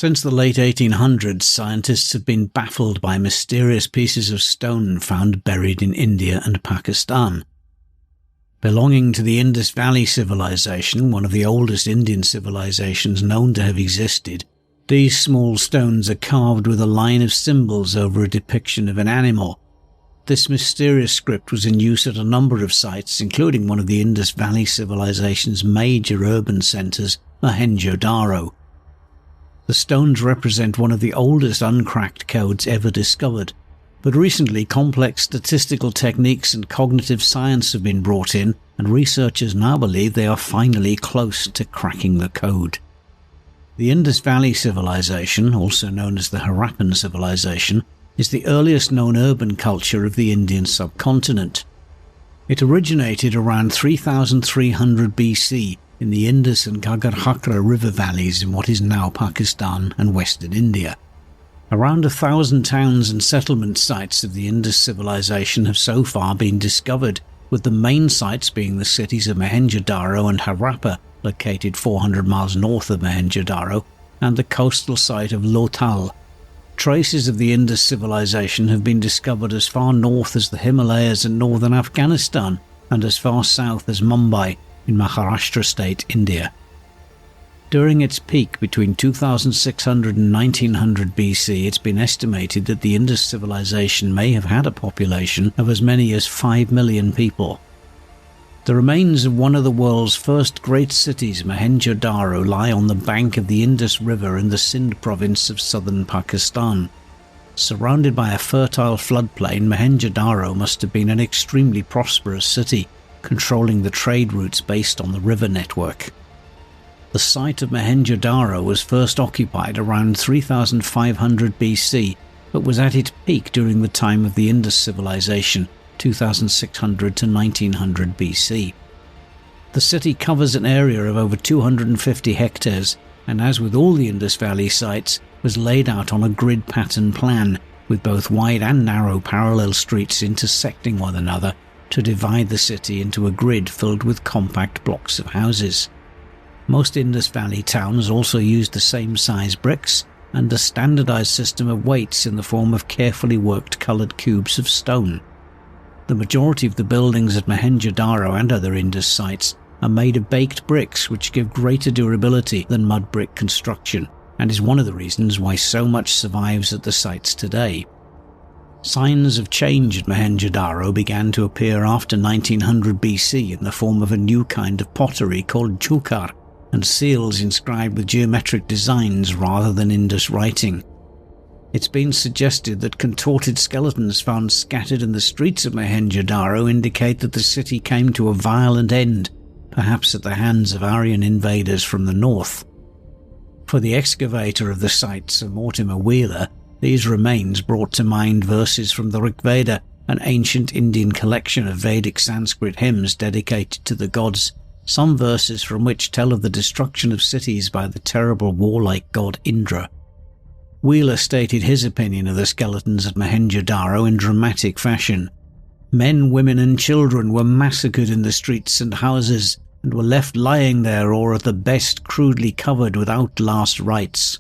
Since the late 1800s, scientists have been baffled by mysterious pieces of stone found buried in India and Pakistan. Belonging to the Indus Valley Civilization, one of the oldest Indian civilizations known to have existed, these small stones are carved with a line of symbols over a depiction of an animal. This mysterious script was in use at a number of sites, including one of the Indus Valley Civilization's major urban centers, Mohenjo-daro. The stones represent one of the oldest uncracked codes ever discovered, but recently complex statistical techniques and cognitive science have been brought in, and researchers now believe they are finally close to cracking the code. The Indus Valley Civilization, also known as the Harappan Civilization, is the earliest known urban culture of the Indian subcontinent. It originated around 3300 BC in the Indus and Ghaggar-Hakra river valleys in what is now Pakistan and western India. Around 1,000 towns and settlement sites of the Indus civilization have so far been discovered, with the main sites being the cities of Mohenjo-daro and Harappa, located 400 miles north of Mohenjo-daro, and the coastal site of Lothal. Traces of the Indus civilization have been discovered as far north as the Himalayas and northern Afghanistan, and as far south as Mumbai in Maharashtra state, India. During its peak between 2600 and 1900 BC, it's been estimated that the Indus civilization may have had a population of as many as 5 million people. The remains of one of the world's first great cities, Mohenjo-daro, lie on the bank of the Indus River in the Sindh province of southern Pakistan. Surrounded by a fertile floodplain, Mohenjo-daro must have been an extremely prosperous city, controlling the trade routes based on the river network. The site of Mohenjo-daro was first occupied around 3500 BC, but was at its peak during the time of the Indus civilization, 2600 to 1900 BC. The city covers an area of over 250 hectares, and as with all the Indus Valley sites, was laid out on a grid pattern plan, with both wide and narrow parallel streets intersecting one another to divide the city into a grid filled with compact blocks of houses. Most Indus Valley towns also used the same size bricks and a standardized system of weights in the form of carefully worked colored cubes of stone. The majority of the buildings at Mohenjo-daro and other Indus sites are made of baked bricks, which give greater durability than mud brick construction, and is one of the reasons why so much survives at the sites today. Signs of change at Mohenjo-daro began to appear after 1900 BC in the form of a new kind of pottery called chukar, and seals inscribed with geometric designs rather than Indus writing. It's been suggested that contorted skeletons found scattered in the streets of Mohenjo-daro indicate that the city came to a violent end, perhaps at the hands of Aryan invaders from the north. For the excavator of the site, Sir Mortimer Wheeler, these remains brought to mind verses from the Rig Veda, an ancient Indian collection of Vedic Sanskrit hymns dedicated to the gods, some verses from which tell of the destruction of cities by the terrible warlike god Indra. Wheeler stated his opinion of the skeletons at Mohenjo-daro in dramatic fashion. Men, women and children were massacred in the streets and houses, and were left lying there or at the best crudely covered without last rites.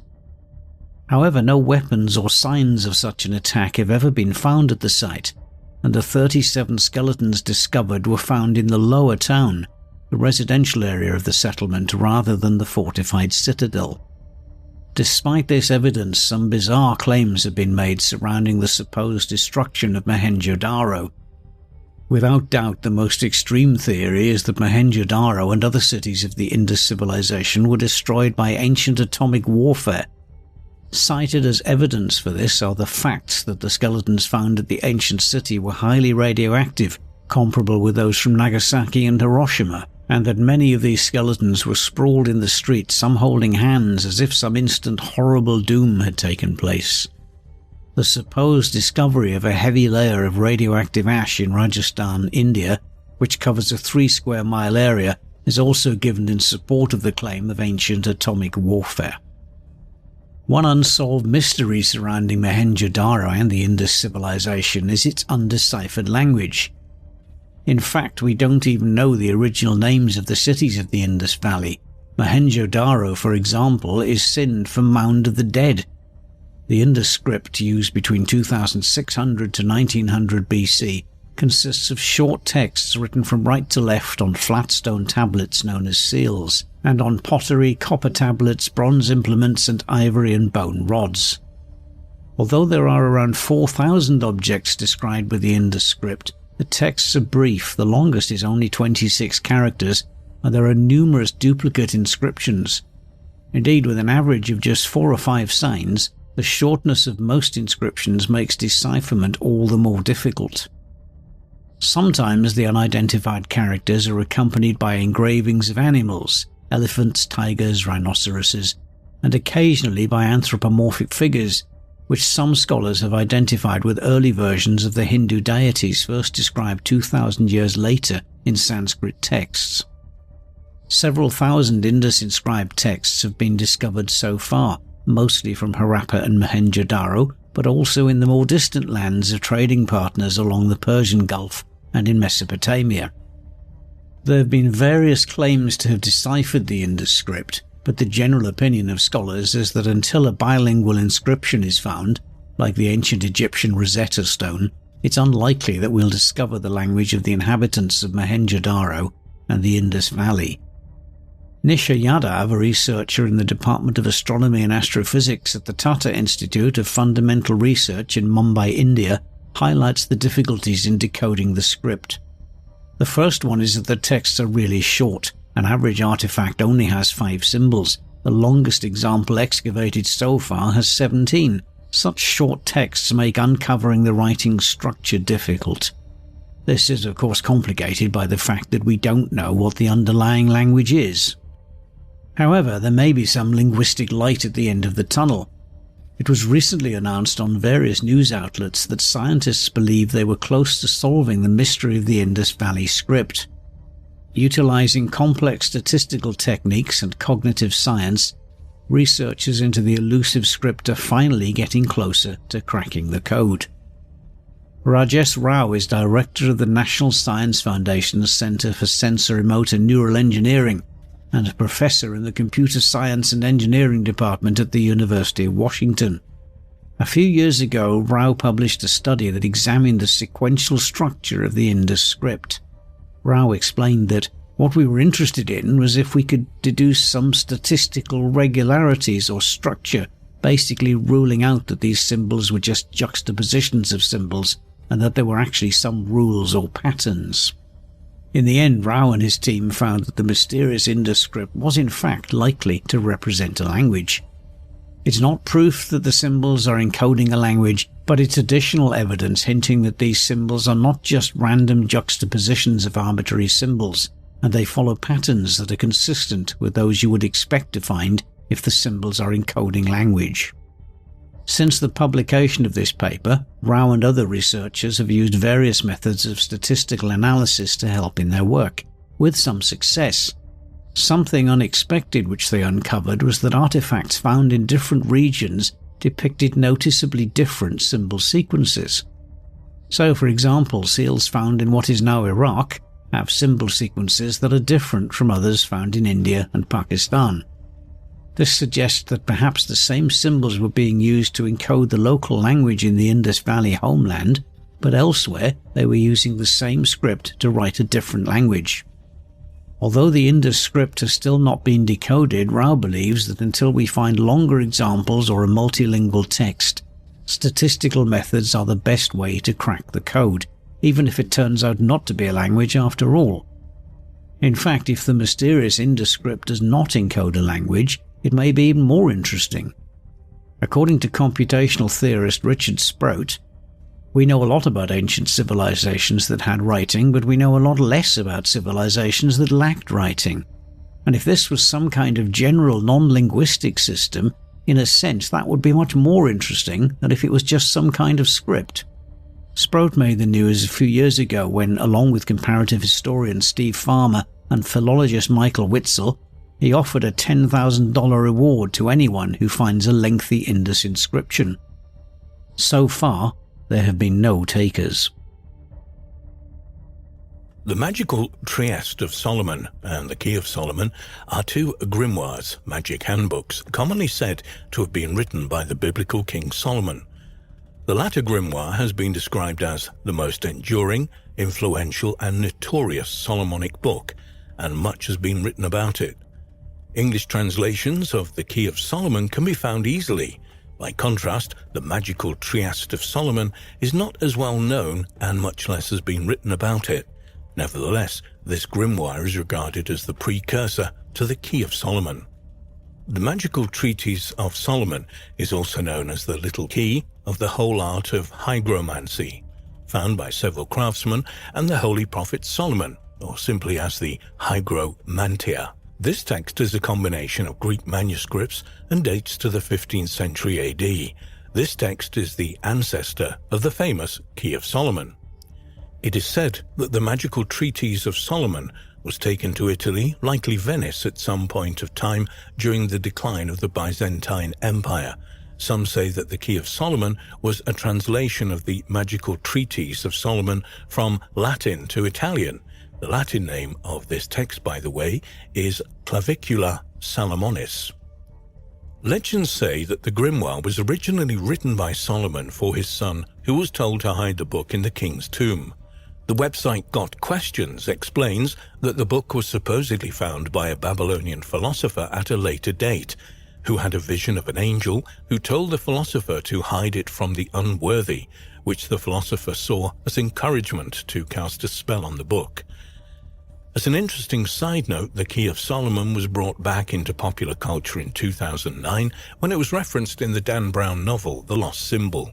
However, no weapons or signs of such an attack have ever been found at the site, and the 37 skeletons discovered were found in the lower town, the residential area of the settlement rather than the fortified citadel. Despite this evidence, some bizarre claims have been made surrounding the supposed destruction of Mohenjo-daro. Without doubt, the most extreme theory is that Mohenjo-daro and other cities of the Indus civilization were destroyed by ancient atomic warfare. Cited as evidence for this are the facts that the skeletons found at the ancient city were highly radioactive, comparable with those from Nagasaki and Hiroshima, and that many of these skeletons were sprawled in the street, some holding hands as if some instant horrible doom had taken place. The supposed discovery of a heavy layer of radioactive ash in Rajasthan, India, which covers a 3 square mile area, is also given in support of the claim of ancient atomic warfare. One unsolved mystery surrounding Mohenjo-daro and the Indus civilization is its undeciphered language. In fact, we don't even know the original names of the cities of the Indus Valley, Mohenjo-Daro, for example, is Sind for Mound of the Dead. The Indus script used between 2600 to 1900 BC consists of short texts written from right to left on flat stone tablets known as seals, and on pottery, copper tablets, bronze implements, and ivory and bone rods. Although there are around 4,000 objects described with the Indus script, the texts are brief. The longest is only 26 characters, and there are numerous duplicate inscriptions. Indeed, with an average of just 4 or 5 signs, the shortness of most inscriptions makes decipherment all the more difficult. Sometimes the unidentified characters are accompanied by engravings of animals, elephants, tigers, rhinoceroses, and occasionally by anthropomorphic figures, which some scholars have identified with early versions of the Hindu deities first described 2,000 years later in Sanskrit texts. Several thousand Indus-inscribed texts have been discovered so far, mostly from Harappa and Mohenjo-Daro, but also in the more distant lands of trading partners along the Persian Gulf and in Mesopotamia. There have been various claims to have deciphered the Indus script, but the general opinion of scholars is that until a bilingual inscription is found, like the ancient Egyptian Rosetta Stone, it's unlikely that we'll discover the language of the inhabitants of Mohenjo-Daro and the Indus Valley. Nisha Yadav, a researcher in the Department of Astronomy and Astrophysics at the Tata Institute of Fundamental Research in Mumbai, India, highlights the difficulties in decoding the script. The first one is that the texts are really short. An average artifact only has 5 symbols. The longest example excavated so far has 17. Such short texts make uncovering the writing structure difficult. This is of course complicated by the fact that we don't know what the underlying language is. However, there may be some linguistic light at the end of the tunnel. It was recently announced on various news outlets that scientists believe they were close to solving the mystery of the Indus Valley script. Utilizing complex statistical techniques and cognitive science, researchers into the elusive script are finally getting closer to cracking the code. Rajesh Rao is director of the National Science Foundation's Center for Sensorimotor Neural Engineering and a professor in the Computer Science and Engineering Department at the University of Washington. A few years ago, Rao published a study that examined the sequential structure of the Indus script. Rao explained that what we were interested in was if we could deduce some statistical regularities or structure, basically ruling out that these symbols were just juxtapositions of symbols and that there were actually some rules or patterns. In the end, Rao and his team found that the mysterious Indus script was in fact likely to represent a language. It's not proof that the symbols are encoding a language, but it's additional evidence hinting that these symbols are not just random juxtapositions of arbitrary symbols, and they follow patterns that are consistent with those you would expect to find if the symbols are encoding language. Since the publication of this paper, Rao and other researchers have used various methods of statistical analysis to help in their work, with some success. Something unexpected which they uncovered was that artifacts found in different regions depicted noticeably different symbol sequences. So, for example, seals found in what is now Iraq have symbol sequences that are different from others found in India and Pakistan. This suggests that perhaps the same symbols were being used to encode the local language in the Indus Valley homeland, but elsewhere they were using the same script to write a different language. Although the Indus script has still not been decoded, Rao believes that until we find longer examples or a multilingual text, statistical methods are the best way to crack the code, even if it turns out not to be a language after all. In fact, if the mysterious Indus script does not encode a language, it may be even more interesting. According to computational theorist Richard Sprout, we know a lot about ancient civilizations that had writing, but we know a lot less about civilizations that lacked writing. And if this was some kind of general non-linguistic system, in a sense that would be much more interesting than if it was just some kind of script. Sprout made the news a few years ago when, along with comparative historian Steve Farmer and philologist Michael Witzel, he offered a $10,000 reward to anyone who finds a lengthy Indus inscription. So far, there have been no takers. The magical Trieste of Solomon and the Key of Solomon are two grimoires, magic handbooks, commonly said to have been written by the biblical King Solomon. The latter grimoire has been described as the most enduring, influential and notorious Solomonic book, and much has been written about it. English translations of the Key of Solomon can be found easily. By contrast, the magical Trieste of Solomon is not as well known and much less has been written about it. Nevertheless, this grimoire is regarded as the precursor to the Key of Solomon. The magical treatise of Solomon is also known as the Little Key of the whole art of hygromancy, found by several craftsmen and the holy prophet Solomon, or simply as the Hygromantia. This text is a combination of Greek manuscripts and dates to the 15th century AD. This text is the ancestor of the famous Key of Solomon. It is said that the magical treatise of Solomon was taken to Italy, likely Venice, at some point of time during the decline of the Byzantine Empire. Some say that the Key of Solomon was a translation of the magical treatise of Solomon from Latin to Italian. The Latin name of this text, by the way, is Clavicula Salomonis. Legends say that the grimoire was originally written by Solomon for his son, who was told to hide the book in the king's tomb. The website Got Questions explains that the book was supposedly found by a Babylonian philosopher at a later date, who had a vision of an angel who told the philosopher to hide it from the unworthy, which the philosopher saw as encouragement to cast a spell on the book. As an interesting side note, the Key of Solomon was brought back into popular culture in 2009 when it was referenced in the Dan Brown novel The Lost Symbol.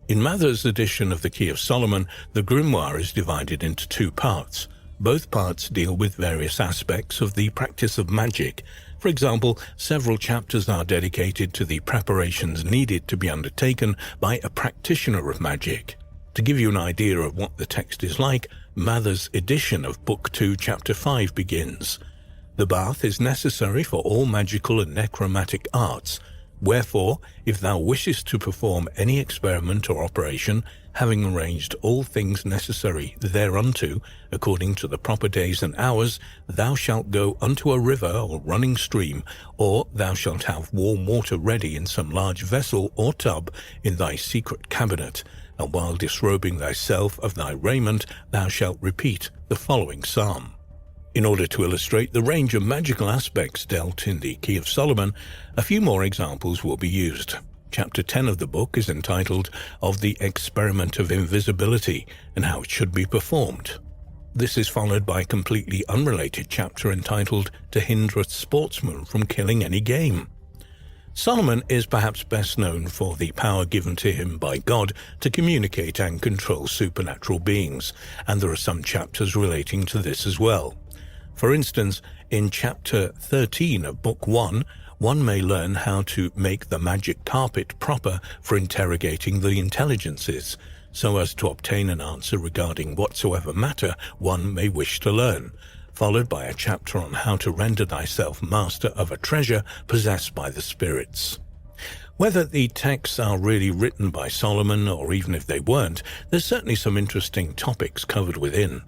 In Mather's edition of the Key of Solomon, the grimoire is divided into two parts. Both parts deal with various aspects of the practice of magic. For example, several chapters are dedicated to the preparations needed to be undertaken by a practitioner of magic. To give you an idea of what the text is like, Mather's edition of Book 2, Chapter 5 begins. The bath is necessary for all magical and necromantic arts. Wherefore, if thou wishest to perform any experiment or operation, having arranged all things necessary thereunto, according to the proper days and hours, thou shalt go unto a river or running stream, or thou shalt have warm water ready in some large vessel or tub in thy secret cabinet, and while disrobing thyself of thy raiment, thou shalt repeat the following psalm. In order to illustrate the range of magical aspects dealt in the Key of Solomon, a few more examples will be used. Chapter 10 of the book is entitled Of the Experiment of Invisibility and How It Should Be Performed. This is followed by a completely unrelated chapter entitled To Hinder a Sportsman from Killing Any Game. Solomon is perhaps best known for the power given to him by God to communicate and control supernatural beings, and there are some chapters relating to this as well. For instance, in chapter 13 of Book 1, one may learn how to make the magic carpet proper for interrogating the intelligences, so as to obtain an answer regarding whatsoever matter one may wish to learn, followed by a chapter on how to render thyself master of a treasure possessed by the spirits. Whether the texts are really written by Solomon, or even if they weren't, there's certainly some interesting topics covered within.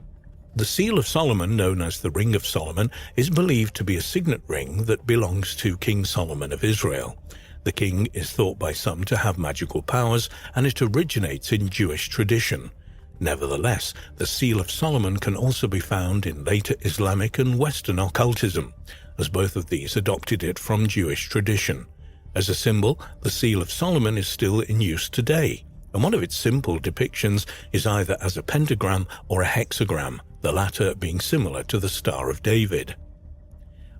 The Seal of Solomon, known as the Ring of Solomon, is believed to be a signet ring that belongs to King Solomon of Israel. The king is thought by some to have magical powers, and it originates in Jewish tradition. Nevertheless, the Seal of Solomon can also be found in later Islamic and Western occultism, as both of these adopted it from Jewish tradition. As a symbol, the Seal of Solomon is still in use today, and one of its simple depictions is either as a pentagram or a hexagram, the latter being similar to the Star of David.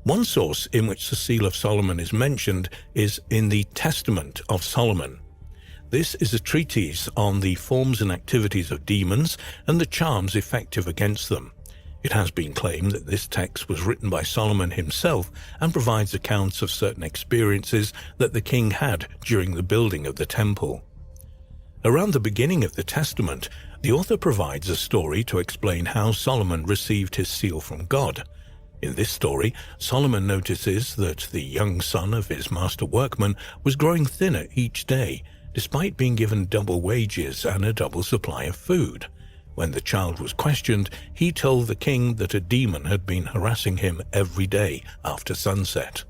One source in which the Seal of Solomon is mentioned is in the Testament of Solomon. This is a treatise on the forms and activities of demons and the charms effective against them. It has been claimed that this text was written by Solomon himself and provides accounts of certain experiences that the king had during the building of the temple. Around the beginning of the Testament, the author provides a story to explain how Solomon received his seal from God. In this story, Solomon notices that the young son of his master workman was growing thinner each day, despite being given double wages and a double supply of food. When the child was questioned, he told the king that a demon had been harassing him every day after sunset.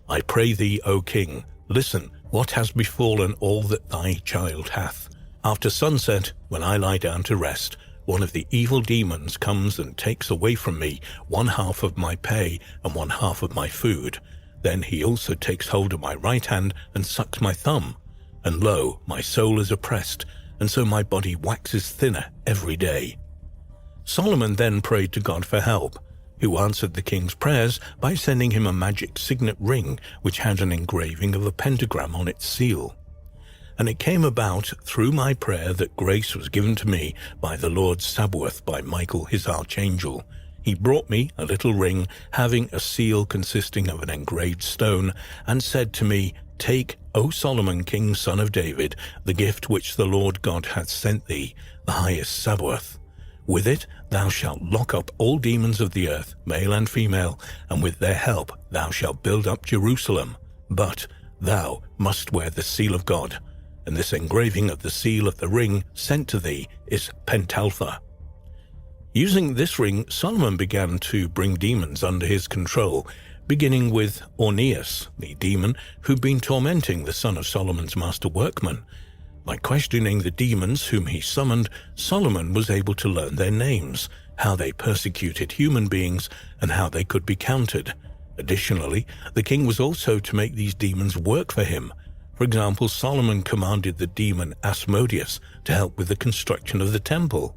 "I pray thee, O king, listen, what has befallen all that thy child hath. After sunset, when I lie down to rest, one of the evil demons comes and takes away from me 1/2 of my pay and 1/2 of my food. Then he also takes hold of my right hand and sucks my thumb. And lo, my soul is oppressed, and so my body waxes thinner every day." Solomon then prayed to God for help, who answered the king's prayers by sending him a magic signet ring which had an engraving of a pentagram on its seal. "And it came about through my prayer that grace was given to me by the Lord Sabaoth by Michael his archangel. He brought me a little ring having a seal consisting of an engraved stone, and said to me, Take, O Solomon, king son of David, the gift which the Lord God hath sent thee, the highest Sabaoth. With it thou shalt lock up all demons of the earth, male and female, and with their help thou shalt build up Jerusalem. But thou must wear the seal of God, and this engraving of the seal of the ring sent to thee is pentalpha." Using this ring, Solomon began to bring demons under his control, beginning with Orneus, the demon who'd been tormenting the son of Solomon's master workman. By questioning the demons whom he summoned, Solomon was able to learn their names, how they persecuted human beings, and how they could be countered. Additionally, the king was also to make these demons work for him. For example, Solomon commanded the demon Asmodeus to help with the construction of the temple.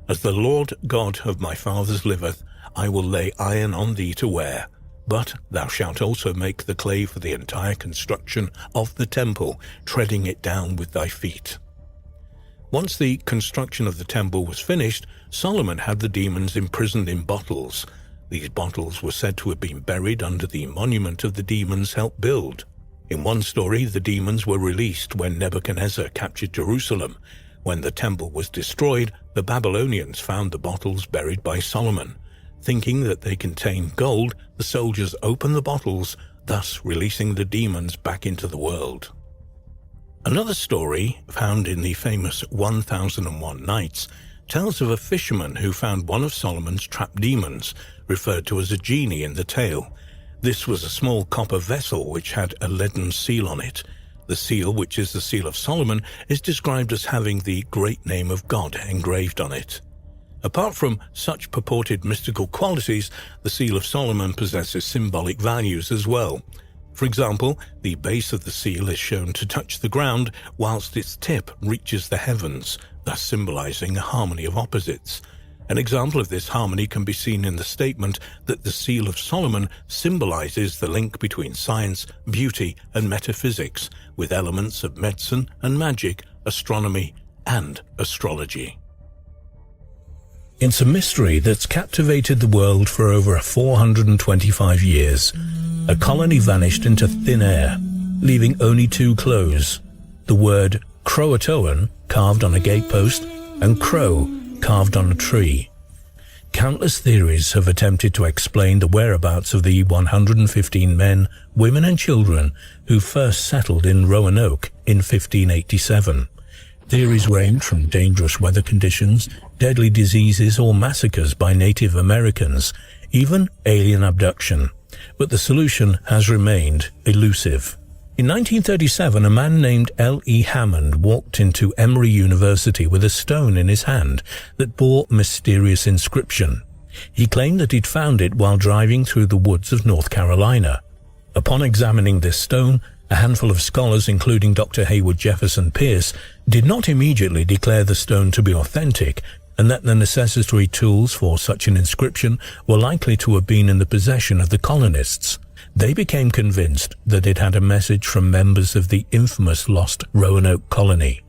"As the Lord God of my fathers liveth, I will lay iron on thee to wear. But thou shalt also make the clay for the entire construction of the temple, treading it down with thy feet." Once the construction of the temple was finished, Solomon had the demons imprisoned in bottles. These bottles were said to have been buried under the monument of the demons helped build. In one story, the demons were released when Nebuchadnezzar captured Jerusalem. When the temple was destroyed, the Babylonians found the bottles buried by Solomon. Thinking that they contained gold, the soldiers opened the bottles, thus releasing the demons back into the world. Another story, found in the famous 1001 Nights, tells of a fisherman who found one of Solomon's trapped demons, referred to as a genie in the tale. This was a small copper vessel which had a leaden seal on it. The seal, which is the seal of Solomon, is described as having the great name of God engraved on it. Apart from such purported mystical qualities, the seal of Solomon possesses symbolic values as well. For example, the base of the seal is shown to touch the ground whilst its tip reaches the heavens, thus symbolizing a harmony of opposites. An example of this harmony can be seen in the statement that the seal of Solomon symbolizes the link between science, beauty, and metaphysics, with elements of medicine and magic, astronomy, and astrology. It's a mystery that's captivated the world for over 425 years. A colony vanished into thin air, leaving only two clothes. The word Croatoan carved on a gatepost and crow carved on a tree. Countless theories have attempted to explain the whereabouts of the 115 men, women and children who first settled in Roanoke in 1587. Theories range from dangerous weather conditions, deadly diseases or massacres by Native Americans, even alien abduction. But the solution has remained elusive. In 1937, a man named L.E. Hammond walked into Emory University with a stone in his hand that bore a mysterious inscription. He claimed that he'd found it while driving through the woods of North Carolina. Upon examining this stone, a handful of scholars, including Dr. Hayward Jefferson Pierce, did not immediately declare the stone to be authentic, and that the necessary tools for such an inscription were likely to have been in the possession of the colonists. They became convinced that it had a message from members of the infamous lost Roanoke colony.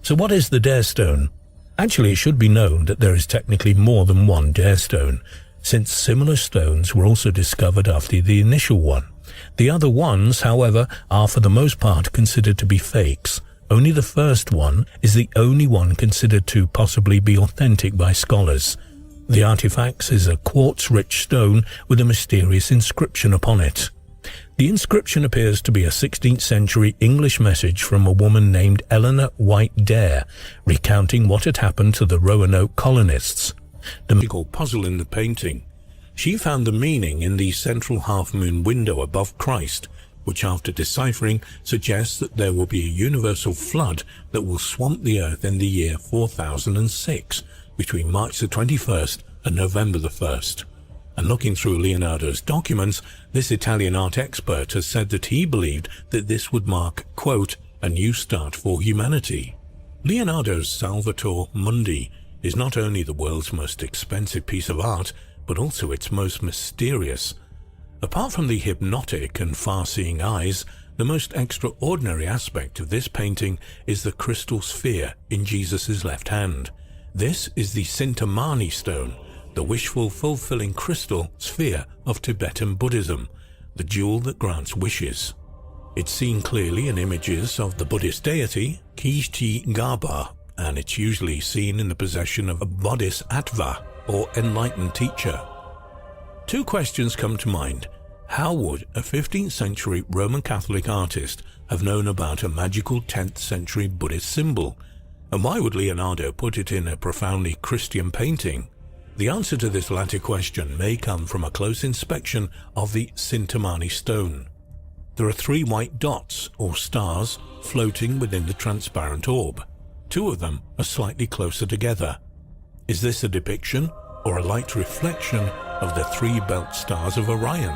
So what is the Dare Stone? Actually, it should be known that there is technically more than one Dare Stone, since similar stones were also discovered after the initial one. The other ones, however, are for the most part considered to be fakes. Only the first one is the only one considered to possibly be authentic by scholars. The artifacts is a quartz-rich stone with a mysterious inscription upon it. The inscription appears to be a 16th century English message from a woman named Eleanor White Dare, recounting what had happened to the Roanoke colonists. The magical puzzle in the painting. She found the meaning in the central half-moon window above Christ, which after deciphering suggests that there will be a universal flood that will swamp the earth in the year 4006, between March the 21st and November the 1st. And looking through Leonardo's documents, this Italian art expert has said that he believed that this would mark, quote, a new start for humanity. Leonardo's Salvator Mundi is not only the world's most expensive piece of art, but also its most mysterious. Apart from the hypnotic and far-seeing eyes, the most extraordinary aspect of this painting is the crystal sphere in Jesus' left hand. This is the Sintamani stone, the wishful fulfilling crystal sphere of Tibetan Buddhism, the jewel that grants wishes. It's seen clearly in images of the Buddhist deity Kishti Gaba, and it's usually seen in the possession of a bodhisattva, or enlightened teacher. Two questions come to mind. How would a 15th century Roman Catholic artist have known about a magical 10th century Buddhist symbol? And why would Leonardo put it in a profoundly Christian painting? The answer to this latter question may come from a close inspection of the Sintamani stone. There are 3 white dots, or stars, floating within the transparent orb. 2 of them are slightly closer together. Is this a depiction or a light reflection of the 3 belt stars of Orion,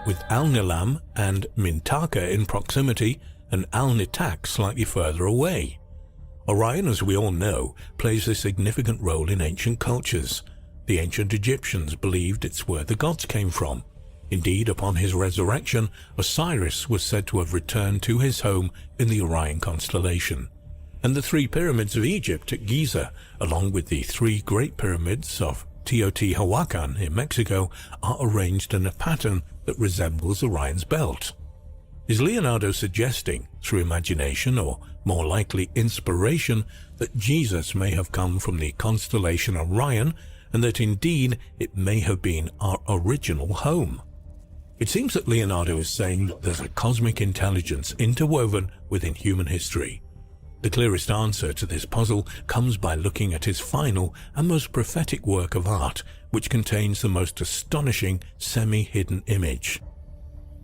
with Alnilam and Mintaka in proximity and Alnitak slightly further away? Orion, as we all know, plays a significant role in ancient cultures. The ancient Egyptians believed it's where the gods came from. Indeed, upon his resurrection, Osiris was said to have returned to his home in the Orion constellation. And the 3 pyramids of Egypt at Giza, along with the 3 great pyramids of Teotihuacan in Mexico, are arranged in a pattern that resembles Orion's belt. Is Leonardo suggesting, through imagination or more likely inspiration, that Jesus may have come from the constellation Orion, and that indeed it may have been our original home? It seems that Leonardo is saying that there's a cosmic intelligence interwoven within human history. The clearest answer to this puzzle comes by looking at his final and most prophetic work of art, which contains the most astonishing semi-hidden image.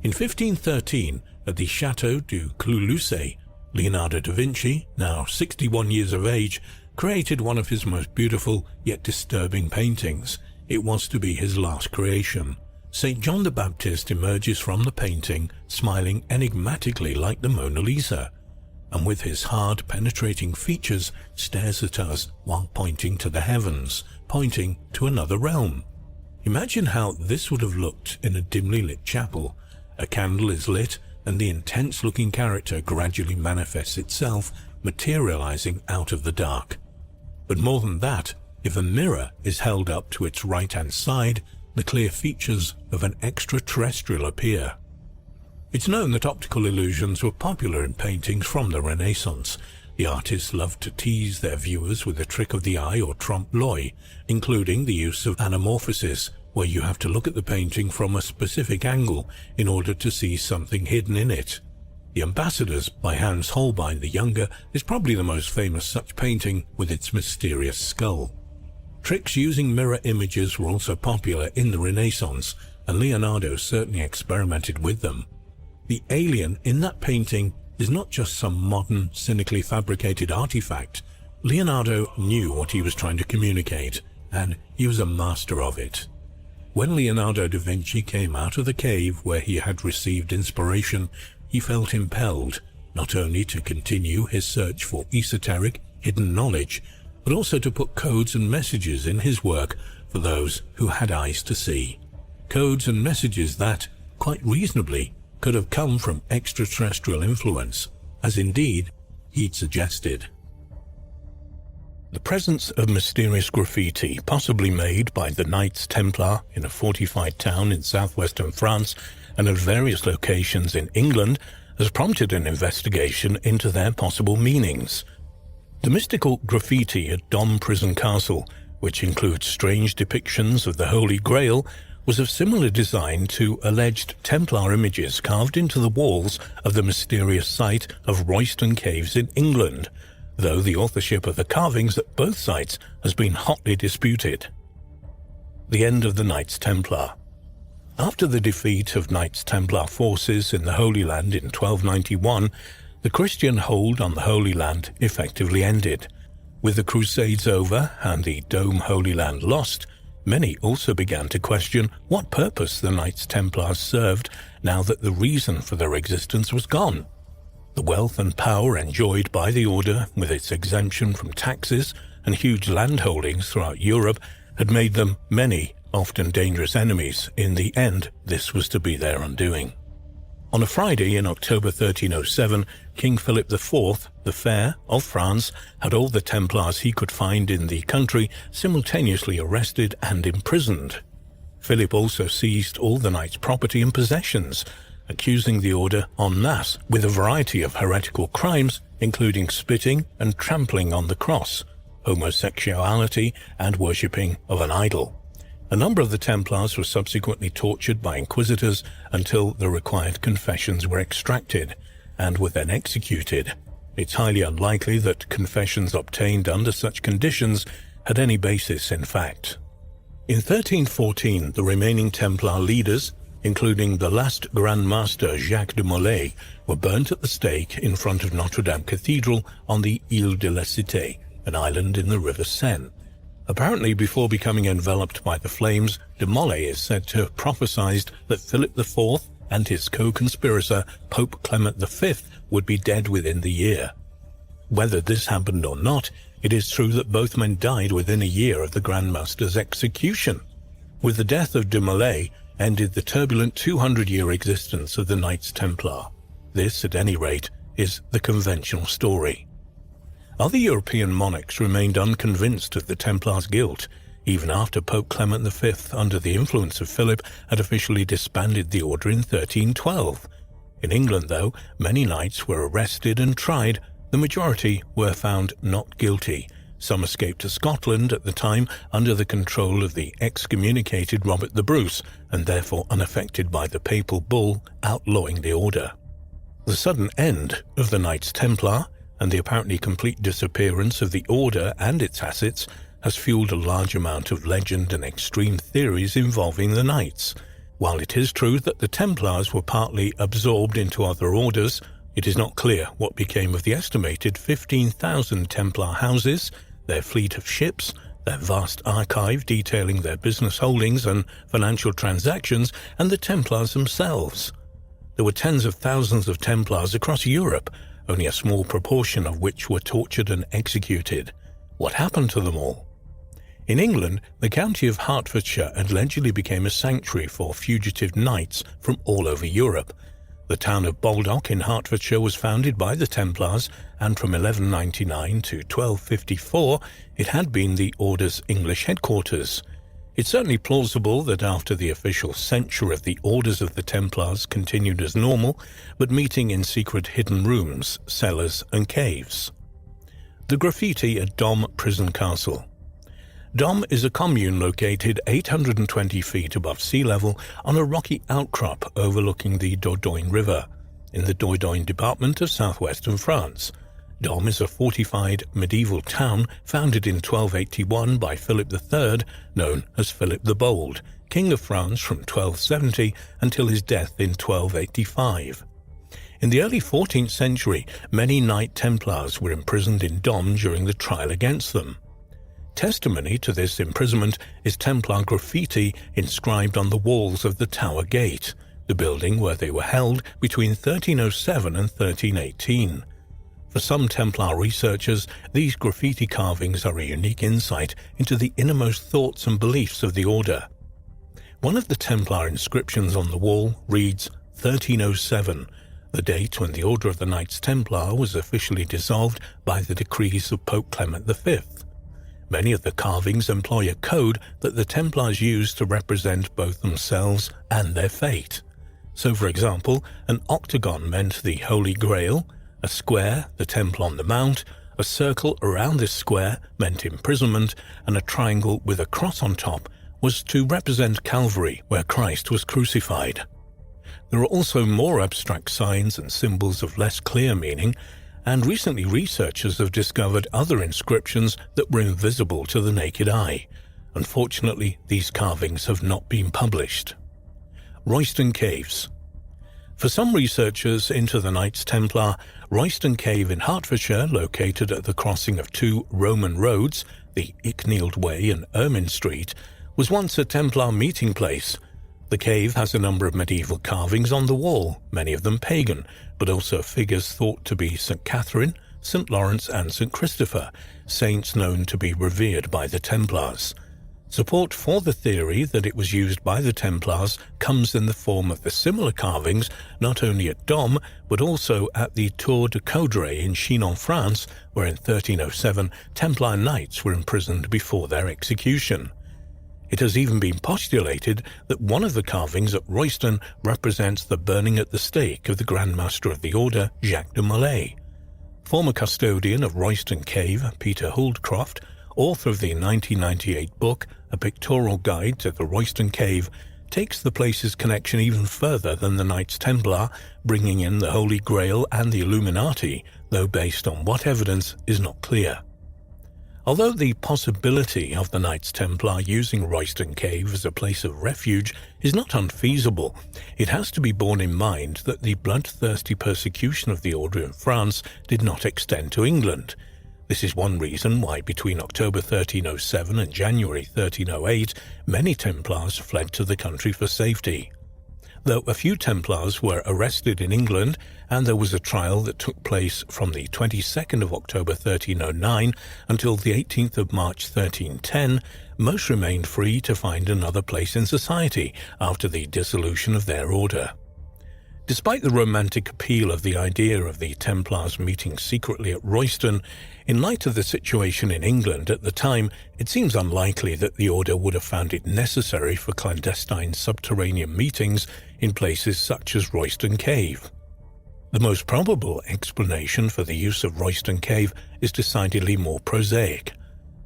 In 1513, at the Chateau du Clos, Leonardo da Vinci, now 61 years of age, created one of his most beautiful yet disturbing paintings. It was to be his last creation. St. John the Baptist emerges from the painting, smiling enigmatically like the Mona Lisa, and with his hard, penetrating features stares at us while pointing to the heavens, pointing to another realm. Imagine how this would have looked in a dimly lit chapel. A candle is lit, and the intense-looking character gradually manifests itself, materializing out of the dark. But more than that, if a mirror is held up to its right-hand side, the clear features of an extraterrestrial appear. It's known that optical illusions were popular in paintings from the Renaissance. The artists loved to tease their viewers with the trick of the eye or trompe-l'oeil, including the use of anamorphosis, where you have to look at the painting from a specific angle in order to see something hidden in it. The Ambassadors by Hans Holbein the Younger is probably the most famous such painting, with its mysterious skull. Tricks using mirror images were also popular in the Renaissance, and Leonardo certainly experimented with them. The alien in that painting is not just some modern, cynically fabricated artifact. Leonardo knew what he was trying to communicate, and he was a master of it. When Leonardo da Vinci came out of the cave where he had received inspiration, he felt impelled not only to continue his search for esoteric, hidden knowledge, but also to put codes and messages in his work for those who had eyes to see. Codes and messages that, quite reasonably, could have come from extraterrestrial influence, as indeed he'd suggested. The presence of mysterious graffiti, possibly made by the Knights Templar in a fortified town in southwestern France and at various locations in England, has prompted an investigation into their possible meanings. The mystical graffiti at Dom Prison Castle, which includes strange depictions of the Holy Grail, was of similar design to alleged Templar images carved into the walls of the mysterious site of Royston Caves in England, though the authorship of the carvings at both sites has been hotly disputed. The end of the Knights Templar. After the defeat of Knights Templar forces in the Holy Land in 1291, the Christian hold on the Holy Land effectively ended. With the Crusades over and the Dome Holy Land lost, many also began to question what purpose the Knights Templars served now that the reason for their existence was gone. The wealth and power enjoyed by the order, with its exemption from taxes and huge landholdings throughout Europe, had made them many, often dangerous enemies. In the end, this was to be their undoing. On a Friday in October 1307, King Philip IV, the Fair of France, had all the Templars he could find in the country simultaneously arrested and imprisoned. Philip also seized all the knights' property and possessions, accusing the order en masse with a variety of heretical crimes, including spitting and trampling on the cross, homosexuality, and worshipping of an idol. A number of the Templars were subsequently tortured by inquisitors until the required confessions were extracted, and were then executed. It's highly unlikely that confessions obtained under such conditions had any basis in fact. In 1314, the remaining Templar leaders, including the last Grand Master Jacques de Molay, were burnt at the stake in front of Notre Dame Cathedral on the Île de la Cité, an island in the River Seine. Apparently, before becoming enveloped by the flames, de Molay is said to have prophesied that Philip IV and his co-conspirator, Pope Clement V, would be dead within the year. Whether this happened or not, it is true that both men died within a year of the Grand Master's execution. With the death of de Molay, ended the turbulent 200-year existence of the Knights Templar. This, at any rate, is the conventional story. Other European monarchs remained unconvinced of the Templars' guilt, even after Pope Clement V, under the influence of Philip, had officially disbanded the order in 1312. In England, though, many knights were arrested and tried. The majority were found not guilty. Some escaped to Scotland at the time under the control of the excommunicated Robert the Bruce, and therefore unaffected by the papal bull outlawing the order. The sudden end of the Knights Templar and the apparently complete disappearance of the order and its assets has fueled a large amount of legend and extreme theories involving the knights. While it is true that the Templars were partly absorbed into other orders, it is not clear what became of the estimated 15,000 Templar houses, their fleet of ships, their vast archive detailing their business holdings and financial transactions, and the Templars themselves. There were tens of thousands of Templars across Europe, only a small proportion of which were tortured and executed. What happened to them all? In England, the county of Hertfordshire allegedly became a sanctuary for fugitive knights from all over Europe. The town of Baldock in Hertfordshire was founded by the Templars, and from 1199 to 1254 it had been the order's English headquarters. It's certainly plausible that after the official censure of the orders of the Templars continued as normal, but meeting in secret hidden rooms, cellars and caves. The graffiti at Dom Prison Castle. Dom is a commune located 820 feet above sea level on a rocky outcrop overlooking the Dordogne River, in the Dordogne department of southwestern France. Dom is a fortified medieval town founded in 1281 by Philip III, known as Philip the Bold, King of France from 1270 until his death in 1285. In the early 14th century, many Knight Templars were imprisoned in Dom during the trial against them. Testimony to this imprisonment is Templar graffiti inscribed on the walls of the Tower Gate, the building where they were held between 1307 and 1318. For some Templar researchers, these graffiti carvings are a unique insight into the innermost thoughts and beliefs of the order. One of the Templar inscriptions on the wall reads 1307, the date when the Order of the Knights Templar was officially dissolved by the decrees of Pope Clement V. Many of the carvings employ a code that the Templars used to represent both themselves and their fate. So, for example, an octagon meant the Holy Grail, a square, the Temple on the Mount, a circle around this square meant imprisonment, and a triangle with a cross on top was to represent Calvary, where Christ was crucified. There are also more abstract signs and symbols of less clear meaning, and recently researchers have discovered other inscriptions that were invisible to the naked eye. Unfortunately, these carvings have not been published. Royston Caves. For some researchers into the Knights Templar, Royston Cave in Hertfordshire, located at the crossing of two Roman roads, the Icknield Way and Ermine Street, was once a Templar meeting place. The cave has a number of medieval carvings on the wall, many of them pagan, but also figures thought to be St. Catherine, St. Lawrence and St. Christopher, saints known to be revered by the Templars. Support for the theory that it was used by the Templars comes in the form of the similar carvings not only at Dom, but also at the Tour de Caudray in Chinon, France, where in 1307 Templar knights were imprisoned before their execution. It has even been postulated that one of the carvings at Royston represents the burning at the stake of the Grand Master of the Order, Jacques de Molay. Former custodian of Royston Cave, Peter Holdcroft, author of the 1998 book A Pictorial Guide to the Royston Cave, takes the place's connection even further than the Knights Templar, bringing in the Holy Grail and the Illuminati, though based on what evidence is not clear. Although the possibility of the Knights Templar using Royston Cave as a place of refuge is not unfeasible, it has to be borne in mind that the bloodthirsty persecution of the order in France did not extend to England. This is one reason why between October 1307 and January 1308, many Templars fled to the country for safety. Though a few Templars were arrested in England, and there was a trial that took place from the 22nd of October 1309 until the 18th of March 1310, most remained free to find another place in society after the dissolution of their order. Despite the romantic appeal of the idea of the Templars meeting secretly at Royston, in light of the situation in England at the time, it seems unlikely that the order would have found it necessary for clandestine subterranean meetings in places such as Royston Cave. The most probable explanation for the use of Royston Cave is decidedly more prosaic.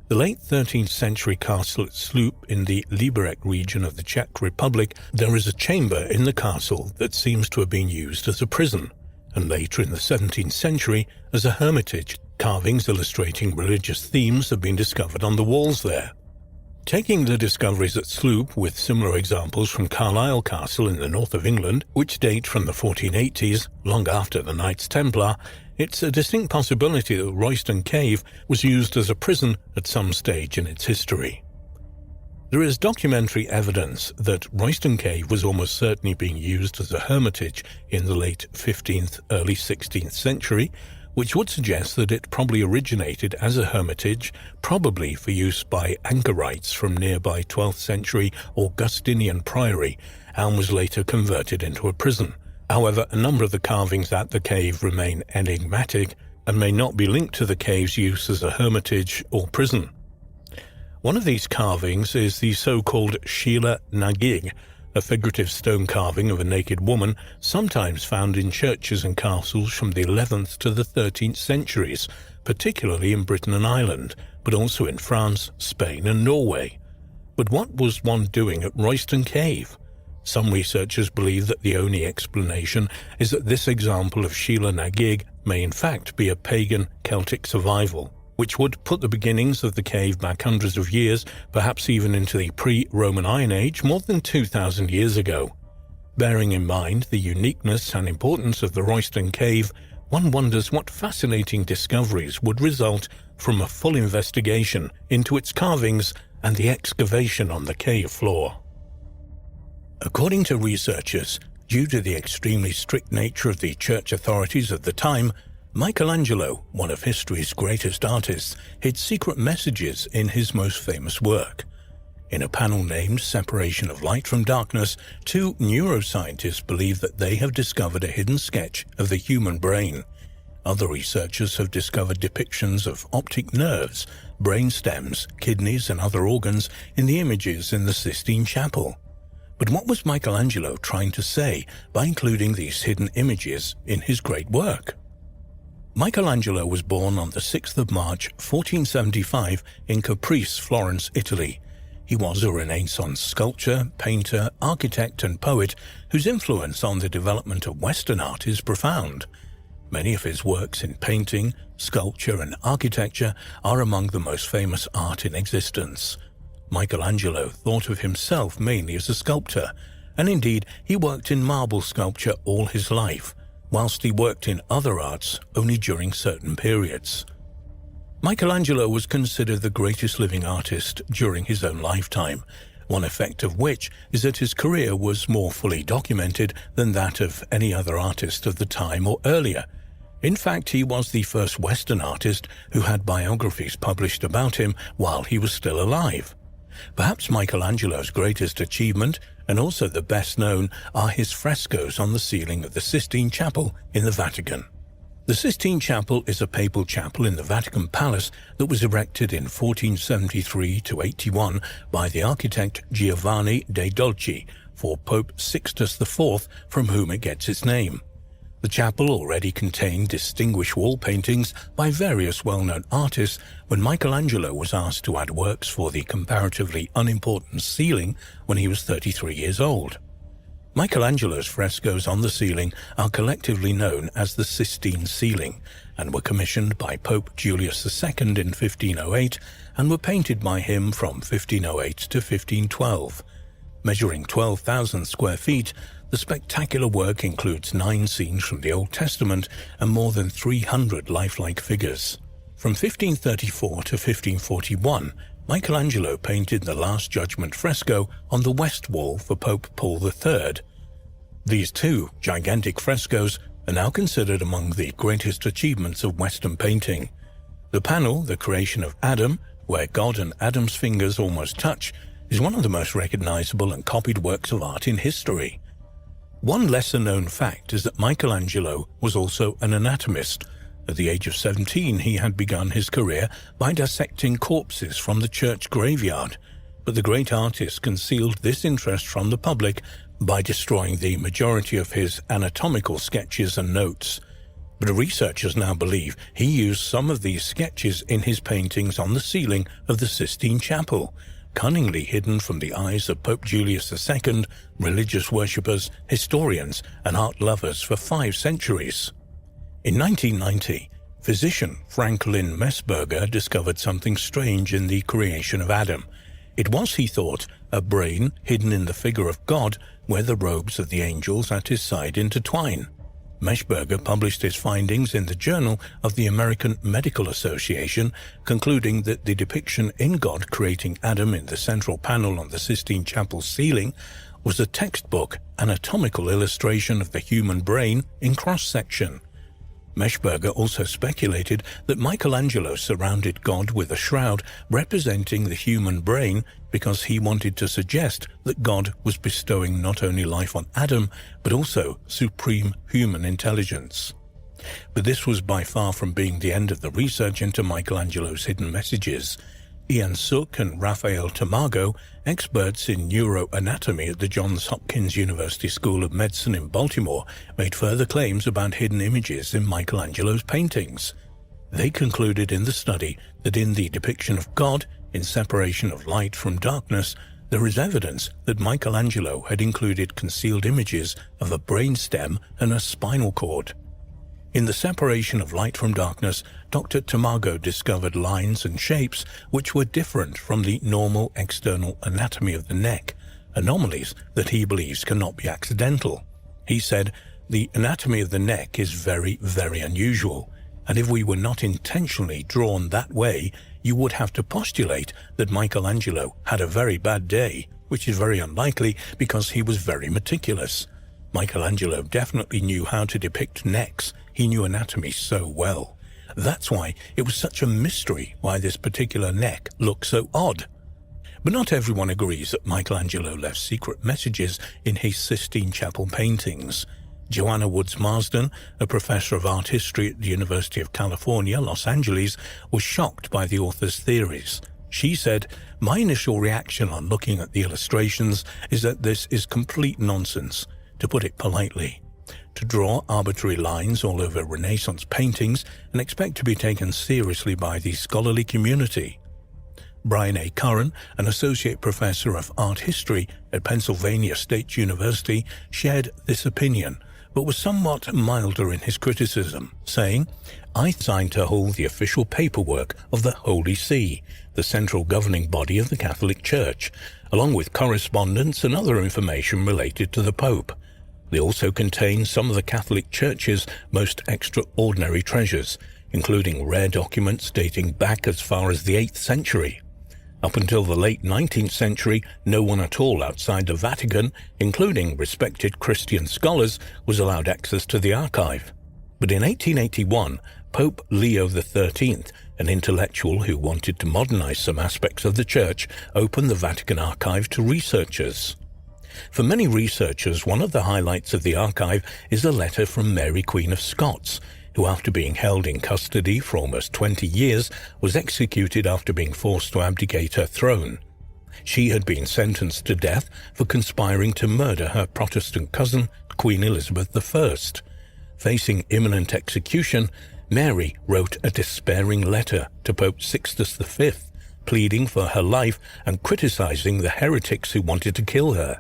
The late 13th century castle at Sloop in the Liberec region of the Czech Republic, there is a chamber in the castle that seems to have been used as a prison, and later in the 17th century as a hermitage. Carvings illustrating religious themes have been discovered on the walls there. Taking the discoveries at Sloop with similar examples from Carlisle Castle in the north of England, which date from the 1480s, long after the Knights Templar, it's a distinct possibility that Royston Cave was used as a prison at some stage in its history. There is documentary evidence that Royston Cave was almost certainly being used as a hermitage in the late 15th, early 16th century, which would suggest that it probably originated as a hermitage, probably for use by anchorites from nearby 12th century Augustinian priory, and was later converted into a prison. However, a number of the carvings at the cave remain enigmatic and may not be linked to the cave's use as a hermitage or prison. One of these carvings is the so-called Sheila Nagig, a figurative stone carving of a naked woman, sometimes found in churches and castles from the 11th to the 13th centuries, particularly in Britain and Ireland, but also in France, Spain and Norway. But what was one doing at Royston Cave? Some researchers believe that the only explanation is that this example of Sheila Nagig may in fact be a pagan Celtic survival, which would put the beginnings of the cave back hundreds of years, perhaps even into the pre-Roman Iron Age, more than 2,000 years ago. Bearing in mind the uniqueness and importance of the Royston Cave, one wonders what fascinating discoveries would result from a full investigation into its carvings and the excavation on the cave floor. According to researchers, due to the extremely strict nature of the church authorities at the time, Michelangelo, one of history's greatest artists, hid secret messages in his most famous work. In a panel named Separation of Light from Darkness, two neuroscientists believe that they have discovered a hidden sketch of the human brain. Other researchers have discovered depictions of optic nerves, brain stems, kidneys and other organs in the images in the Sistine Chapel. But what was Michelangelo trying to say by including these hidden images in his great work? Michelangelo was born on the 6th of March, 1475 in Caprice, Florence, Italy. He was a Renaissance sculptor, painter, architect and poet whose influence on the development of Western art is profound. Many of his works in painting, sculpture and architecture are among the most famous art in existence. Michelangelo thought of himself mainly as a sculptor, and indeed he worked in marble sculpture all his life, whilst he worked in other arts only during certain periods. Michelangelo was considered the greatest living artist during his own lifetime, one effect of which is that his career was more fully documented than that of any other artist of the time or earlier. In fact, he was the first Western artist who had biographies published about him while he was still alive. Perhaps Michelangelo's greatest achievement, and also the best known, are his frescoes on the ceiling of the Sistine Chapel in the Vatican. The Sistine Chapel is a papal chapel in the Vatican Palace that was erected in 1473–81 by the architect Giovanni de' Dolci for Pope Sixtus IV, from whom it gets its name. The chapel already contained distinguished wall paintings by various well-known artists when Michelangelo was asked to add works for the comparatively unimportant ceiling when he was 33 years old. Michelangelo's frescoes on the ceiling are collectively known as the Sistine Ceiling and were commissioned by Pope Julius II in 1508 and were painted by him from 1508 to 1512. Measuring 12,000 square feet, the spectacular work includes 9 scenes from the Old Testament and more than 300 lifelike figures. From 1534 to 1541, Michelangelo painted the Last Judgment fresco on the west wall for Pope Paul III. These two gigantic frescoes are now considered among the greatest achievements of Western painting. The panel, The Creation of Adam, where God and Adam's fingers almost touch, is one of the most recognizable and copied works of art in history. One lesser-known fact is that Michelangelo was also an anatomist. At the age of 17, he had begun his career by dissecting corpses from the church graveyard, but the great artist concealed this interest from the public by destroying the majority of his anatomical sketches and notes. But researchers now believe he used some of these sketches in his paintings on the ceiling of the Sistine Chapel, cunningly hidden from the eyes of Pope Julius II, religious worshippers, historians, and art lovers for 5 centuries. In 1990, physician Franklin Messberger discovered something strange in the creation of Adam. It was, he thought, a brain hidden in the figure of God where the robes of the angels at his side intertwine. Messberger published his findings in the Journal of the American Medical Association, concluding that the depiction in God creating Adam in the central panel on the Sistine Chapel ceiling was a textbook anatomical illustration of the human brain in cross-section. Messberger also speculated that Michelangelo surrounded God with a shroud representing the human brain because he wanted to suggest that God was bestowing not only life on Adam, but also supreme human intelligence. But this was by far from being the end of the research into Michelangelo's hidden messages. Ian Sook and Raphael Tamago, experts in neuroanatomy at the Johns Hopkins University School of Medicine in Baltimore, made further claims about hidden images in Michelangelo's paintings. They concluded in the study that in the depiction of God, in separation of light from darkness, there is evidence that Michelangelo had included concealed images of a brainstem and a spinal cord. In the separation of light from darkness, Dr. Tamago discovered lines and shapes which were different from the normal external anatomy of the neck, anomalies that he believes cannot be accidental. He said, "The anatomy of the neck is very, very unusual, and if we were not intentionally drawn that way, you would have to postulate that Michelangelo had a very bad day, which is very unlikely because he was very meticulous. Michelangelo definitely knew how to depict necks. He knew anatomy so well. That's why it was such a mystery why this particular neck looked so odd." But not everyone agrees that Michelangelo left secret messages in his Sistine Chapel paintings. Joanna Woods Marsden, a professor of art history at the University of California, Los Angeles, was shocked by the author's theories. She said, "My initial reaction on looking at the illustrations is that this is complete nonsense, to put it politely. To draw arbitrary lines all over Renaissance paintings and expect to be taken seriously by the scholarly community." Brian A. Curran, an associate professor of art history at Pennsylvania State University, shared this opinion, but was somewhat milder in his criticism, saying, "I signed to hold the official paperwork of the Holy See, the central governing body of the Catholic Church, along with correspondence and other information related to the Pope. They also contain some of the Catholic Church's most extraordinary treasures, including rare documents dating back as far as the 8th century. Up until the late 19th century, no one at all outside the Vatican, including respected Christian scholars, was allowed access to the archive. But in 1881, Pope Leo XIII, an intellectual who wanted to modernize some aspects of the Church, opened the Vatican archive to researchers. For many researchers, one of the highlights of the archive is a letter from Mary, Queen of Scots, who, after being held in custody for almost 20 years, was executed after being forced to abdicate her throne. She had been sentenced to death for conspiring to murder her Protestant cousin, Queen Elizabeth I. Facing imminent execution, Mary wrote a despairing letter to Pope Sixtus V, pleading for her life and criticizing the heretics who wanted to kill her.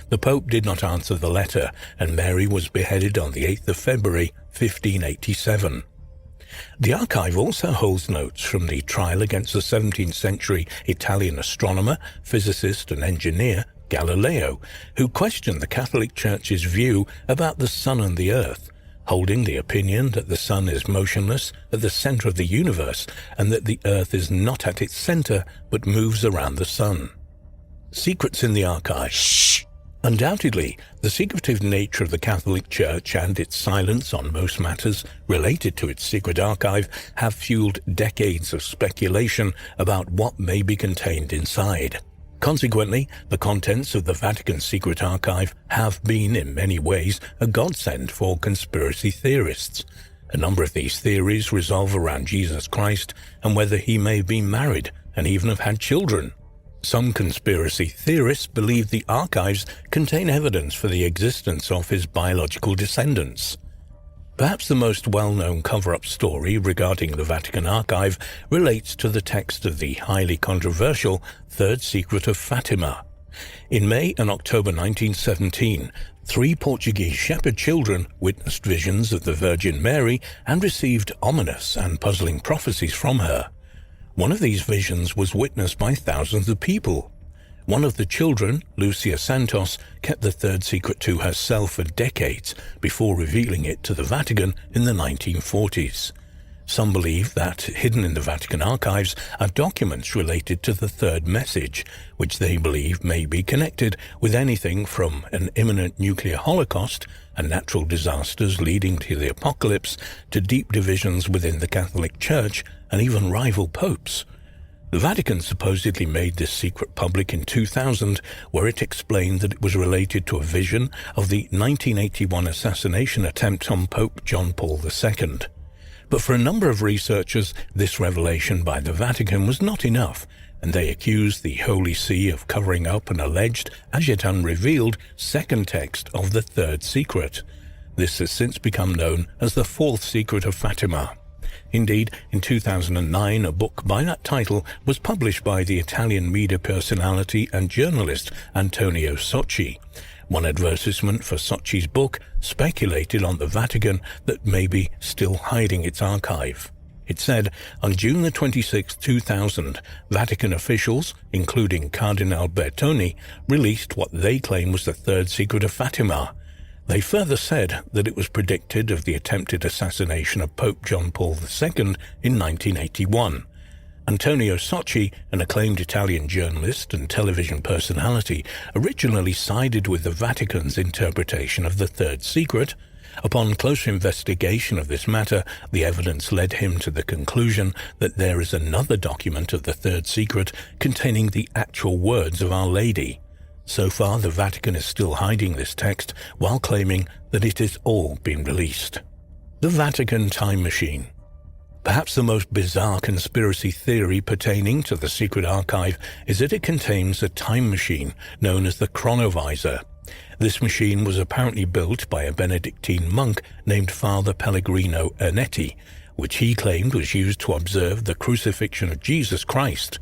The Pope did not answer the letter, and Mary was beheaded on the 8th of February, 1587. The archive also holds notes from the trial against the 17th century Italian astronomer, physicist and engineer Galileo, who questioned the Catholic Church's view about the sun and the earth, holding the opinion that the sun is motionless at the center of the universe and that the earth is not at its center but moves around the sun. Secrets in the archive. Shh! Undoubtedly, the secretive nature of the Catholic Church and its silence on most matters related to its secret archive have fueled decades of speculation about what may be contained inside. Consequently, the contents of the Vatican's secret archive have been, in many ways, a godsend for conspiracy theorists. A number of these theories revolve around Jesus Christ and whether he may have been married and even have had children. Some conspiracy theorists believe the archives contain evidence for the existence of his biological descendants. Perhaps the most well-known cover-up story regarding the Vatican archive relates to the text of the highly controversial Third Secret of Fatima. In May and October 1917, 3 Portuguese shepherd children witnessed visions of the Virgin Mary and received ominous and puzzling prophecies from her. One of these visions was witnessed by thousands of people. One of the children, Lucia Santos, kept the third secret to herself for decades before revealing it to the Vatican in the 1940s. Some believe that hidden in the Vatican archives are documents related to the third message, which they believe may be connected with anything from an imminent nuclear holocaust and natural disasters leading to the apocalypse to deep divisions within the Catholic Church and even rival popes. The Vatican supposedly made this secret public in 2000, where it explained that it was related to a vision of the 1981 assassination attempt on Pope John Paul II. But for a number of researchers, this revelation by the Vatican was not enough, and they accused the Holy See of covering up an alleged, as yet unrevealed, second text of the third secret. This has since become known as the Fourth Secret of Fatima. Indeed, in 2009, a book by that title was published by the Italian media personality and journalist Antonio Socci. One advertisement for Socci's book speculated on the Vatican that may be still hiding its archive. It said, on June 26, 2000, Vatican officials, including Cardinal Bertone, released what they claim was the third secret of Fatima. They further said that it was predicted of the attempted assassination of Pope John Paul II in 1981. Antonio Socci, an acclaimed Italian journalist and television personality, originally sided with the Vatican's interpretation of the third secret. Upon closer investigation of this matter, the evidence led him to the conclusion that there is another document of the third secret containing the actual words of Our Lady. So far, the Vatican is still hiding this text while claiming that it has all been released. The Vatican Time Machine. Perhaps the most bizarre conspiracy theory pertaining to the secret archive is that it contains a time machine known as the chronovisor. This machine was apparently built by a Benedictine monk named Father Pellegrino Ernetti, which he claimed was used to observe the crucifixion of Jesus Christ.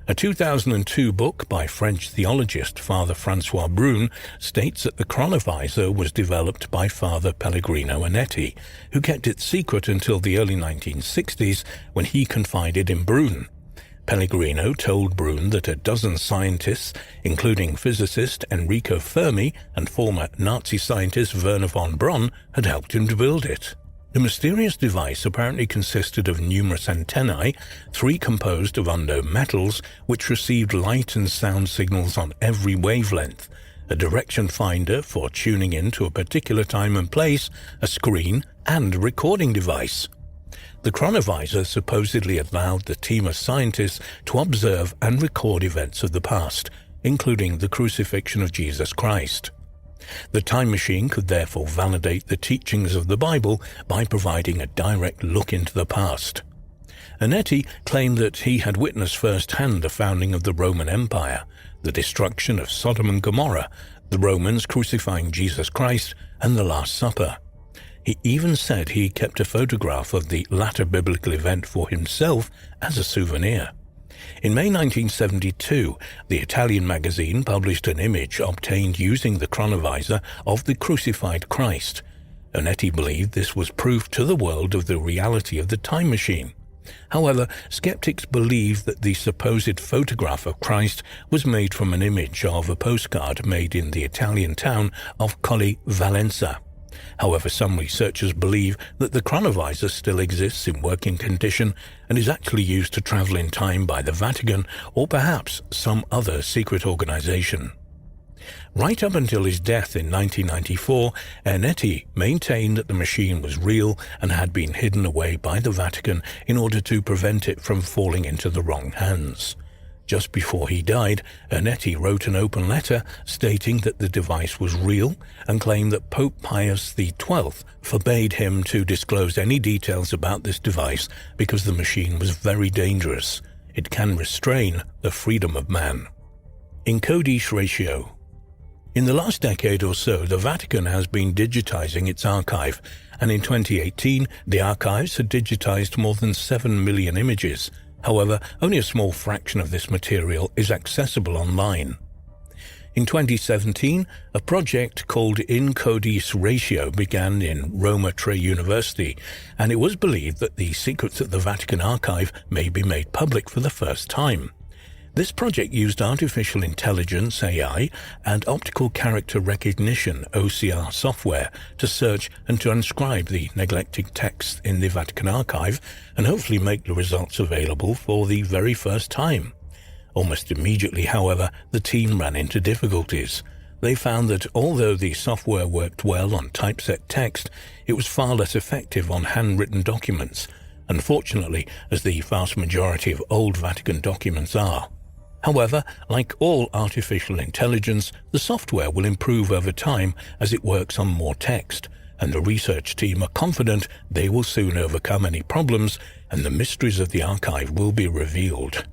A 2002 book by French theologist Father François Brun states that the chronovisor was developed by Father Pellegrino Anetti, who kept it secret until the early 1960s when he confided in Brun. Pellegrino told Brun that a dozen scientists, including physicist Enrico Fermi and former Nazi scientist Werner von Braun, had helped him to build it. The mysterious device apparently consisted of numerous antennae, 3 composed of unknown metals, which received light and sound signals on every wavelength, a direction finder for tuning in to a particular time and place, a screen, and a recording device. The chronovisor supposedly allowed the team of scientists to observe and record events of the past, including the crucifixion of Jesus Christ. The time machine could therefore validate the teachings of the Bible by providing a direct look into the past. Anetti claimed that he had witnessed firsthand the founding of the Roman Empire, the destruction of Sodom and Gomorrah, the Romans crucifying Jesus Christ, and the Last Supper. He even said he kept a photograph of the latter biblical event for himself as a souvenir. In May 1972, the Italian magazine published an image obtained using the chronovisor of the crucified Christ. Anetti believed this was proof to the world of the reality of the time machine. However, skeptics believe that the supposed photograph of Christ was made from an image of a postcard made in the Italian town of Colli Valenza. However, some researchers believe that the chronovisor still exists in working condition and is actually used to travel in time by the Vatican or perhaps some other secret organization. Right up until his death in 1994, Anetti maintained that the machine was real and had been hidden away by the Vatican in order to prevent it from falling into the wrong hands. Just before he died, Anetti wrote an open letter stating that the device was real and claimed that Pope Pius XII forbade him to disclose any details about this device because the machine was very dangerous. It can restrain the freedom of man. Encode-each ratio. In the last decade or so, the Vatican has been digitizing its archive, and in 2018, the archives had digitized more than 7 million images. However, only a small fraction of this material is accessible online. In 2017, a project called Encode-each ratio began in Roma Tre University, and it was believed that the secrets of the Vatican archive may be made public for the first time. This project used artificial intelligence, AI, and optical character recognition, OCR software to search and transcribe the neglected texts in the Vatican archive and hopefully make the results available for the very first time. Almost immediately, however, the team ran into difficulties. They found that although the software worked well on typeset text, it was far less effective on handwritten documents, unfortunately, as the vast majority of old Vatican documents are. However, like all artificial intelligence, the software will improve over time as it works on more text, and the research team are confident they will soon overcome any problems and the mysteries of the archive will be revealed.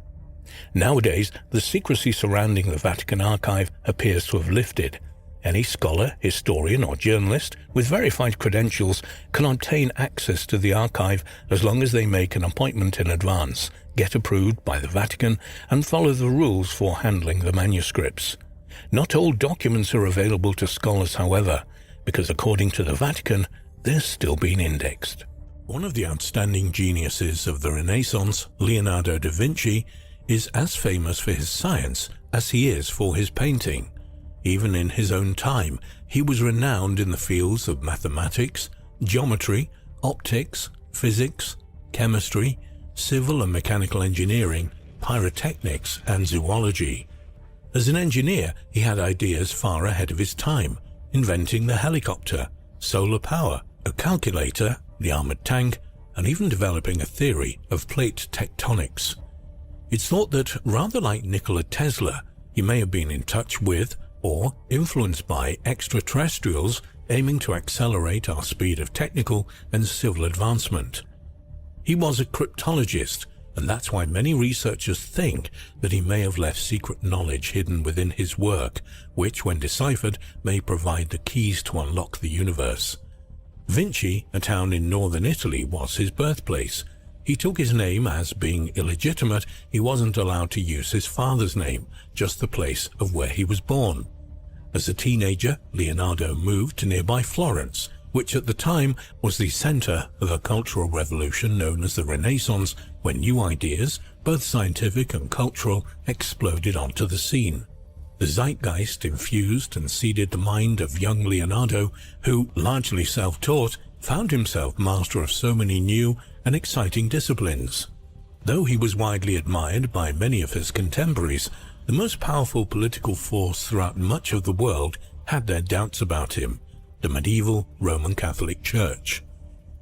Nowadays, the secrecy surrounding the Vatican archive appears to have lifted. Any scholar, historian, or journalist with verified credentials can obtain access to the archive as long as they make an appointment in advance, get approved by the Vatican, and follow the rules for handling the manuscripts. Not all documents are available to scholars, however, because according to the Vatican, they're still being indexed. One of the outstanding geniuses of the Renaissance, Leonardo da Vinci, is as famous for his science as he is for his painting. Even in his own time, he was renowned in the fields of mathematics, geometry, optics, physics, chemistry, civil and mechanical engineering, pyrotechnics, and zoology. As an engineer, he had ideas far ahead of his time, inventing the helicopter, solar power, a calculator, the armored tank, and even developing a theory of plate tectonics. It's thought that, rather like Nikola Tesla, he may have been in touch with or influenced by extraterrestrials aiming to accelerate our speed of technical and civil advancement. He was a cryptologist, and that's why many researchers think that he may have left secret knowledge hidden within his work, which, when deciphered, may provide the keys to unlock the universe. Vinci, a town in northern Italy, was his birthplace. He took his name as, being illegitimate, he wasn't allowed to use his father's name, just the place of where he was born. As a teenager, Leonardo moved to nearby Florence, which at the time was the center of a cultural revolution known as the Renaissance, when new ideas, both scientific and cultural, exploded onto the scene. The zeitgeist infused and seeded the mind of young Leonardo, who, largely self-taught, found himself master of so many new and exciting disciplines. Though he was widely admired by many of his contemporaries, the most powerful political force throughout much of the world had their doubts about him: the medieval Roman Catholic Church.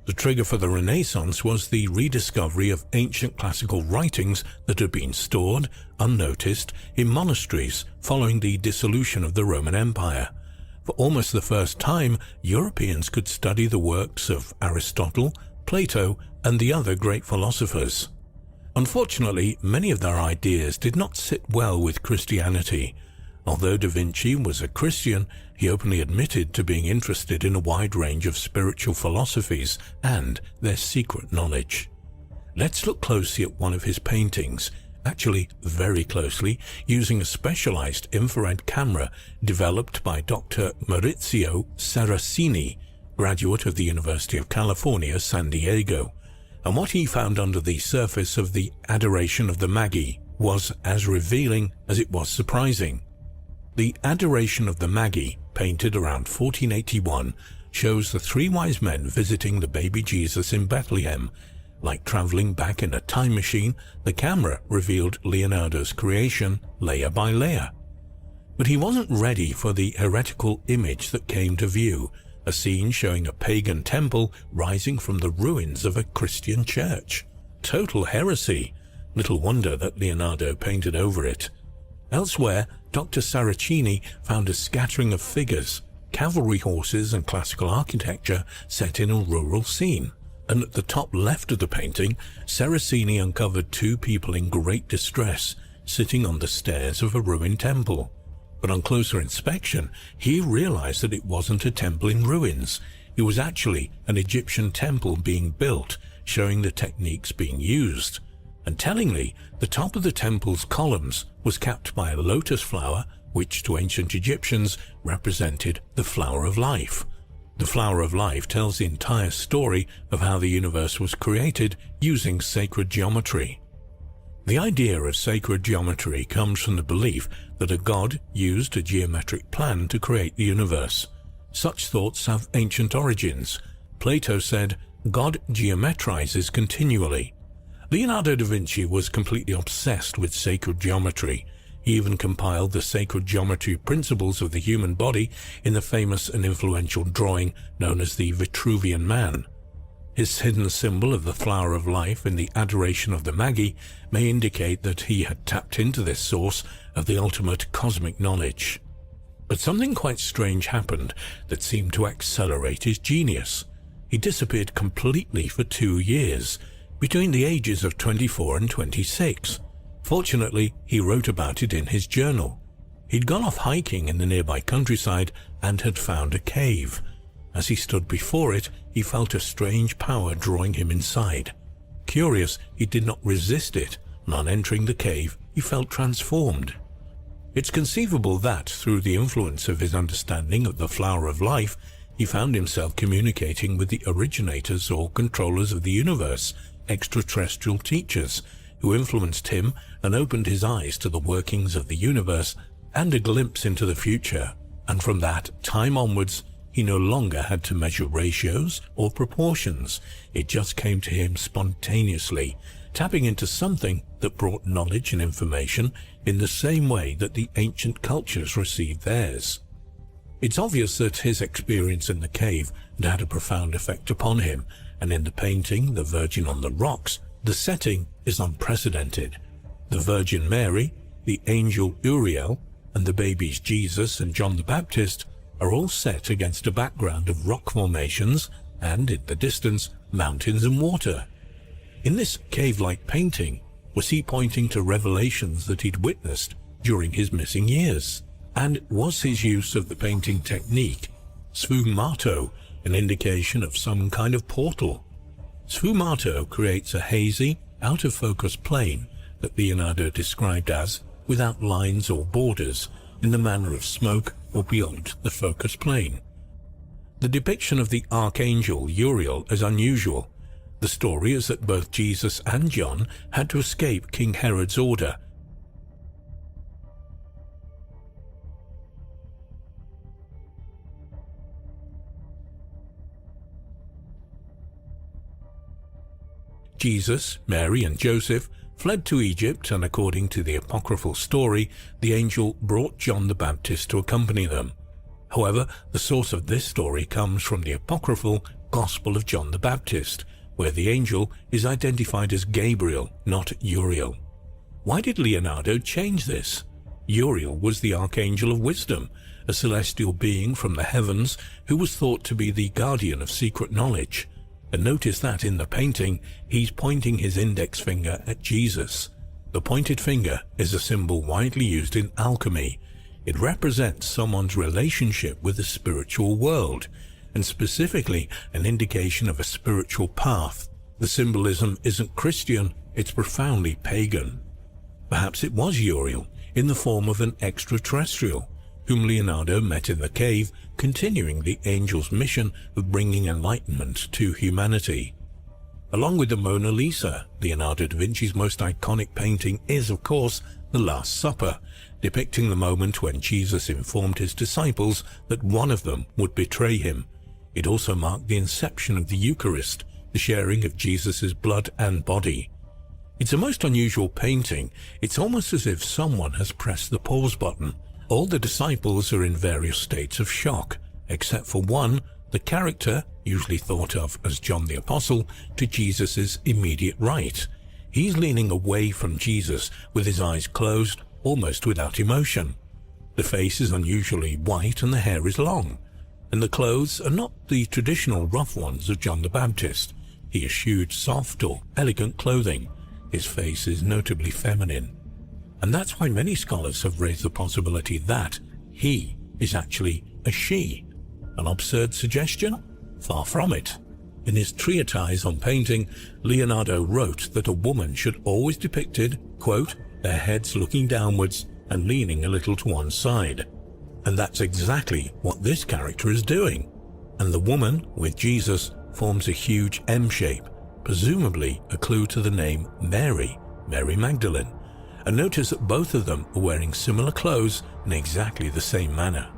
The trigger for the Renaissance was the rediscovery of ancient classical writings that had been stored, unnoticed, in monasteries following the dissolution of the Roman Empire. For almost the first time, Europeans could study the works of Aristotle, Plato, and the other great philosophers. Unfortunately, many of their ideas did not sit well with Christianity. Although Da Vinci was a Christian, he openly admitted to being interested in a wide range of spiritual philosophies and their secret knowledge. Let's look closely at one of his paintings, actually very closely, using a specialized infrared camera developed by Dr. Maurizio Saracini, graduate of the University of California, San Diego. And what he found under the surface of the Adoration of the Magi was as revealing as it was surprising. The Adoration of the Magi, painted around 1481, shows the three wise men visiting the baby Jesus in Bethlehem. Like traveling back in a time machine, the camera revealed Leonardo's creation layer by layer. But he wasn't ready for the heretical image that came to view, a scene showing a pagan temple rising from the ruins of a Christian church. Total heresy. Little wonder that Leonardo painted over it. Elsewhere, Dr. Saracini found a scattering of figures, cavalry horses and classical architecture set in a rural scene. And at the top left of the painting, Saracini uncovered two people in great distress, sitting on the stairs of a ruined temple. But on closer inspection, he realized that it wasn't a temple in ruins. It was actually an Egyptian temple being built, showing the techniques being used. And tellingly, the top of the temple's columns was capped by a lotus flower, which to ancient Egyptians represented the flower of life. The flower of life tells the entire story of how the universe was created using sacred geometry. The idea of sacred geometry comes from the belief that a god used a geometric plan to create the universe. Such thoughts have ancient origins. Plato said, "God geometrizes continually." Leonardo da Vinci was completely obsessed with sacred geometry. He even compiled the sacred geometry principles of the human body in the famous and influential drawing known as the Vitruvian Man. His hidden symbol of the flower of life in the Adoration of the Magi may indicate that he had tapped into this source of the ultimate cosmic knowledge. But something quite strange happened that seemed to accelerate his genius. He disappeared completely for 2 years, between the ages of 24 and 26. Fortunately, he wrote about it in his journal. He'd gone off hiking in the nearby countryside and had found a cave. As he stood before it, he felt a strange power drawing him inside. Curious, he did not resist it, and on entering the cave, he felt transformed. It's conceivable that, through the influence of his understanding of the flower of life, he found himself communicating with the originators or controllers of the universe, extraterrestrial teachers, who influenced him and opened his eyes to the workings of the universe and a glimpse into the future. And from that time onwards, he no longer had to measure ratios or proportions. It just came to him spontaneously, tapping into something that brought knowledge and information in the same way that the ancient cultures received theirs. It's obvious that his experience in the cave had had a profound effect upon him, and in the painting, The Virgin on the Rocks, the setting is unprecedented. The Virgin Mary, the angel Uriel, and the babies Jesus and John the Baptist are all set against a background of rock formations and, in the distance, mountains and water. In this cave-like painting, was he pointing to revelations that he'd witnessed during his missing years? And was his use of the painting technique, sfumato, an indication of some kind of portal? Sfumato creates a hazy, out-of-focus plane that Leonardo described as without lines or borders, in the manner of smoke or beyond the focus plane. The depiction of the archangel Uriel is unusual. The story is that both Jesus and John had to escape King Herod's order. Jesus, Mary and Joseph fled to Egypt, and according to the apocryphal story, the angel brought John the Baptist to accompany them. However, the source of this story comes from the apocryphal Gospel of John the Baptist, where the angel is identified as Gabriel, not Uriel. Why did Leonardo change this? Uriel was the archangel of wisdom, a celestial being from the heavens who was thought to be the guardian of secret knowledge. And notice that in the painting, he's pointing his index finger at Jesus. The pointed finger is a symbol widely used in alchemy. It represents someone's relationship with the spiritual world, and specifically an indication of a spiritual path. The symbolism isn't Christian, it's profoundly pagan. Perhaps it was Uriel, in the form of an extraterrestrial, whom Leonardo met in the cave, continuing the angel's mission of bringing enlightenment to humanity. Along with the Mona Lisa, Leonardo da Vinci's most iconic painting is, of course, The Last Supper, depicting the moment when Jesus informed his disciples that one of them would betray him. It also marked the inception of the Eucharist, the sharing of Jesus' blood and body. It's a most unusual painting. It's almost as if someone has pressed the pause button. All the disciples are in various states of shock, except for one, the character, usually thought of as John the Apostle, to Jesus' immediate right. He's leaning away from Jesus with his eyes closed, almost without emotion. The face is unusually white and the hair is long, and the clothes are not the traditional rough ones of John the Baptist. He eschewed soft or elegant clothing. His face is notably feminine. And that's why many scholars have raised the possibility that he is actually a she. An absurd suggestion? Far from it. In his treatise on painting, Leonardo wrote that a woman should always be depicted, quote, their heads looking downwards and leaning a little to one side. And that's exactly what this character is doing. And the woman, with Jesus, forms a huge M shape, presumably a clue to the name Mary, Mary Magdalene. And notice that both of them are wearing similar clothes in exactly the same manner.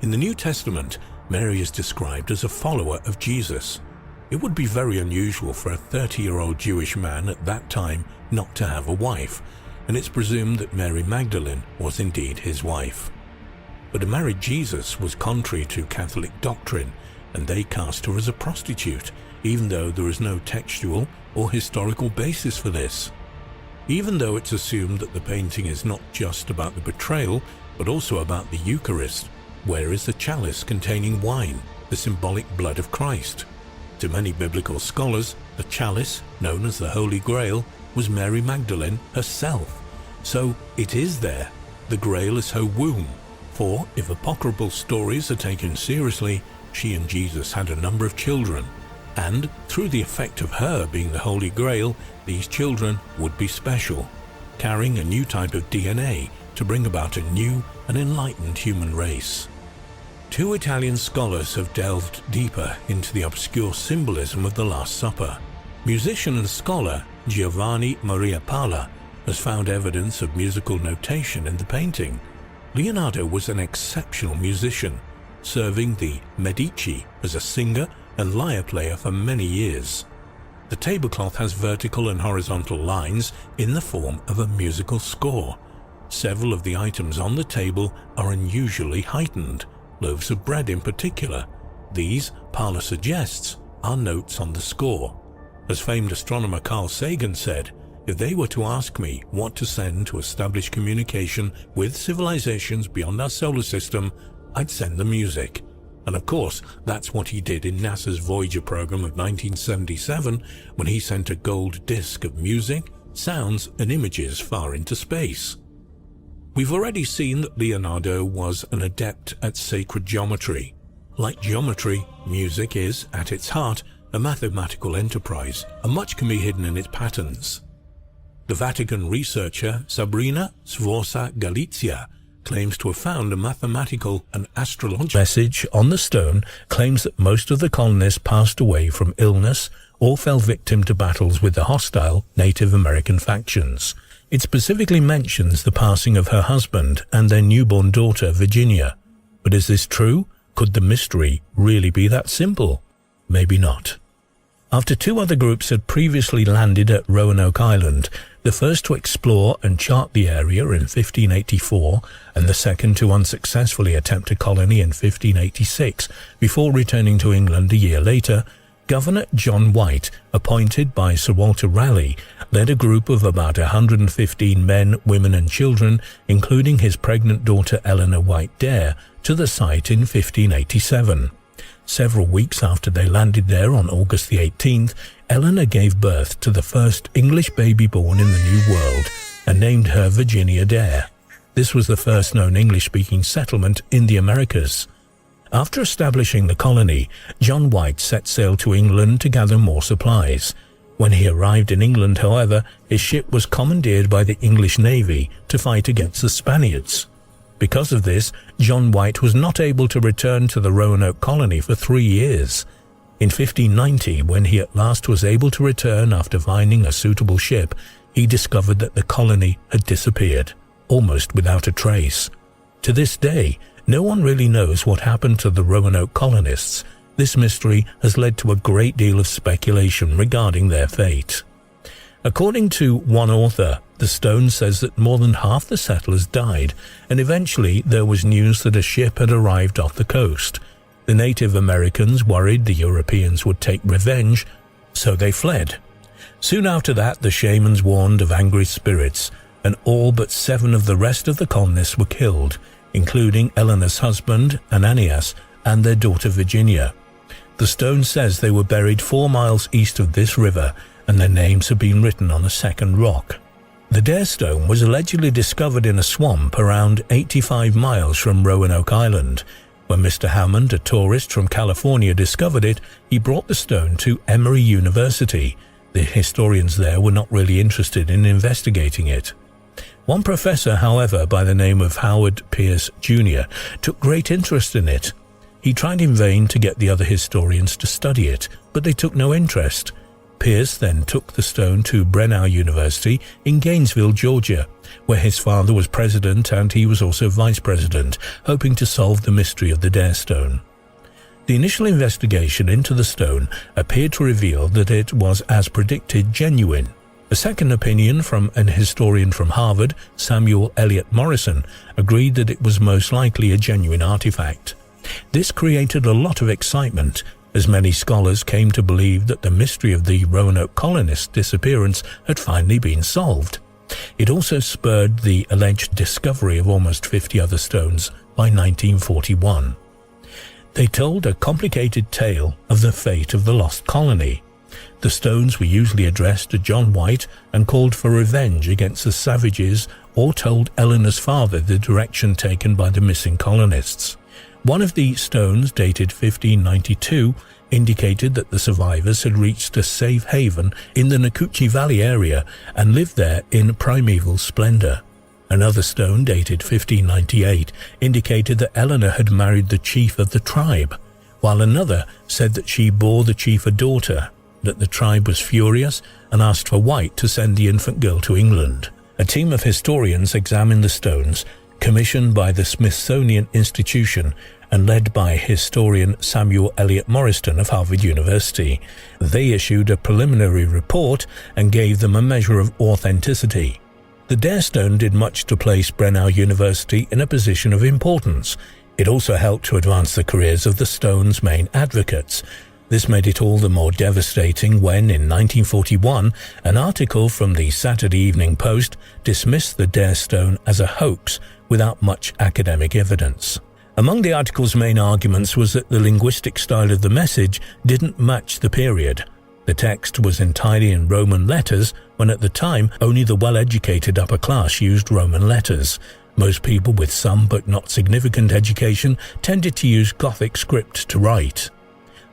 In the New Testament, Mary is described as a follower of Jesus. It would be very unusual for a 30-year-old Jewish man at that time not to have a wife, and it's presumed that Mary Magdalene was indeed his wife. But to marry Jesus was contrary to Catholic doctrine, and they cast her as a prostitute, even though there is no textual or historical basis for this. Even though it's assumed that the painting is not just about the betrayal, but also about the Eucharist, where is the chalice containing wine, the symbolic blood of Christ? To many biblical scholars, the chalice, known as the Holy Grail, was Mary Magdalene herself. So it is there. The Grail is her womb. For if apocryphal stories are taken seriously, she and Jesus had a number of children. And through the effect of her being the Holy Grail, these children would be special, carrying a new type of DNA to bring about a new and enlightened human race. Two Italian scholars have delved deeper into the obscure symbolism of the Last Supper. Musician and scholar Giovanni Maria Palla has found evidence of musical notation in the painting. Leonardo was an exceptional musician, serving the Medici as a singer and lyre player for many years. The tablecloth has vertical and horizontal lines in the form of a musical score. Several of the items on the table are unusually heightened, loaves of bread in particular. These, Palla suggests, are notes on the score. As famed astronomer Carl Sagan said, if they were to ask me what to send to establish communication with civilizations beyond our solar system, I'd send the music. And of course, that's what he did in NASA's Voyager program of 1977, when he sent a gold disc of music, sounds, and images far into space. We've already seen that Leonardo was an adept at sacred geometry. Like geometry, music is, at its heart, a mathematical enterprise, and much can be hidden in its patterns. The Vatican researcher Sabrina Sforza-Galizia claims to have found a mathematical and astrological message on the stone, claims that most of the colonists passed away from illness or fell victim to battles with the hostile Native American factions. It specifically mentions the passing of her husband and their newborn daughter, Virginia. But is this true? Could the mystery really be that simple? Maybe not. After two other groups had previously landed at Roanoke Island, the first to explore and chart the area in 1584, and the second to unsuccessfully attempt a colony in 1586, before returning to England a year later, Governor John White, appointed by Sir Walter Raleigh, led a group of about 115 men, women and children, including his pregnant daughter Eleanor White Dare, to the site in 1587. Several weeks after they landed there on August the 18th, Eleanor gave birth to the first English baby born in the New World and named her Virginia Dare. This was the first known English-speaking settlement in the Americas. After establishing the colony, John White set sail to England to gather more supplies. When he arrived in England, however, his ship was commandeered by the English Navy to fight against the Spaniards. Because of this, John White was not able to return to the Roanoke colony for 3 years. In 1590, when he at last was able to return after finding a suitable ship, he discovered that the colony had disappeared, almost without a trace. To this day, no one really knows what happened to the Roanoke colonists. This mystery has led to a great deal of speculation regarding their fate. According to one author, the stone says that more than half the settlers died, and eventually there was news that a ship had arrived off the coast. The Native Americans worried the Europeans would take revenge, so they fled. Soon after that, the shamans warned of angry spirits, and all but 7 of the rest of the colonists were killed, including Eleanor's husband, Ananias, and their daughter Virginia. The stone says they were buried 4 miles east of this river, and their names have been written on a second rock. The Dare stone was allegedly discovered in a swamp around 85 miles from Roanoke Island. When Mr. Hammond, a tourist from California, discovered it, he brought the stone to Emory University. The historians there were not really interested in investigating it. One professor, however, by the name of Howard Pierce Jr., took great interest in it. He tried in vain to get the other historians to study it, but they took no interest. Pierce then took the stone to Brenau University in Gainesville, Georgia, where his father was president and he was also vice president, hoping to solve the mystery of the Dare stone. The initial investigation into the stone appeared to reveal that it was, as predicted, genuine. A second opinion from an historian from Harvard, Samuel Eliot Morison, agreed that it was most likely a genuine artifact. This created a lot of excitement, as many scholars came to believe that the mystery of the Roanoke colonists' disappearance had finally been solved. It also spurred the alleged discovery of almost 50 other stones by 1941. They told a complicated tale of the fate of the lost colony. The stones were usually addressed to John White and called for revenge against the savages, or told Eleanor's father the direction taken by the missing colonists. One of the stones, dated 1592, indicated that the survivors had reached a safe haven in the Nuked Valley area and lived there in primeval splendor. Another stone, dated 1598, indicated that Eleanor had married the chief of the tribe, while another said that she bore the chief a daughter, that the tribe was furious and asked for White to send the infant girl to England. A team of historians examined the stones, commissioned by the Smithsonian Institution and led by historian Samuel Eliot Morison of Harvard University. They issued a preliminary report and gave them a measure of authenticity. The Dare stone did much to place Brenau University in a position of importance. It also helped to advance the careers of the stone's main advocates. This made it all the more devastating when, in 1941, an article from the Saturday Evening Post dismissed the Dare stone as a hoax without much academic evidence. Among the article's main arguments was that the linguistic style of the message didn't match the period. The text was entirely in Roman letters, when at the time only the well-educated upper class used Roman letters. Most people with some but not significant education tended to use Gothic script to write.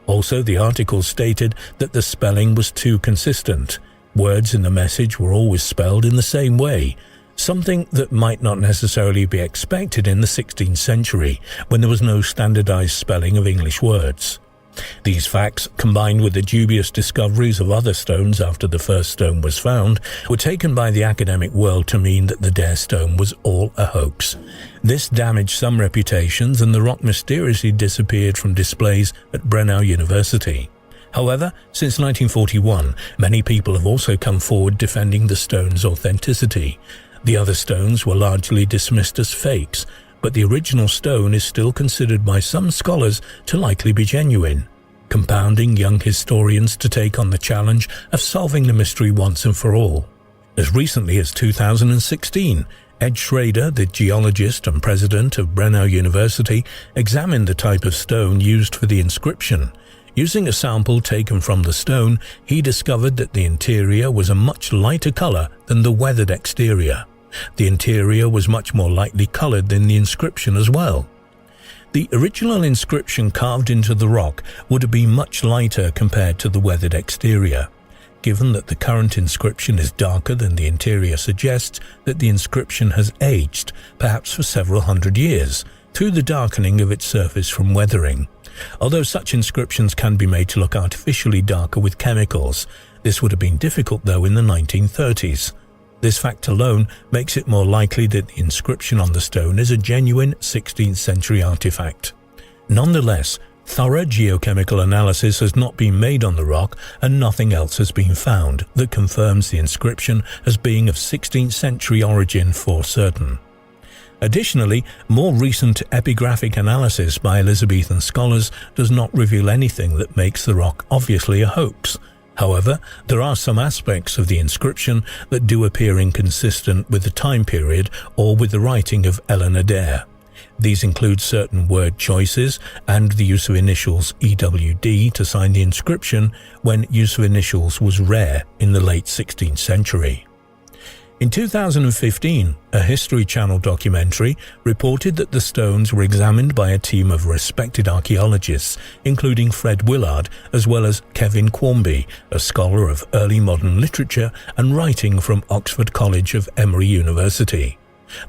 Also, the article stated that the spelling was too consistent. Words in the message were always spelled in the same way, something that might not necessarily be expected in the 16th century, when there was no standardized spelling of English words. These facts, combined with the dubious discoveries of other stones after the first stone was found, were taken by the academic world to mean that the Dare stone was all a hoax. This damaged some reputations, and the rock mysteriously disappeared from displays at Brno University. However, since 1941, many people have also come forward defending the stone's authenticity. The other stones were largely dismissed as fakes, but the original stone is still considered by some scholars to likely be genuine, compounding young historians to take on the challenge of solving the mystery once and for all. As recently as 2016, Ed Schrader, the geologist and president of Brno University, examined the type of stone used for the inscription. Using a sample taken from the stone, he discovered that the interior was a much lighter color than the weathered exterior. The interior was much more lightly colored than the inscription as well. The original inscription carved into the rock would have been much lighter compared to the weathered exterior. Given that the current inscription is darker than the interior suggests that the inscription has aged, perhaps for several hundred years, through the darkening of its surface from weathering. Although such inscriptions can be made to look artificially darker with chemicals, this would have been difficult though in the 1930s. This fact alone makes it more likely that the inscription on the stone is a genuine 16th century artifact. Nonetheless, thorough geochemical analysis has not been made on the rock, and nothing else has been found that confirms the inscription as being of 16th century origin for certain. Additionally, more recent epigraphic analysis by Elizabethan scholars does not reveal anything that makes the rock obviously a hoax. However, there are some aspects of the inscription that do appear inconsistent with the time period or with the writing of Eleanor Dare. These include certain word choices and the use of initials EWD to sign the inscription when use of initials was rare in the late 16th century. In 2015, a History Channel documentary reported that the stones were examined by a team of respected archaeologists, including Fred Willard, as well as Kevin Quarmby, a scholar of early modern literature and writing from Oxford College of Emory University.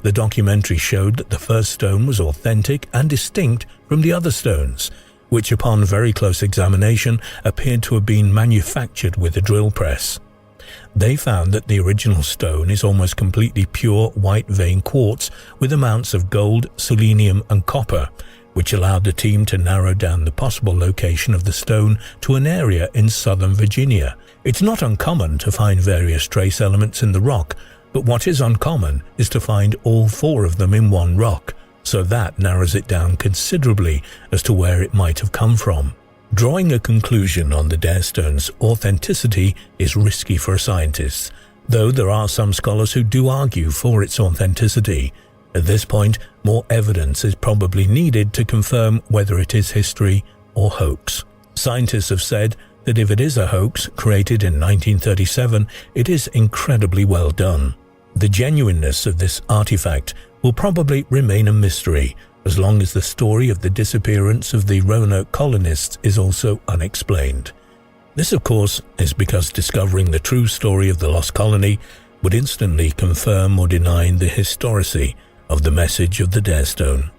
The documentary showed that the first stone was authentic and distinct from the other stones, which upon very close examination appeared to have been manufactured with a drill press. They found that the original stone is almost completely pure white vein quartz with amounts of gold, selenium and copper, which allowed the team to narrow down the possible location of the stone to an area in southern Virginia. It's not uncommon to find various trace elements in the rock, but what is uncommon is to find all four of them in one rock, so that narrows it down considerably as to where it might have come from. Drawing a conclusion on the Dare stone's authenticity is risky for scientists, though there are some scholars who do argue for its authenticity. At this point, more evidence is probably needed to confirm whether it is history or hoax. Scientists have said that if it is a hoax created in 1937, it is incredibly well done. The genuineness of this artifact will probably remain a mystery, as long as the story of the disappearance of the Roanoke colonists is also unexplained. This, of course, is because discovering the true story of the lost colony would instantly confirm or deny the historicity of the message of the Dare stone.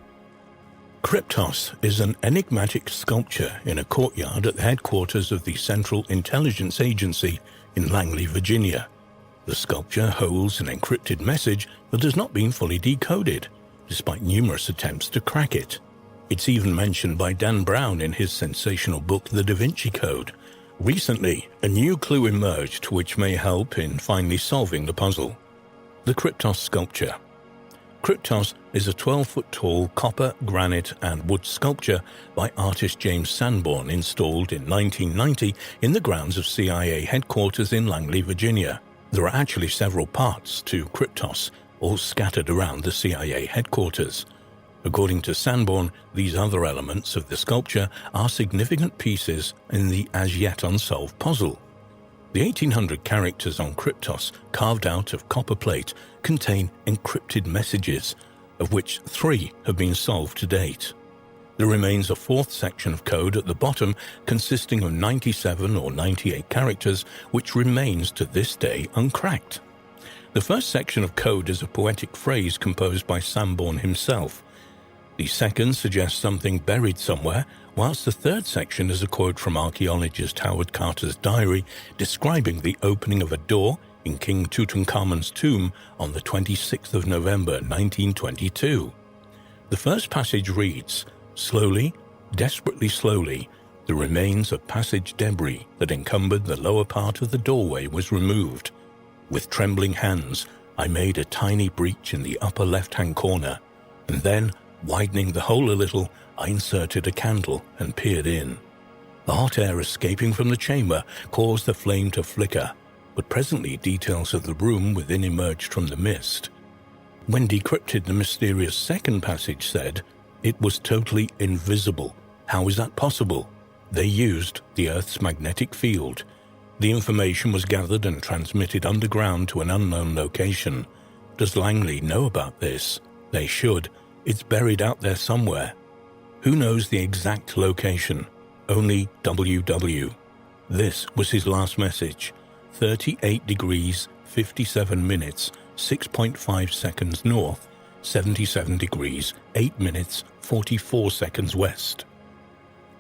Kryptos is an enigmatic sculpture in a courtyard at the headquarters of the Central Intelligence Agency in Langley, Virginia. The sculpture holds an encrypted message that has not been fully decoded, despite numerous attempts to crack it. It's even mentioned by Dan Brown in his sensational book The Da Vinci Code. Recently, a new clue emerged which may help in finally solving the puzzle. The Kryptos sculpture. Kryptos is a 12-foot-tall copper, granite and wood sculpture by artist James Sanborn installed in 1990 in the grounds of CIA headquarters in Langley, Virginia. There are actually several parts to Kryptos, all scattered around the CIA headquarters. According to Sanborn, these other elements of the sculpture are significant pieces in the as-yet unsolved puzzle. The 1,800 characters on Kryptos, carved out of copper plate, contain encrypted messages, of which 3 have been solved to date. There remains a fourth section of code at the bottom consisting of 97 or 98 characters, which remains to this day uncracked. The first section of code is a poetic phrase composed by Sanborn himself. The second suggests something buried somewhere, whilst the third section is a quote from archaeologist Howard Carter's diary describing the opening of a door in King Tutankhamun's tomb on the 26th of November 1922. The first passage reads, "Slowly, desperately slowly, the remains of passage debris that encumbered the lower part of the doorway was removed. With trembling hands, I made a tiny breach in the upper left-hand corner, and then, widening the hole a little, I inserted a candle and peered in. The hot air escaping from the chamber caused the flame to flicker, but presently details of the room within emerged from the mist. When decrypted, the mysterious second passage said, 'It was totally invisible. How is that possible? They used the Earth's magnetic field. The information was gathered and transmitted underground to an unknown location. Does Langley know about this? They should. It's buried out there somewhere. Who knows the exact location? Only WW.' This was his last message. 38 degrees, 57 minutes, 6.5 seconds north, 77 degrees, 8 minutes, 44 seconds west.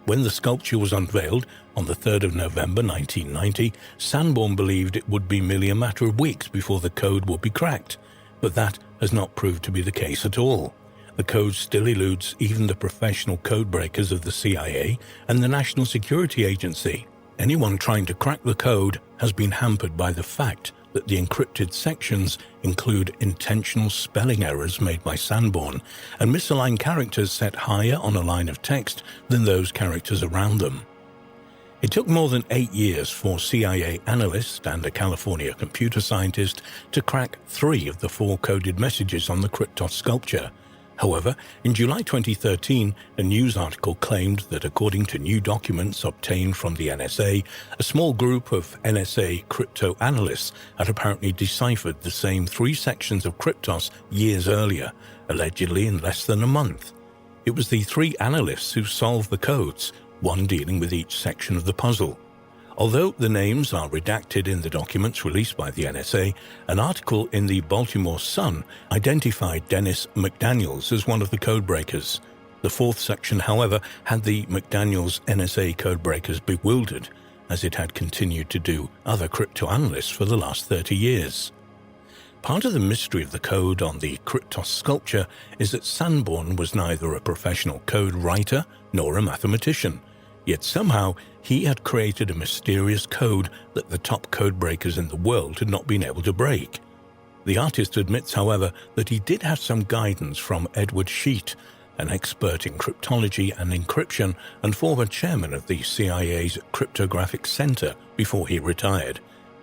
When the sculpture was unveiled on the 3rd of November 1990, Sanborn believed it would be merely a matter of weeks before the code would be cracked, but that has not proved to be the case at all. The code still eludes even the professional codebreakers of the CIA and the National Security Agency. Anyone trying to crack the code has been hampered by the fact that the encrypted sections include intentional spelling errors made by Sanborn and misaligned characters set higher on a line of text than those characters around them. It took more than 8 years for CIA analysts and a California computer scientist to crack 3 of the 4 coded messages on the Kryptos sculpture. However, in July 2013, a news article claimed that according to new documents obtained from the NSA, a small group of NSA crypto analysts had apparently deciphered the same 3 sections of Kryptos years earlier, allegedly in less than a month. It was the 3 analysts who solved the codes, one dealing with each section of the puzzle. Although the names are redacted in the documents released by the NSA, an article in the Baltimore Sun identified Dennis McDaniels as one of the codebreakers. The 4th section, however, had the McDaniels NSA codebreakers bewildered, as it had continued to do other cryptoanalysts for the last 30 years. Part of the mystery of the code on the Kryptos sculpture is that Sanborn was neither a professional code writer nor a mathematician. Yet somehow he had created a mysterious code that the top codebreakers in the world had not been able to break. The artist admits, however, that he did have some guidance from Edward Sheet, an expert in cryptology and encryption and former chairman of the CIA's Cryptographic Center before he retired.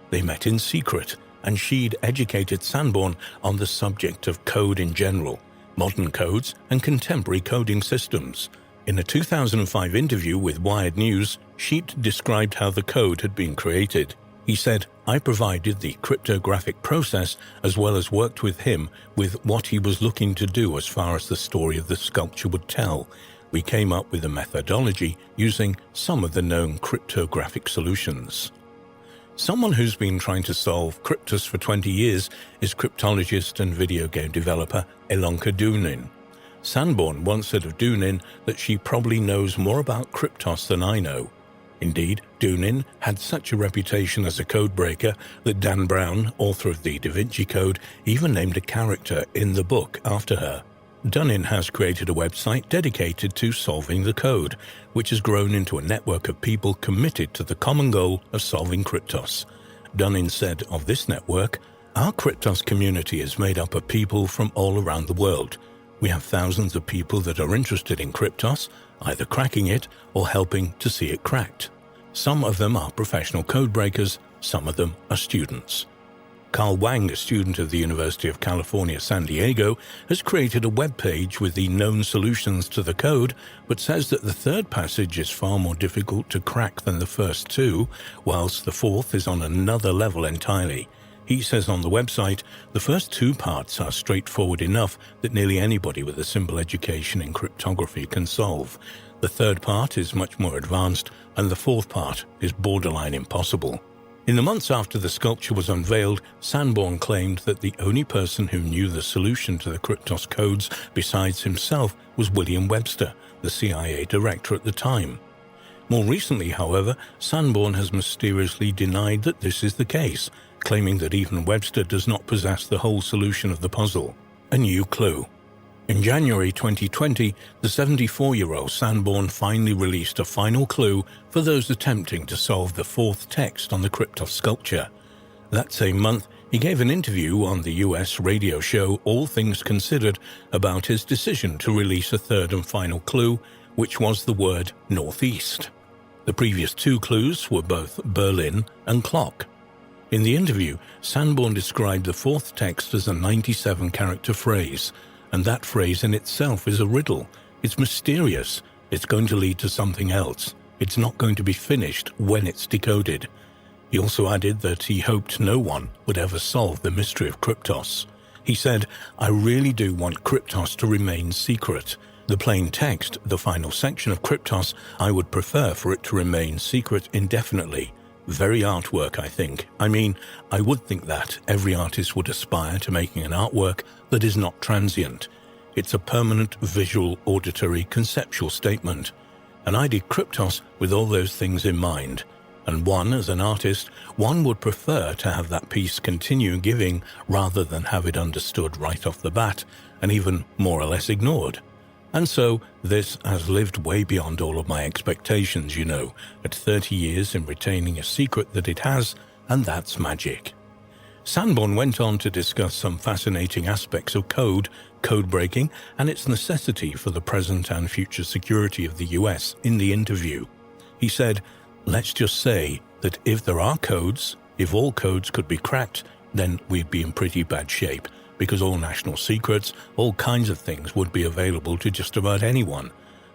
They met in secret, and Sheet educated Sanborn on the subject of code in general, modern codes and contemporary coding systems. In a 2005 interview with Wired News, Sheet described how the code had been created. He said, "I provided the cryptographic process as well as worked with him with what he was looking to do as far as the story of the sculpture would tell. We came up with a methodology using some of the known cryptographic solutions." Someone who's been trying to solve Kryptos for 20 years is cryptologist and video game developer Ilonka Dunin. Sanborn once said of Dunin that she probably knows more about Kryptos than I know. Indeed, Dunin had such a reputation as a codebreaker that Dan Brown, author of the Da Vinci Code, even named a character in the book after her. Dunin has created a website dedicated to solving the code, which has grown into a network of people committed to the common goal of solving Kryptos. Dunin said of this network, "Our Kryptos community is made up of people from all around the world. We have thousands of people that are interested in Kryptos, either cracking it or helping to see it cracked. Some of them are professional codebreakers, some of them are students." Carl Wang, a student of the University of California, San Diego, has created a web page with the known solutions to the code, but says that the 3rd passage is far more difficult to crack than the first 2, whilst the 4th is on another level entirely. He says on the website, the first two parts are straightforward enough that nearly anybody with a simple education in cryptography can solve. The third part is much more advanced, and the fourth part is borderline impossible. In the months after the sculpture was unveiled, Sanborn claimed that the only person who knew the solution to the Kryptos codes besides himself was William Webster, the CIA director at the time. More recently, however, Sanborn has mysteriously denied that this is the case, claiming that even Webster does not possess the whole solution of the puzzle. A new clue. In January 2020, the 74-year-old Sanborn finally released a final clue for those attempting to solve the fourth text on the Kryptos sculpture. That same month, he gave an interview on the US radio show All Things Considered about his decision to release a third and final clue, which was the word northeast. The previous two clues were both Berlin and clock. In the interview, Sanborn described the fourth text as a 97-character phrase, and that phrase in itself is a riddle. It's mysterious. It's going to lead to something else. It's not going to be finished when it's decoded. He also added that he hoped no one would ever solve the mystery of Kryptos. He said, "I really do want Kryptos to remain secret. The plain text, the final section of Kryptos, I would prefer for it to remain secret indefinitely. Very artwork, I think. I mean, I would think that every artist would aspire to making an artwork that is not transient. It's a permanent visual, auditory, conceptual statement. And I did Kryptos with all those things in mind. And one, as an artist, one would prefer to have that piece continue giving rather than have it understood right off the bat and even more or less ignored. And so, this has lived way beyond all of my expectations, you know, at 30 years in retaining a secret that it has, and that's magic." Sanborn went on to discuss some fascinating aspects of code breaking, and its necessity for the present and future security of the US in the interview. He said, "Let's just say that if there are codes, if all codes could be cracked, then we'd be in pretty bad shape. Because all national secrets, all kinds of things would be available to just about anyone.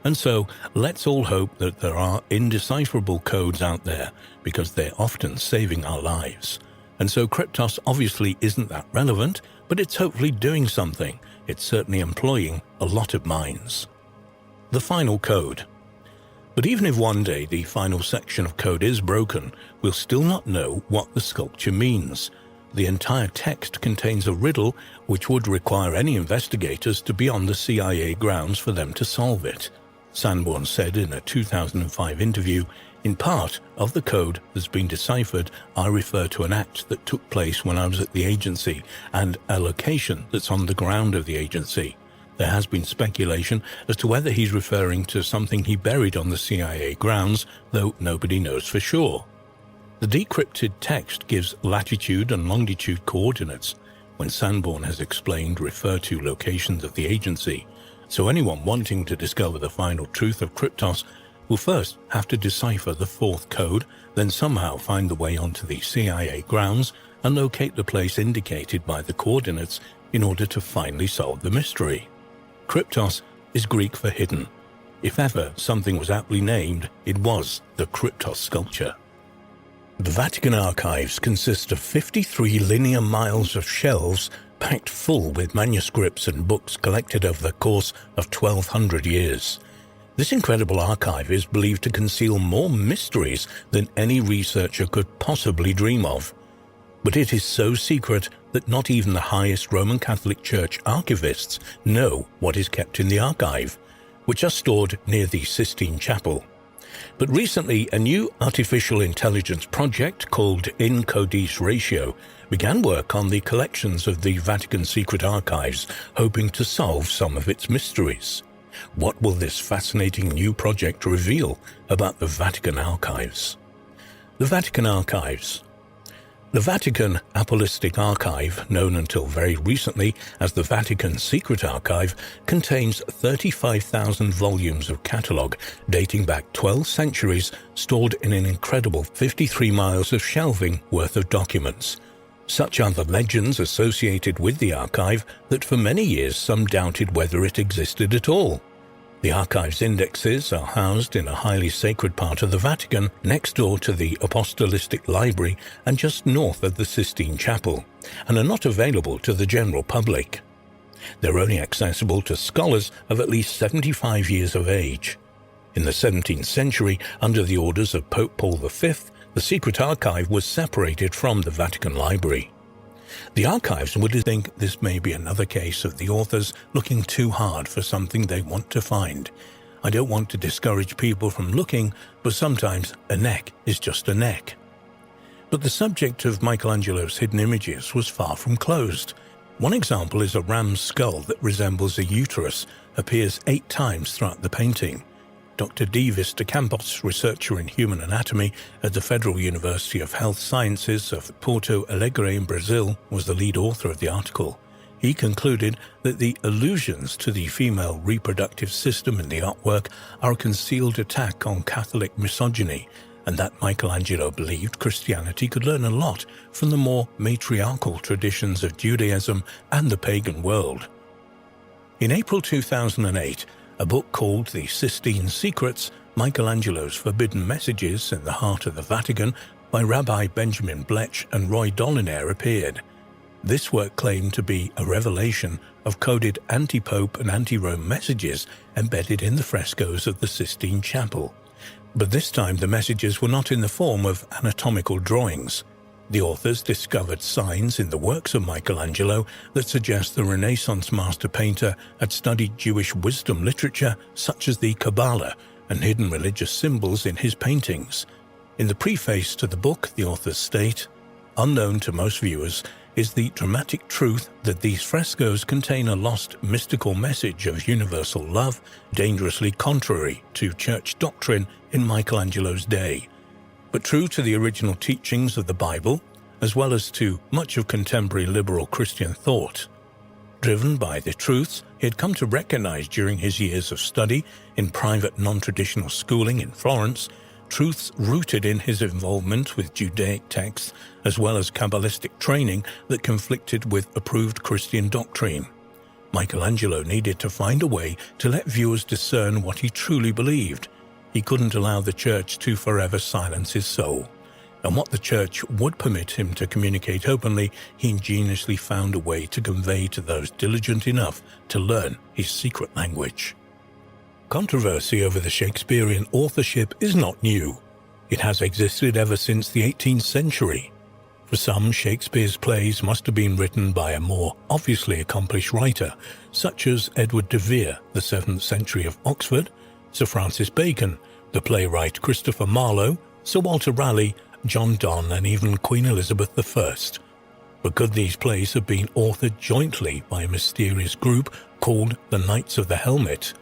And so, let's all hope that there are indecipherable codes out there, because they're often saving our lives. And so Kryptos obviously isn't that relevant, but it's hopefully doing something. It's certainly employing a lot of minds." The final code. But even if one day the final section of code is broken, we'll still not know what the sculpture means. The entire text contains a riddle which would require any investigators to be on the CIA grounds for them to solve it. Sanborn said in a 2005 interview, "In part of the code that's been deciphered, I refer to an act that took place when I was at the agency and a location that's on the ground of the agency. There has been speculation as to whether he's referring to something he buried on the CIA grounds, though nobody knows for sure." The decrypted text gives latitude and longitude coordinates, when Sanborn has explained refer to locations of the agency, so anyone wanting to discover the final truth of Kryptos will first have to decipher the fourth code, then somehow find the way onto the CIA grounds and locate the place indicated by the coordinates in order to finally solve the mystery. Kryptos is Greek for hidden. If ever something was aptly named, it was the Kryptos sculpture. The Vatican archives consist of 53 linear miles of shelves packed full with manuscripts and books collected over the course of 1,200 years. This incredible archive is believed to conceal more mysteries than any researcher could possibly dream of. But it is so secret that not even the highest Roman Catholic Church archivists know what is kept in the archive, which are stored near the Sistine Chapel. But recently, a new artificial intelligence project called Encodis Ratio began work on the collections of the Vatican secret archives, hoping to solve some of its mysteries. What will this fascinating new project reveal about the Vatican archives? The Vatican archives. The Vatican Apostolic Archive, known until very recently as the Vatican Secret Archive, contains 35,000 volumes of catalogue dating back 12 centuries, stored in an incredible 53 miles of shelving worth of documents. Such are the legends associated with the archive that for many years some doubted whether it existed at all. The archive's indexes are housed in a highly sacred part of the Vatican, next door to the Apostolic Library and just north of the Sistine Chapel, and are not available to the general public. They're only accessible to scholars of at least 75 years of age. In the 17th century, under the orders of Pope Paul V, the secret archive was separated from the Vatican Library. The archives would think this may be another case of the authors looking too hard for something they want to find. I don't want to discourage people from looking, but sometimes a neck is just a neck. But the subject of Michelangelo's hidden images was far from closed. One example is a ram's skull that resembles a uterus, appears 8 times throughout the painting. Dr. Divis de Campos, researcher in human anatomy at the Federal University of Health Sciences of Porto Alegre in Brazil, was the lead author of the article. He concluded that the allusions to the female reproductive system in the artwork are a concealed attack on Catholic misogyny, and that Michelangelo believed Christianity could learn a lot from the more matriarchal traditions of Judaism and the pagan world. In April 2008, a book called The Sistine Secrets, Michelangelo's Forbidden Messages in the Heart of the Vatican by Rabbi Benjamin Blech and Roy Dolinaire appeared. This work claimed to be a revelation of coded anti-Pope and anti-Rome messages embedded in the frescoes of the Sistine Chapel. But this time the messages were not in the form of anatomical drawings. The authors discovered signs in the works of Michelangelo that suggest the Renaissance master painter had studied Jewish wisdom literature such as the Kabbalah and hidden religious symbols in his paintings. In the preface to the book, the authors state, "Unknown to most viewers is the dramatic truth that these frescoes contain a lost mystical message of universal love, dangerously contrary to church doctrine in Michelangelo's day, but true to the original teachings of the Bible, as well as to much of contemporary liberal Christian thought." Driven by the truths he had come to recognize during his years of study in private non-traditional schooling in Florence, truths rooted in his involvement with Judaic texts as well as Kabbalistic training that conflicted with approved Christian doctrine. Michelangelo needed to find a way to let viewers discern what he truly believed. He couldn't allow the church to forever silence his soul. And what the church would permit him to communicate openly, he ingeniously found a way to convey to those diligent enough to learn his secret language. Controversy over the Shakespearean authorship is not new. It has existed ever since the 18th century. For some, Shakespeare's plays must have been written by a more obviously accomplished writer, such as Edward de Vere, the 7th century of Oxford, Sir Francis Bacon, the playwright Christopher Marlowe, Sir Walter Raleigh, John Donne, and even Queen Elizabeth I. But could these plays have been authored jointly by a mysterious group called the Knights of the Helmet?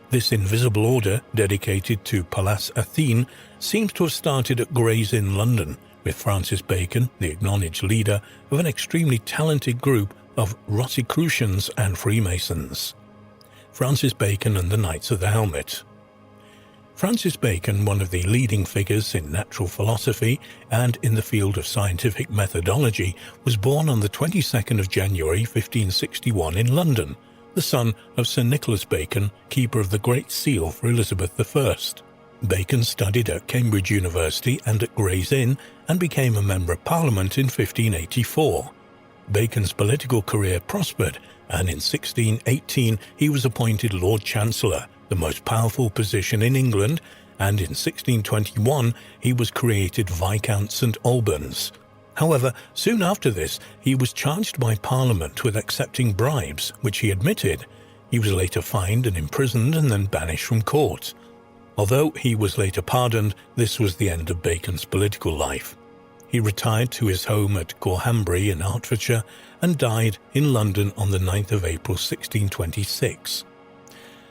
This invisible order, dedicated to Pallas Athene, seems to have started at Gray's Inn, London, with Francis Bacon, the acknowledged leader of an extremely talented group of Rosicrucians and Freemasons. Francis Bacon and the Knights of the Helmet. Francis Bacon, one of the leading figures in natural philosophy and in the field of scientific methodology, was born on the 22nd of January 1561 in London, the son of Sir Nicholas Bacon, keeper of the Great Seal for Elizabeth I. Bacon studied at Cambridge University and at Gray's Inn and became a Member of Parliament in 1584. Bacon's political career prospered, and in 1618 he was appointed Lord Chancellor, the most powerful position in England, and in 1621 he was created Viscount St Albans. However, soon after this, he was charged by Parliament with accepting bribes, which he admitted. He was later fined and imprisoned and then banished from court. Although he was later pardoned, this was the end of Bacon's political life. He retired to his home at Gorhambury in Hertfordshire and died in London on the 9th of April 1626.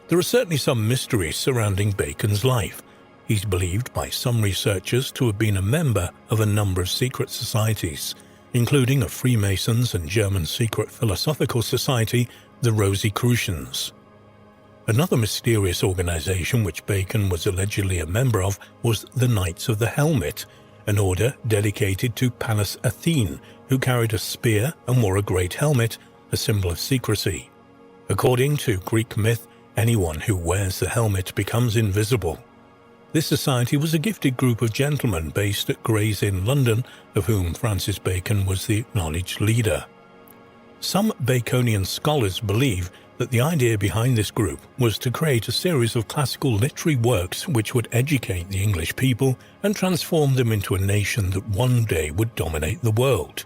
There are certainly some mysteries surrounding Bacon's life. He's believed by some researchers to have been a member of a number of secret societies, including a Freemasons and German secret philosophical society, the Rosicrucians. Another mysterious organization which Bacon was allegedly a member of was the Knights of the Helmet, an order dedicated to Pallas Athene, who carried a spear and wore a great helmet, a symbol of secrecy. According to Greek myth, Anyone who wears the helmet becomes invisible. This society was a gifted group of gentlemen based at Gray's Inn, London, of whom Francis Bacon was the acknowledged leader. Some Baconian scholars believe that the idea behind this group was to create a series of classical literary works which would educate the English people and transform them into a nation that one day would dominate the world.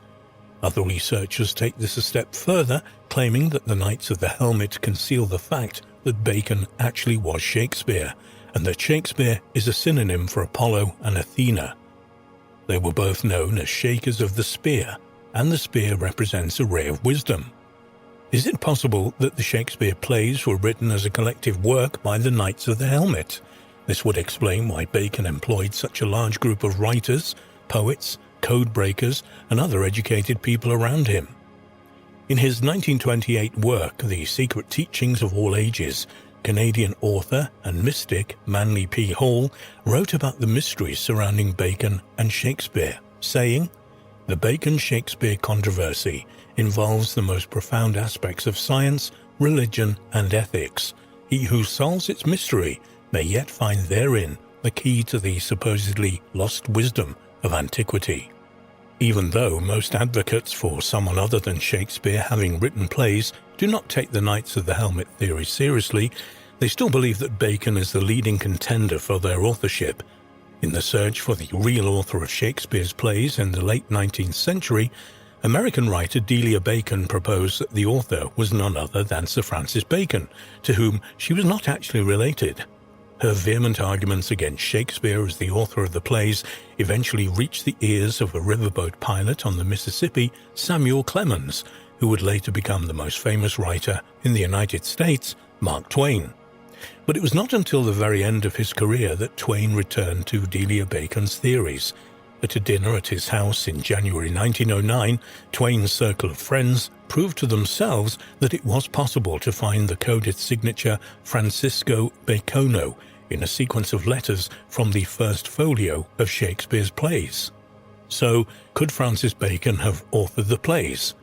Other researchers take this a step further, claiming that the Knights of the Helmet conceal the fact that Bacon actually was Shakespeare, and that Shakespeare is a synonym for Apollo and Athena. They were both known as Shakers of the Spear, and the spear represents a ray of wisdom. Is it possible that the Shakespeare plays were written as a collective work by the Knights of the Helmet? This would explain why Bacon employed such a large group of writers, poets, code breakers, and other educated people around him. In his 1928 work, The Secret Teachings of All Ages, Canadian author and mystic Manly P. Hall wrote about the mysteries surrounding Bacon and Shakespeare, saying, "The Bacon-Shakespeare controversy involves the most profound aspects of science, religion, and ethics. He who solves its mystery may yet find therein the key to the supposedly lost wisdom of antiquity." Even though most advocates for someone other than Shakespeare having written plays do not take the Knights of the Helmet theory seriously, they still believe that Bacon is the leading contender for their authorship. In the search for the real author of Shakespeare's plays in the late 19th century, American writer Delia Bacon proposed that the author was none other than Sir Francis Bacon, to whom she was not actually related. Her vehement arguments against Shakespeare as the author of the plays eventually reached the ears of a riverboat pilot on the Mississippi, Samuel Clemens, who would later become the most famous writer in the United States, Mark Twain. But it was not until the very end of his career that Twain returned to Delia Bacon's theories. At a dinner at his house in January 1909, Twain's circle of friends proved to themselves that it was possible to find the coded signature Francisco Bacono in a sequence of letters from the first folio of Shakespeare's plays. So, could Francis Bacon have authored the plays?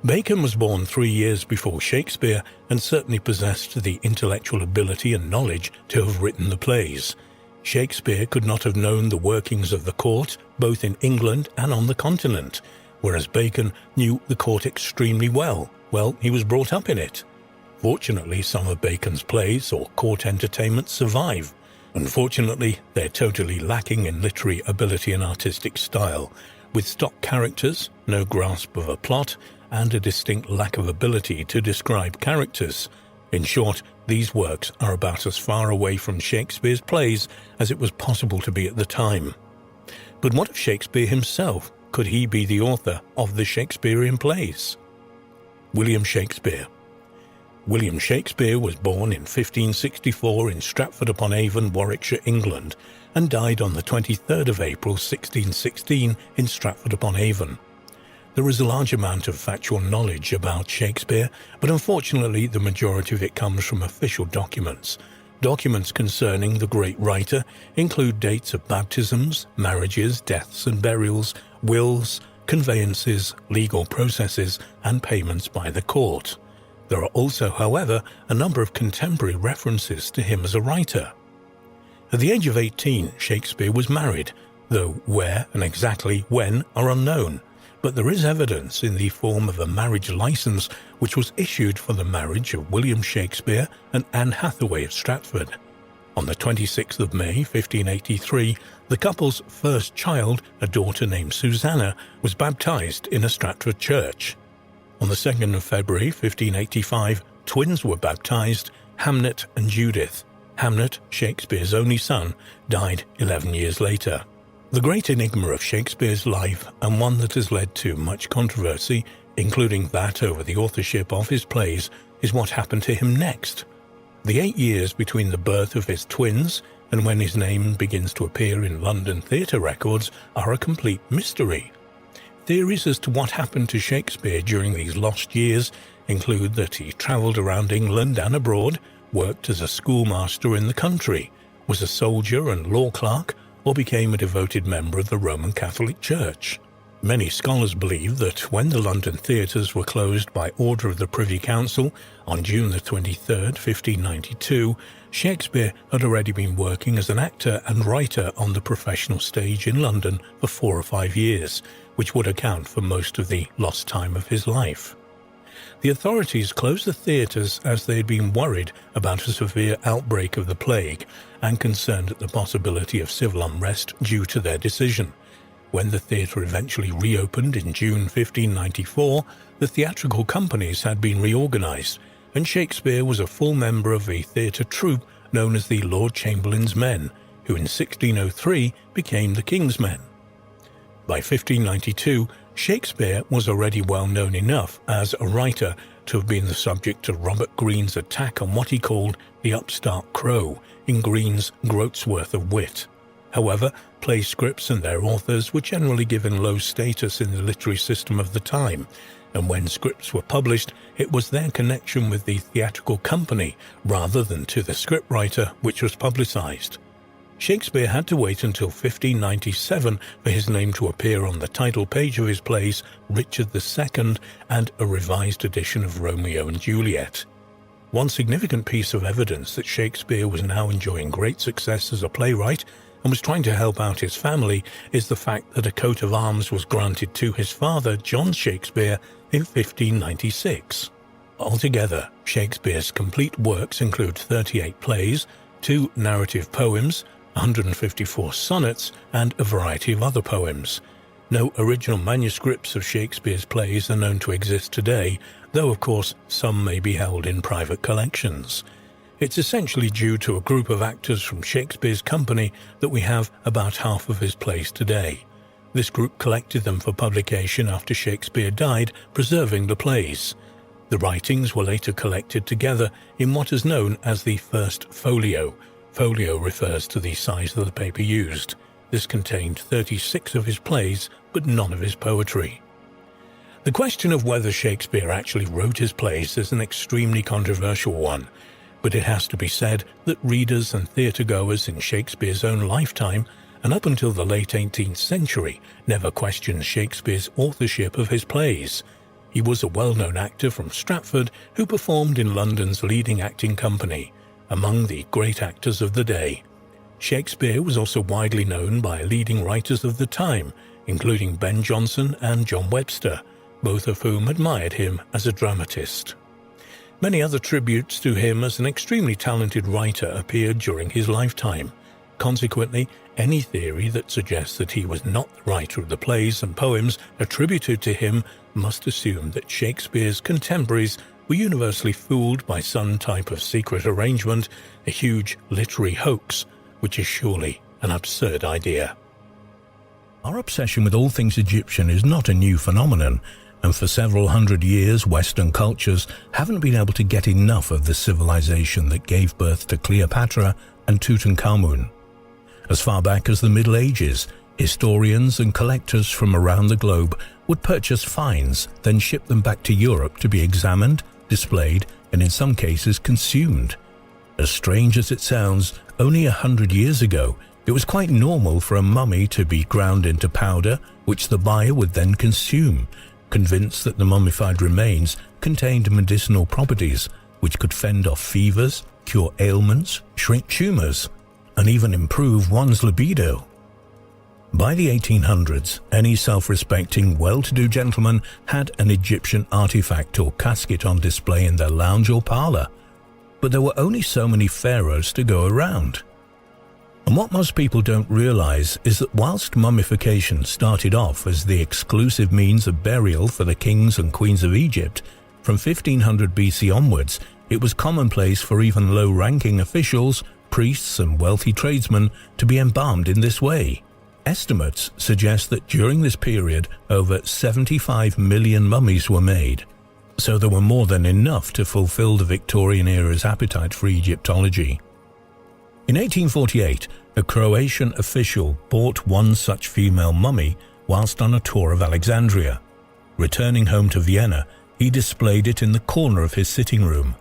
Bacon was born 3 years before Shakespeare and certainly possessed the intellectual ability and knowledge to have written the plays. Shakespeare could not have known the workings of the court, both in England and on the continent, whereas Bacon knew the court extremely well. Well, he was brought up in it. Fortunately, some of Bacon's plays or court entertainments survive. Unfortunately, they're totally lacking in literary ability and artistic style, with stock characters, no grasp of a plot, and a distinct lack of ability to describe characters. In short, these works are about as far away from Shakespeare's plays as it was possible to be at the time. But what of Shakespeare himself? Could he be the author of the Shakespearean plays? William Shakespeare. William Shakespeare was born in 1564 in Stratford-upon-Avon, Warwickshire, England, and died on the 23rd of April 1616 in Stratford-upon-Avon. There is a large amount of factual knowledge about Shakespeare, but unfortunately the majority of it comes from official documents. Documents concerning the great writer include dates of baptisms, marriages, deaths and burials, wills, conveyances, legal processes, and payments by the court. There are also, however, a number of contemporary references to him as a writer. At the age of 18, Shakespeare was married, though where and exactly when are unknown. But there is evidence in the form of a marriage license which was issued for the marriage of William Shakespeare and Anne Hathaway of Stratford. On the 26th of May, 1583, the couple's first child, a daughter named Susanna, was baptized in a Stratford church. On the 2nd of February, 1585, twins were baptized, Hamnet and Judith. Hamnet, Shakespeare's only son, died 11 years later. The great enigma of Shakespeare's life, and one that has led to much controversy, including that over the authorship of his plays, is what happened to him next. The 8 years between the birth of his twins and when his name begins to appear in London theatre records are a complete mystery. Theories as to what happened to Shakespeare during these lost years include that he travelled around England and abroad, worked as a schoolmaster in the country, was a soldier and law clerk, or became a devoted member of the Roman Catholic Church. Many scholars believe that when the London theatres were closed by order of the Privy Council on June the 23rd, 1592, Shakespeare had already been working as an actor and writer on the professional stage in London for 4 or 5 years, which would account for most of the lost time of his life. The authorities closed the theatres as they had been worried about a severe outbreak of the plague and concerned at the possibility of civil unrest due to their decision. When the theatre eventually reopened in June 1594, the theatrical companies had been reorganised, and Shakespeare was a full member of a theatre troupe known as the Lord Chamberlain's Men, who in 1603 became the King's Men. By 1592, Shakespeare was already well known enough as a writer to have been the subject of Robert Greene's attack on what he called the upstart crow in Greene's Groat's Worth of Wit. However, play scripts and their authors were generally given low status in the literary system of the time, and when scripts were published, it was their connection with the theatrical company rather than to the scriptwriter which was publicised. Shakespeare had to wait until 1597 for his name to appear on the title page of his plays Richard II and a revised edition of Romeo and Juliet. One significant piece of evidence that Shakespeare was now enjoying great success as a playwright and was trying to help out his family is the fact that a coat of arms was granted to his father, John Shakespeare, in 1596. Altogether, Shakespeare's complete works include 38 plays, 2 narrative poems, 154 sonnets, and a variety of other poems. No original manuscripts of Shakespeare's plays are known to exist today, though of course some may be held in private collections. It's essentially due to a group of actors from Shakespeare's company that we have about half of his plays today. This group collected them for publication after Shakespeare died, preserving the plays. The writings were later collected together in what is known as the First Folio. Folio refers to the size of the paper used. This contained 36 of his plays, but none of his poetry. The question of whether Shakespeare actually wrote his plays is an extremely controversial one, but it has to be said that readers and theatregoers in Shakespeare's own lifetime, and up until the late 18th century, never questioned Shakespeare's authorship of his plays. He was a well-known actor from Stratford who performed in London's leading acting company, among the great actors of the day. Shakespeare was also widely known by leading writers of the time, including Ben Jonson and John Webster, both of whom admired him as a dramatist. Many other tributes to him as an extremely talented writer appeared during his lifetime. Consequently, any theory that suggests that he was not the writer of the plays and poems attributed to him must assume that Shakespeare's contemporaries were universally fooled by some type of secret arrangement, a huge literary hoax, which is surely an absurd idea. Our obsession with all things Egyptian is not a new phenomenon, and for several hundred years Western cultures haven't been able to get enough of the civilization that gave birth to Cleopatra and Tutankhamun. As far back as the Middle Ages, historians and collectors from around the globe would purchase finds, then ship them back to Europe to be examined, displayed, and in some cases consumed. As strange as it sounds, only 100 years ago, it was quite normal for a mummy to be ground into powder, which the buyer would then consume, convinced that the mummified remains contained medicinal properties which could fend off fevers, cure ailments, shrink tumours, and even improve one's libido. By the 1800s, any self-respecting, well-to-do gentleman had an Egyptian artifact or casket on display in their lounge or parlour, but there were only so many pharaohs to go around. And what most people don't realise is that whilst mummification started off as the exclusive means of burial for the kings and queens of Egypt, from 1500 BC onwards, it was commonplace for even low-ranking officials, priests and wealthy tradesmen to be embalmed in this way. Estimates suggest that during this period, over 75 million mummies were made, so there were more than enough to fulfill the Victorian era's appetite for Egyptology. In 1848, a Croatian official bought one such female mummy whilst on a tour of Alexandria. Returning home to Vienna, he displayed it in the corner of his sitting room.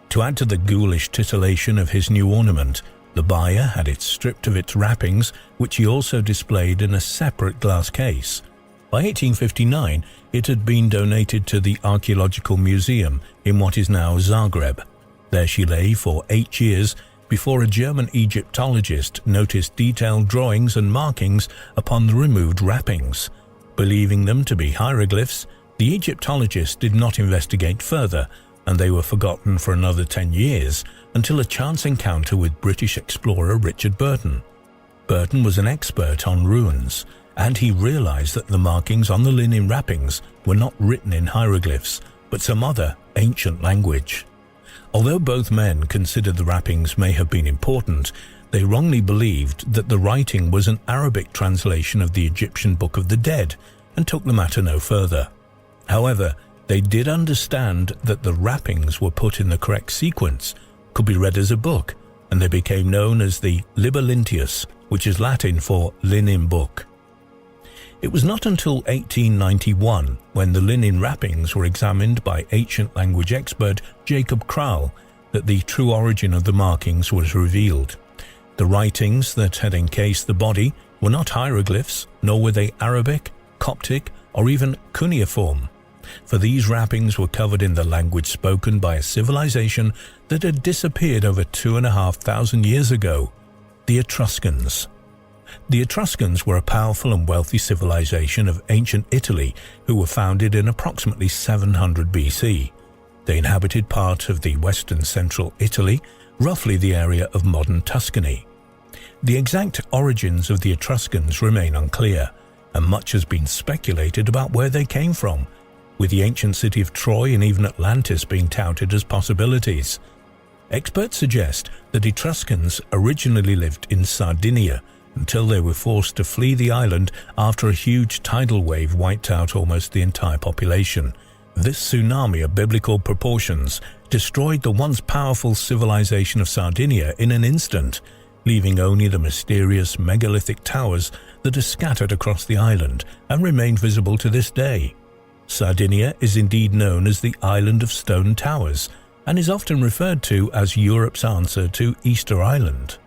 To add to the ghoulish titillation of his new ornament, the buyer had it stripped of its wrappings, which he also displayed in a separate glass case. By 1859, it had been donated to the Archaeological Museum in what is now Zagreb. There she lay for 8 years before a German Egyptologist noticed detailed drawings and markings upon the removed wrappings. Believing them to be hieroglyphs, the Egyptologist did not investigate further, and they were forgotten for another 10 years until a chance encounter with British explorer Richard Burton. Burton was an expert on ruins, and he realized that the markings on the linen wrappings were not written in hieroglyphs, but some other ancient language. Although both men considered the wrappings may have been important, they wrongly believed that the writing was an Arabic translation of the Egyptian Book of the Dead and took the matter no further. However, they did understand that the wrappings were put in the correct sequence, could be read as a book, and they became known as the Liber Linteus, which is Latin for linen book. It was not until 1891, when the linen wrappings were examined by ancient language expert Jacob Krall, that the true origin of the markings was revealed. The writings that had encased the body were not hieroglyphs, nor were they Arabic, Coptic, or even cuneiform, for these wrappings were covered in the language spoken by a civilization that had disappeared over 2,500 years ago, the Etruscans. The Etruscans were a powerful and wealthy civilization of ancient Italy who were founded in approximately 700 BC. They inhabited part of the western central Italy, roughly the area of modern Tuscany. The exact origins of the Etruscans remain unclear, and much has been speculated about where they came from, with the ancient city of Troy and even Atlantis being touted as possibilities. Experts suggest that Etruscans originally lived in Sardinia until they were forced to flee the island after a huge tidal wave wiped out almost the entire population. This tsunami of biblical proportions destroyed the once powerful civilization of Sardinia in an instant, leaving only the mysterious megalithic towers that are scattered across the island and remain visible to this day. Sardinia is indeed known as the Island of Stone Towers and is often referred to as Europe's answer to Easter Island.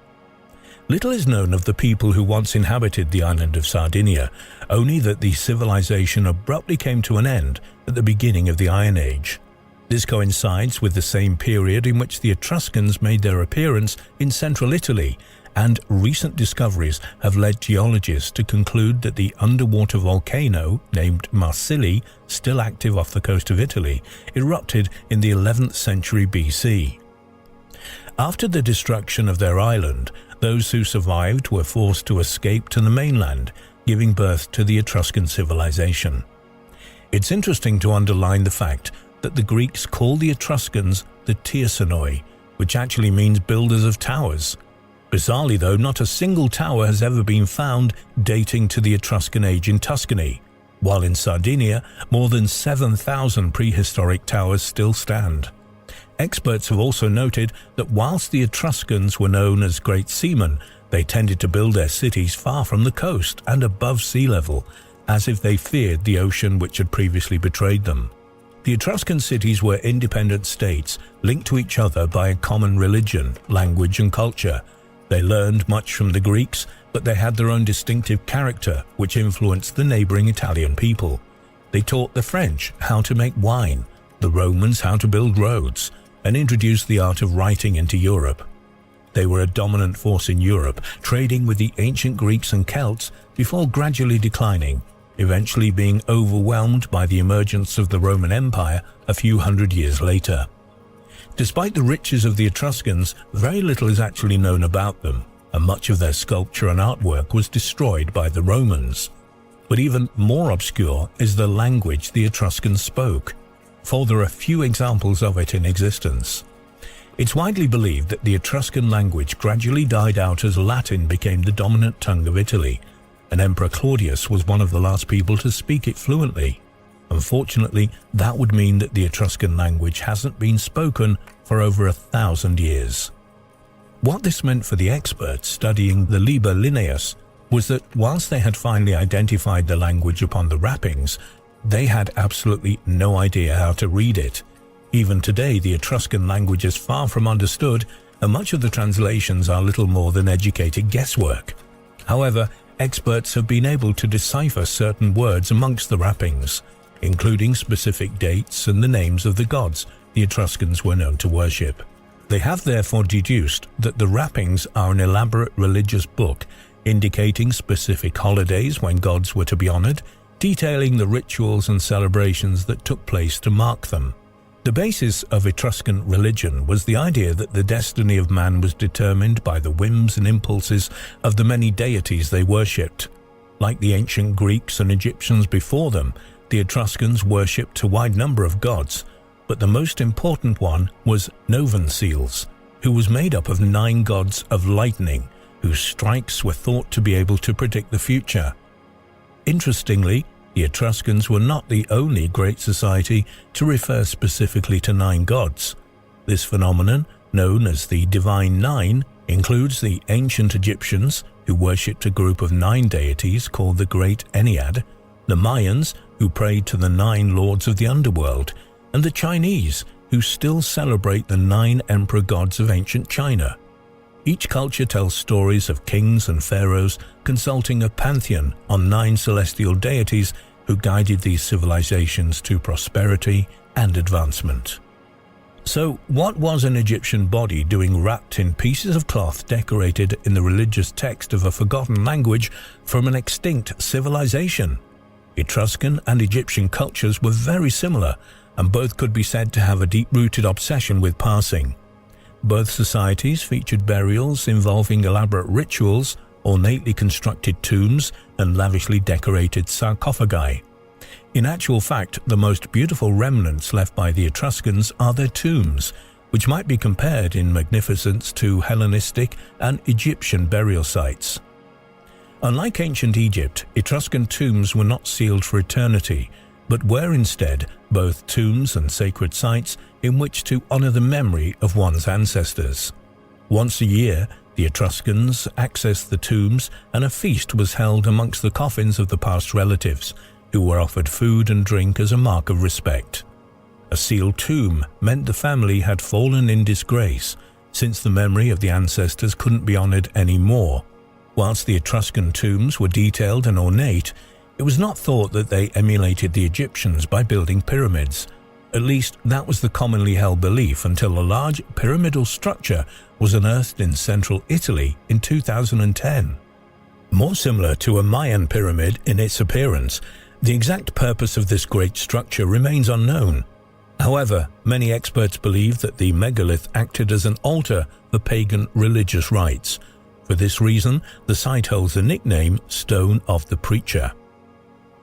Little is known of the people who once inhabited the island of Sardinia, only that the civilization abruptly came to an end at the beginning of the Iron Age. This coincides with the same period in which the Etruscans made their appearance in central Italy, and recent discoveries have led geologists to conclude that the underwater volcano, named Marsili, still active off the coast of Italy, erupted in the 11th century BC. After the destruction of their island, those who survived were forced to escape to the mainland, giving birth to the Etruscan civilization. It's interesting to underline the fact that the Greeks called the Etruscans the Tyrsanoi, which actually means builders of towers. Bizarrely though, not a single tower has ever been found dating to the Etruscan age in Tuscany, while in Sardinia, more than 7,000 prehistoric towers still stand. Experts have also noted that whilst the Etruscans were known as great seamen, they tended to build their cities far from the coast and above sea level, as if they feared the ocean which had previously betrayed them. The Etruscan cities were independent states linked to each other by a common religion, language and culture. They learned much from the Greeks, but they had their own distinctive character which influenced the neighbouring Italian people. They taught the French how to make wine, the Romans how to build roads, and introduced the art of writing into Europe. They were a dominant force in Europe, trading with the ancient Greeks and Celts before gradually declining, eventually being overwhelmed by the emergence of the Roman Empire a few hundred years later. Despite the riches of the Etruscans, very little is actually known about them, and much of their sculpture and artwork was destroyed by the Romans. But even more obscure is the language the Etruscans spoke, for there are few examples of it in existence. It's widely believed that the Etruscan language gradually died out as Latin became the dominant tongue of Italy, and Emperor Claudius was one of the last people to speak it fluently. Unfortunately, that would mean that the Etruscan language hasn't been spoken for over 1,000 years. What this meant for the experts studying the Liber Lineus was that whilst they had finally identified the language upon the wrappings, they had absolutely no idea how to read it. Even today, the Etruscan language is far from understood, and much of the translations are little more than educated guesswork. However, experts have been able to decipher certain words amongst the wrappings, including specific dates and the names of the gods the Etruscans were known to worship. They have therefore deduced that the wrappings are an elaborate religious book indicating specific holidays when gods were to be honored, detailing the rituals and celebrations that took place to mark them. The basis of Etruscan religion was the idea that the destiny of man was determined by the whims and impulses of the many deities they worshipped. Like the ancient Greeks and Egyptians before them, the Etruscans worshipped a wide number of gods, but the most important one was Seals, who was made up of 9 gods of lightning, whose strikes were thought to be able to predict the future. Interestingly, the Etruscans were not the only great society to refer specifically to 9 gods. This phenomenon, known as the Divine Nine, includes the ancient Egyptians, who worshipped a group of 9 deities called the Great Ennead, the Mayans, who prayed to the 9 lords of the underworld, and the Chinese, who still celebrate the 9 emperor gods of ancient China. Each culture tells stories of kings and pharaohs consulting a pantheon on 9 celestial deities who guided these civilizations to prosperity and advancement. So, what was an Egyptian body doing wrapped in pieces of cloth decorated in the religious text of a forgotten language from an extinct civilization? Etruscan and Egyptian cultures were very similar, and both could be said to have a deep-rooted obsession with passing. Both societies featured burials involving elaborate rituals, ornately constructed tombs, and lavishly decorated sarcophagi. In actual fact, the most beautiful remnants left by the Etruscans are their tombs, which might be compared in magnificence to Hellenistic and Egyptian burial sites. Unlike ancient Egypt, Etruscan tombs were not sealed for eternity, but were instead both tombs and sacred sites in which to honor the memory of one's ancestors. Once a year, the Etruscans accessed the tombs, and a feast was held amongst the coffins of the past relatives, who were offered food and drink as a mark of respect. A sealed tomb meant the family had fallen in disgrace, since the memory of the ancestors couldn't be honored anymore. Whilst the Etruscan tombs were detailed and ornate, it was not thought that they emulated the Egyptians by building pyramids. At least that was the commonly held belief until a large pyramidal structure was unearthed in central Italy in 2010. More similar to a Mayan pyramid in its appearance, the exact purpose of this great structure remains unknown. However, many experts believe that the megalith acted as an altar for pagan religious rites. For this reason, the site holds the nickname Stone of the Preacher.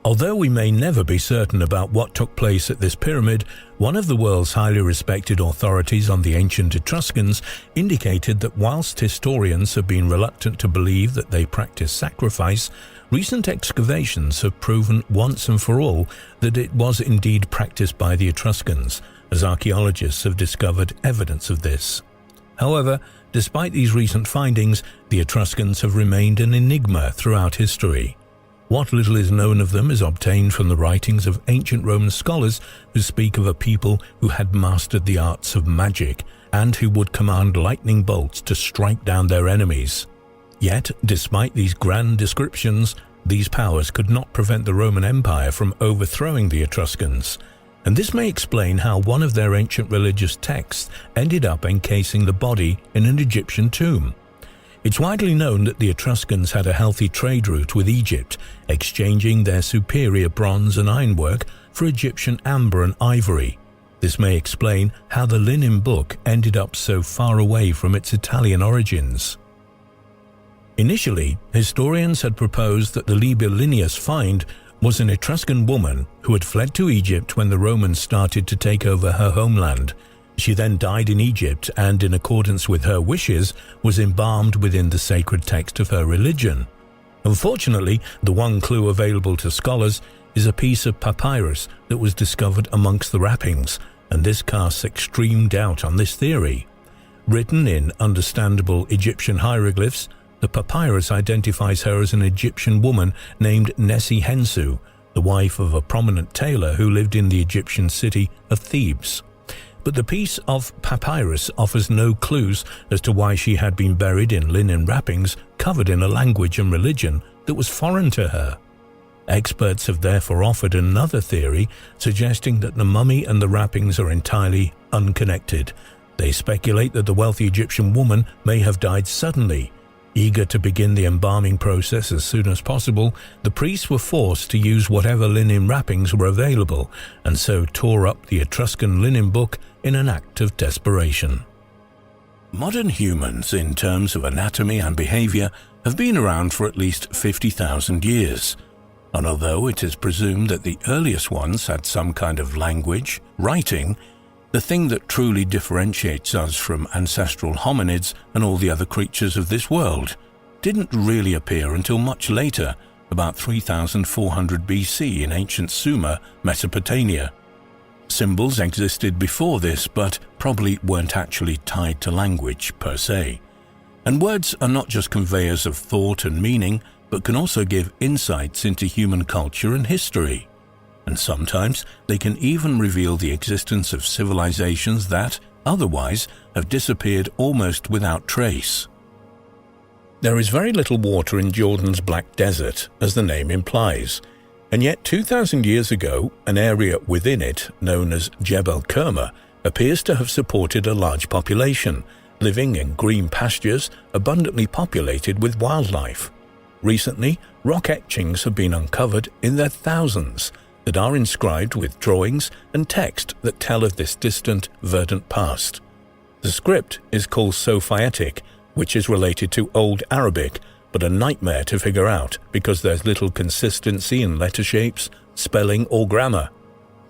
Although we may never be certain about what took place at this pyramid, one of the world's highly respected authorities on the ancient Etruscans indicated that whilst historians have been reluctant to believe that they practiced sacrifice, recent excavations have proven once and for all that it was indeed practiced by the Etruscans, as archaeologists have discovered evidence of this. However, despite these recent findings, the Etruscans have remained an enigma throughout history. What little is known of them is obtained from the writings of ancient Roman scholars who speak of a people who had mastered the arts of magic and who would command lightning bolts to strike down their enemies. Yet, despite these grand descriptions, these powers could not prevent the Roman Empire from overthrowing the Etruscans, and this may explain how one of their ancient religious texts ended up encasing the body in an Egyptian tomb. It's widely known that the Etruscans had a healthy trade route with Egypt, exchanging their superior bronze and ironwork for Egyptian amber and ivory. This may explain how the linen book ended up so far away from its Italian origins. Initially, historians had proposed that the Liber Lineus find was an Etruscan woman who had fled to Egypt when the Romans started to take over her homeland. She then died in Egypt and, in accordance with her wishes, was embalmed within the sacred text of her religion. Unfortunately, the one clue available to scholars is a piece of papyrus that was discovered amongst the wrappings, and this casts extreme doubt on this theory. Written in understandable Egyptian hieroglyphs, the papyrus identifies her as an Egyptian woman named Nessie Hensu, the wife of a prominent tailor who lived in the Egyptian city of Thebes. But the piece of papyrus offers no clues as to why she had been buried in linen wrappings covered in a language and religion that was foreign to her. Experts have therefore offered another theory, suggesting that the mummy and the wrappings are entirely unconnected. They speculate that the wealthy Egyptian woman may have died suddenly. Eager to begin the embalming process as soon as possible, the priests were forced to use whatever linen wrappings were available, and so tore up the Etruscan linen book in an act of desperation. Modern humans, in terms of anatomy and behavior, have been around for at least 50,000 years. And although it is presumed that the earliest ones had some kind of language, writing, the thing that truly differentiates us from ancestral hominids and all the other creatures of this world didn't really appear until much later, about 3400 BC in ancient Sumer, Mesopotamia. Symbols existed before this, but probably weren't actually tied to language per se. And words are not just conveyors of thought and meaning, but can also give insights into human culture and history. And sometimes they can even reveal the existence of civilizations that, otherwise, have disappeared almost without trace. There is very little water in Jordan's Black Desert, as the name implies, and yet 2,000 years ago, an area within it, known as Jebel Kerma, appears to have supported a large population, living in green pastures abundantly populated with wildlife. Recently, rock etchings have been uncovered in their thousands that are inscribed with drawings and text that tell of this distant, verdant past. The script is called Sophiatic, which is related to Old Arabic, but a nightmare to figure out because there's little consistency in letter shapes, spelling, or grammar.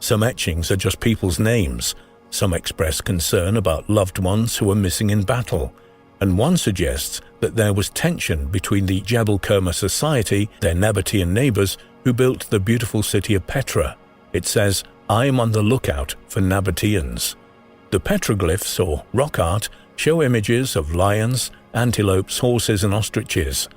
Some etchings are just people's names. Some express concern about loved ones who are missing in battle, and one suggests that there was tension between the Jebel Kerma society, their Nabatean neighbors, who built the beautiful city of Petra. It says, "I am on the lookout for Nabateans." The petroglyphs, or rock art, show images of lions, antelopes, horses, and ostriches.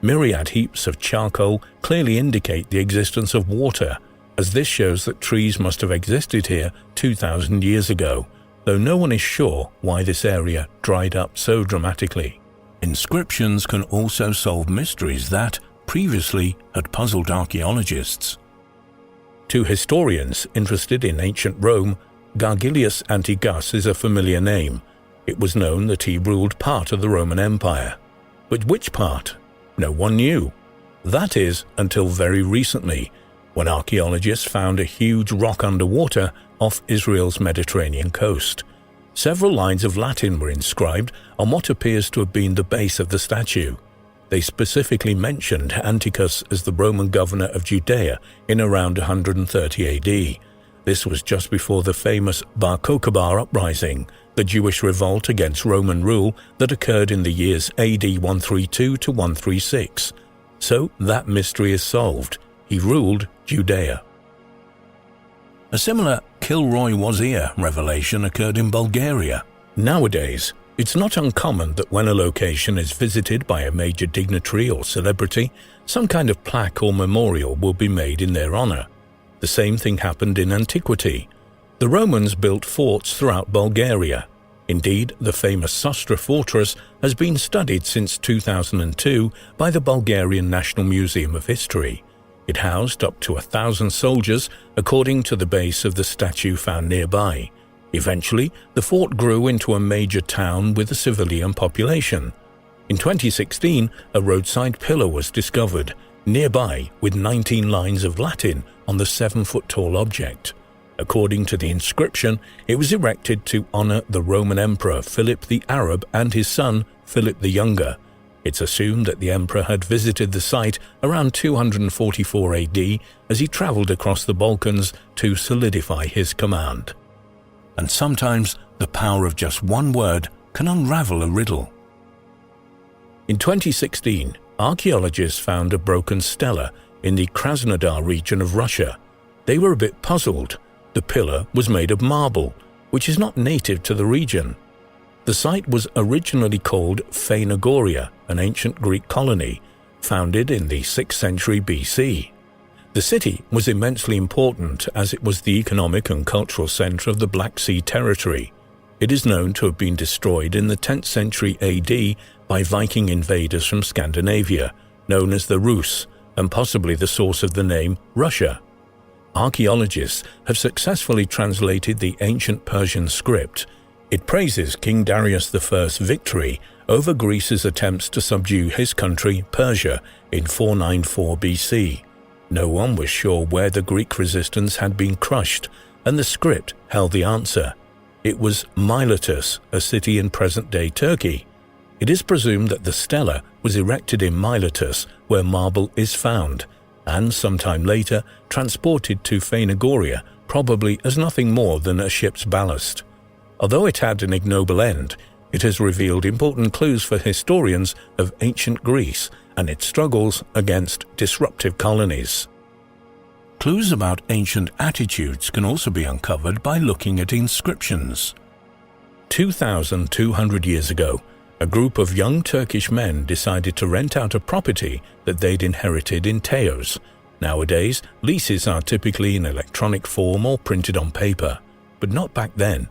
Myriad heaps of charcoal clearly indicate the existence of water, as this shows that trees must have existed here 2,000 years ago, though no one is sure why this area dried up so dramatically. Inscriptions can also solve mysteries that, previously, had puzzled archaeologists. To historians interested in ancient Rome, Gargilius Antigas is a familiar name. It was known that he ruled part of the Roman Empire. But which part? No one knew. That is, until very recently, when archaeologists found a huge rock underwater off Israel's Mediterranean coast. Several lines of Latin were inscribed on what appears to have been the base of the statue. They specifically mentioned Antipas as the Roman governor of Judea in around 130 AD. This was just before the famous Bar Kokhba uprising, the Jewish revolt against Roman rule that occurred in the years AD 132 to 136. So that mystery is solved. He ruled Judea. A similar Kilroy Wazir revelation occurred in Bulgaria. Nowadays, it's not uncommon that when a location is visited by a major dignitary or celebrity, some kind of plaque or memorial will be made in their honor. The same thing happened in antiquity. The Romans built forts throughout Bulgaria. Indeed, the famous Sostra fortress has been studied since 2002 by the Bulgarian National Museum of History. It housed up to 1,000 soldiers, according to the base of the statue found nearby. Eventually, the fort grew into a major town with a civilian population. In 2016, a roadside pillar was discovered nearby with 19 lines of Latin on the 7-foot-tall object. According to the inscription, it was erected to honor the Roman Emperor Philip the Arab and his son Philip the Younger. It's assumed that the emperor had visited the site around 244 AD as he traveled across the Balkans to solidify his command. And sometimes the power of just one word can unravel a riddle. In 2016, archaeologists found a broken stela in the Krasnodar region of Russia. They were a bit puzzled. The pillar was made of marble, which is not native to the region. The site was originally called Phainagoria, an ancient Greek colony, founded in the 6th century BC. The city was immensely important as it was the economic and cultural center of the Black Sea territory. It is known to have been destroyed in the 10th century AD by Viking invaders from Scandinavia, known as the Rus, and possibly the source of the name Russia. Archaeologists have successfully translated the ancient Persian script. It praises King Darius I's victory over Greece's attempts to subdue his country, Persia, in 494 BC. No one was sure where the Greek resistance had been crushed, and the script held the answer. It was Miletus, a city in present-day Turkey. It is presumed that the stela was erected in Miletus, where marble is found, and sometime later transported to Phanagoria, probably as nothing more than a ship's ballast. Although it had an ignoble end, it has revealed important clues for historians of ancient Greece and its struggles against disruptive colonies. Clues about ancient attitudes can also be uncovered by looking at inscriptions. 2,200 years ago, a group of young Turkish men decided to rent out a property that they'd inherited in Teos. Nowadays, leases are typically in electronic form or printed on paper, but not back then.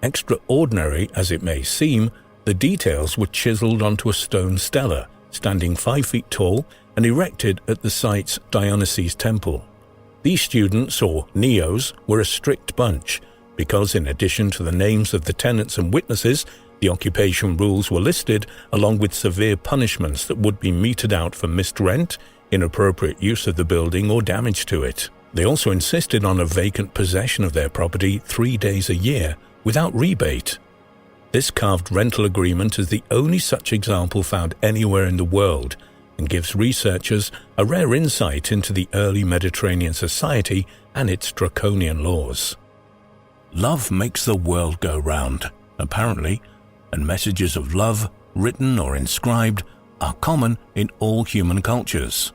Extraordinary as it may seem, the details were chiseled onto a stone stela, standing 5 feet tall and erected at the site's Dionysus temple. These students, or neos, were a strict bunch, because in addition to the names of the tenants and witnesses, the occupation rules were listed along with severe punishments that would be meted out for missed rent, inappropriate use of the building, or damage to it. They also insisted on a vacant possession of their property 3 days a year, without rebate. This carved rental agreement is the only such example found anywhere in the world, and gives researchers a rare insight into the early Mediterranean society and its draconian laws. Love makes the world go round, apparently, and messages of love, written or inscribed, are common in all human cultures.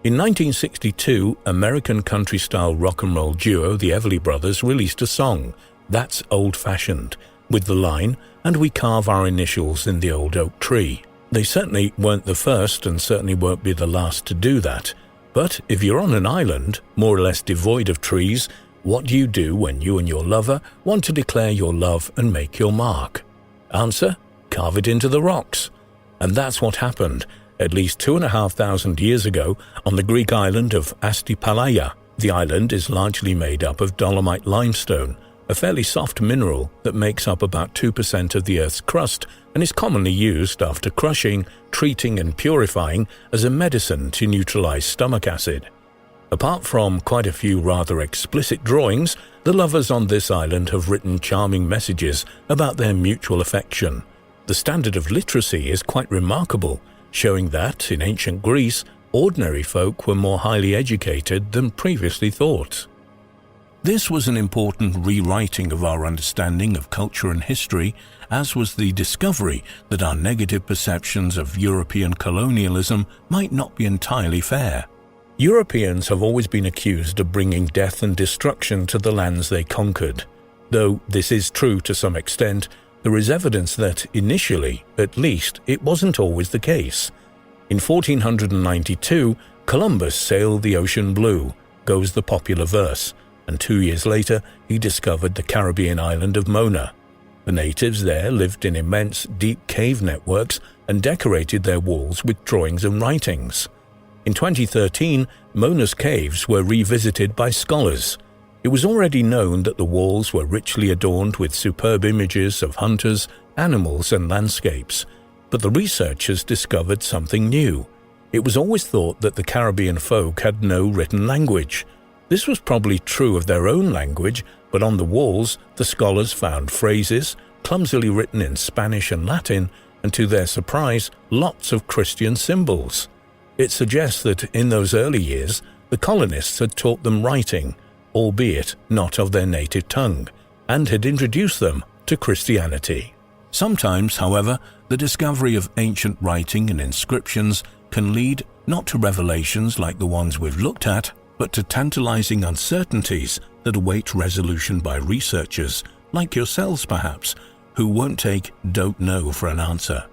In 1962, American country-style rock and roll duo the Everly Brothers released a song, That's Old-Fashioned, with the line, "And we carve our initials in the old oak tree." They certainly weren't the first and certainly won't be the last to do that. But if you're on an island, more or less devoid of trees, what do you do when you and your lover want to declare your love and make your mark? Answer: carve it into the rocks. And that's what happened at least 2,500 years ago on the Greek island of Astipalaya. The island is largely made up of dolomite limestone, a fairly soft mineral that makes up about 2% of the Earth's crust and is commonly used after crushing, treating and purifying as a medicine to neutralize stomach acid. Apart from quite a few rather explicit drawings, the lovers on this island have written charming messages about their mutual affection. The standard of literacy is quite remarkable, showing that, in ancient Greece, ordinary folk were more highly educated than previously thought. This was an important rewriting of our understanding of culture and history, as was the discovery that our negative perceptions of European colonialism might not be entirely fair. Europeans have always been accused of bringing death and destruction to the lands they conquered. Though this is true to some extent, there is evidence that, initially, at least, it wasn't always the case. In 1492, Columbus sailed the ocean blue, goes the popular verse, and 2 years later he discovered the Caribbean island of Mona. The natives there lived in immense, deep cave networks and decorated their walls with drawings and writings. In 2013, Mona's caves were revisited by scholars. It was already known that the walls were richly adorned with superb images of hunters, animals and landscapes. But the researchers discovered something new. It was always thought that the Caribbean folk had no written language. This was probably true of their own language, but on the walls the scholars found phrases, clumsily written in Spanish and Latin, and to their surprise, lots of Christian symbols. It suggests that in those early years, the colonists had taught them writing, albeit not of their native tongue, and had introduced them to Christianity. Sometimes, however, the discovery of ancient writing and inscriptions can lead not to revelations like the ones we've looked at, but to tantalizing uncertainties that await resolution by researchers, like yourselves perhaps, who won't take "don't know" for an answer.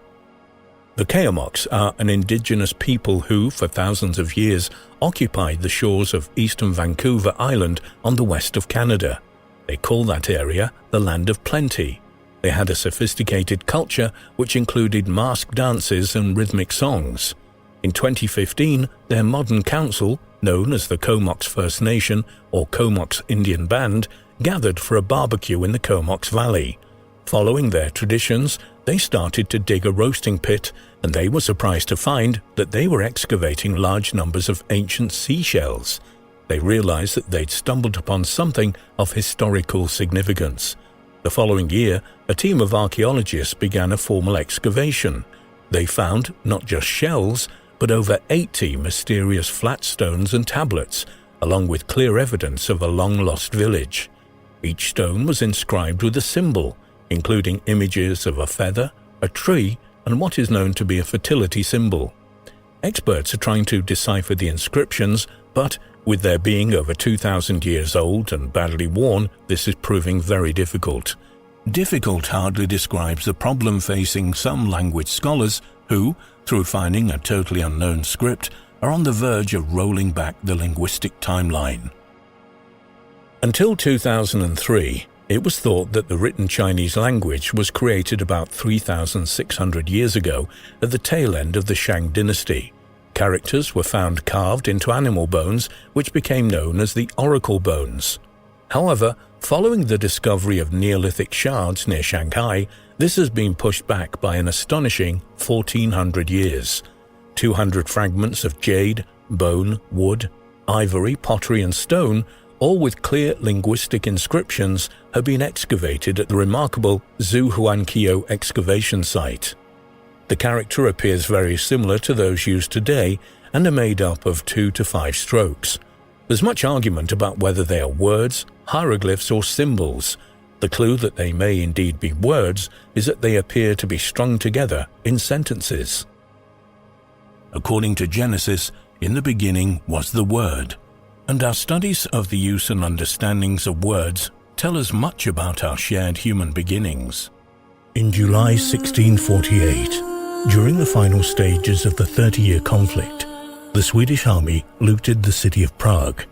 The Kayamoks are an indigenous people who, for thousands of years, occupied the shores of eastern Vancouver Island on the west of Canada. They call that area the Land of Plenty. They had a sophisticated culture which included masked dances and rhythmic songs. In 2015, their modern council, known as the Comox First Nation or Comox Indian Band, gathered for a barbecue in the Comox Valley. Following their traditions, they started to dig a roasting pit, and they were surprised to find that they were excavating large numbers of ancient seashells. They realized that they'd stumbled upon something of historical significance. The following year, a team of archaeologists began a formal excavation. They found not just shells, but over 80 mysterious flat stones and tablets, along with clear evidence of a long-lost village. Each stone was inscribed with a symbol, including images of a feather, a tree, and what is known to be a fertility symbol. Experts are trying to decipher the inscriptions, but with their being over 2,000 years old and badly worn, this is proving very difficult. Difficult hardly describes the problem facing some language scholars who, through finding a totally unknown script, are on the verge of rolling back the linguistic timeline. Until 2003, it was thought that the written Chinese language was created about 3,600 years ago at the tail end of the Shang dynasty. Characters were found carved into animal bones, which became known as the oracle bones. However, following the discovery of Neolithic shards near Shanghai, this has been pushed back by an astonishing 1,400 years. 200 fragments of jade, bone, wood, ivory, pottery and stone, all with clear linguistic inscriptions, have been excavated at the remarkable Zhuangqiu excavation site. The character appears very similar to those used today and are made up of 2 to 5 strokes. There's much argument about whether they are words, hieroglyphs or symbols. The clue that they may indeed be words is that they appear to be strung together in sentences. According to Genesis, in the beginning was the Word, and our studies of the use and understandings of words tell us much about our shared human beginnings. In July 1648, during the final stages of the 30-year conflict, the Swedish army looted the city of Prague.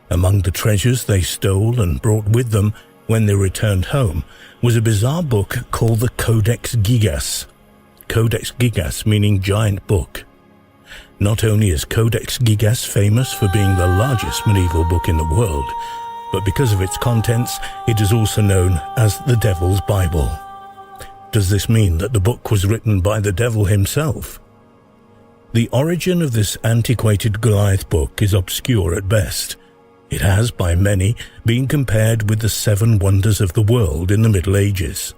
Among the treasures they stole and brought with them when they returned home was a bizarre book called the Codex Gigas. Codex Gigas meaning giant book. Not only is Codex Gigas famous for being the largest medieval book in the world, but because of its contents, it is also known as the Devil's Bible. Does this mean that the book was written by the devil himself? The origin of this antiquated Goliath book is obscure at best. It has, by many, been compared with the 7 wonders of the world in the Middle Ages.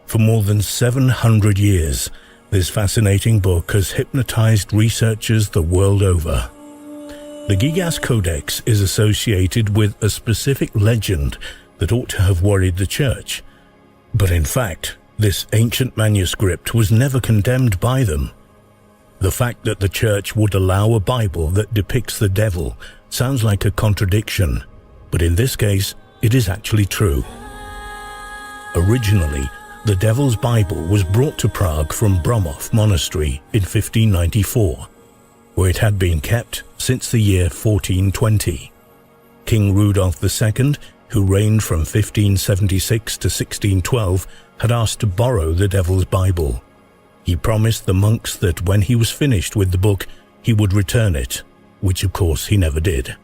For more than 700 years, this fascinating book has hypnotized researchers the world over. The Gigas Codex is associated with a specific legend that ought to have worried the Church. But in fact, this ancient manuscript was never condemned by them. The fact that the Church would allow a Bible that depicts the devil sounds like a contradiction, but in this case, it is actually true. Originally, the Devil's Bible was brought to Prague from Bromov Monastery in 1594, where it had been kept since the year 1420. King Rudolph II, who reigned from 1576 to 1612, had asked to borrow the Devil's Bible. He promised the monks that when he was finished with the book, he would return it, which of course he never did.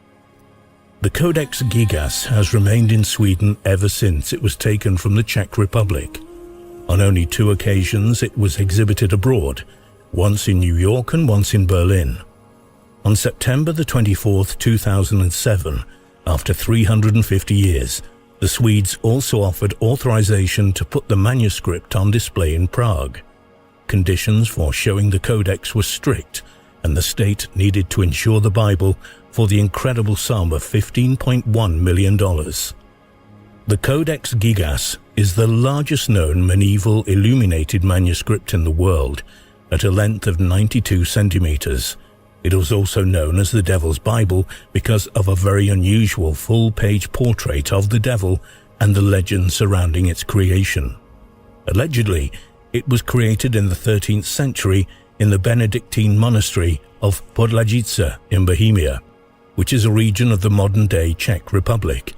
The Codex Gigas has remained in Sweden ever since it was taken from the Czech Republic. On only 2 occasions it was exhibited abroad, once in New York and once in Berlin. On September the 24th, 2007, after 350 years, the Swedes also offered authorization to put the manuscript on display in Prague. Conditions for showing the codex were strict, and the state needed to insure the Bible for the incredible sum of $15.1 million. The Codex Gigas is the largest known medieval illuminated manuscript in the world, at a length of 92 centimeters. It was also known as the Devil's Bible because of a very unusual full-page portrait of the devil and the legend surrounding its creation. Allegedly, it was created in the 13th century in the Benedictine monastery of Podlajice in Bohemia, which is a region of the modern-day Czech Republic.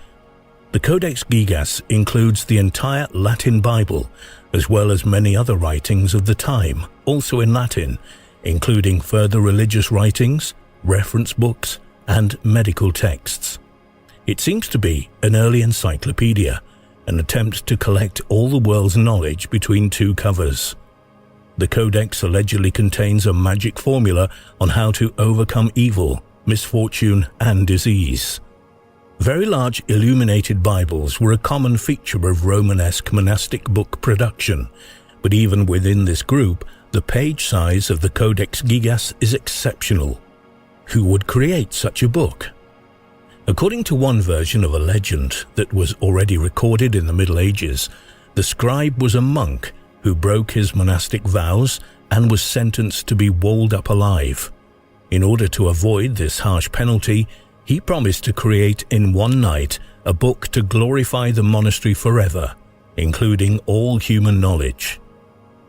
The Codex Gigas includes the entire Latin Bible, as well as many other writings of the time, also in Latin, including further religious writings, reference books, and medical texts. It seems to be an early encyclopedia, an attempt to collect all the world's knowledge between two covers. The codex allegedly contains a magic formula on how to overcome evil, misfortune, and disease. Very large illuminated Bibles were a common feature of Romanesque monastic book production, but even within this group, the page size of the Codex Gigas is exceptional. Who would create such a book? According to one version of a legend that was already recorded in the Middle Ages, the scribe was a monk who broke his monastic vows and was sentenced to be walled up alive. In order to avoid this harsh penalty, he promised to create in one night a book to glorify the monastery forever, including all human knowledge.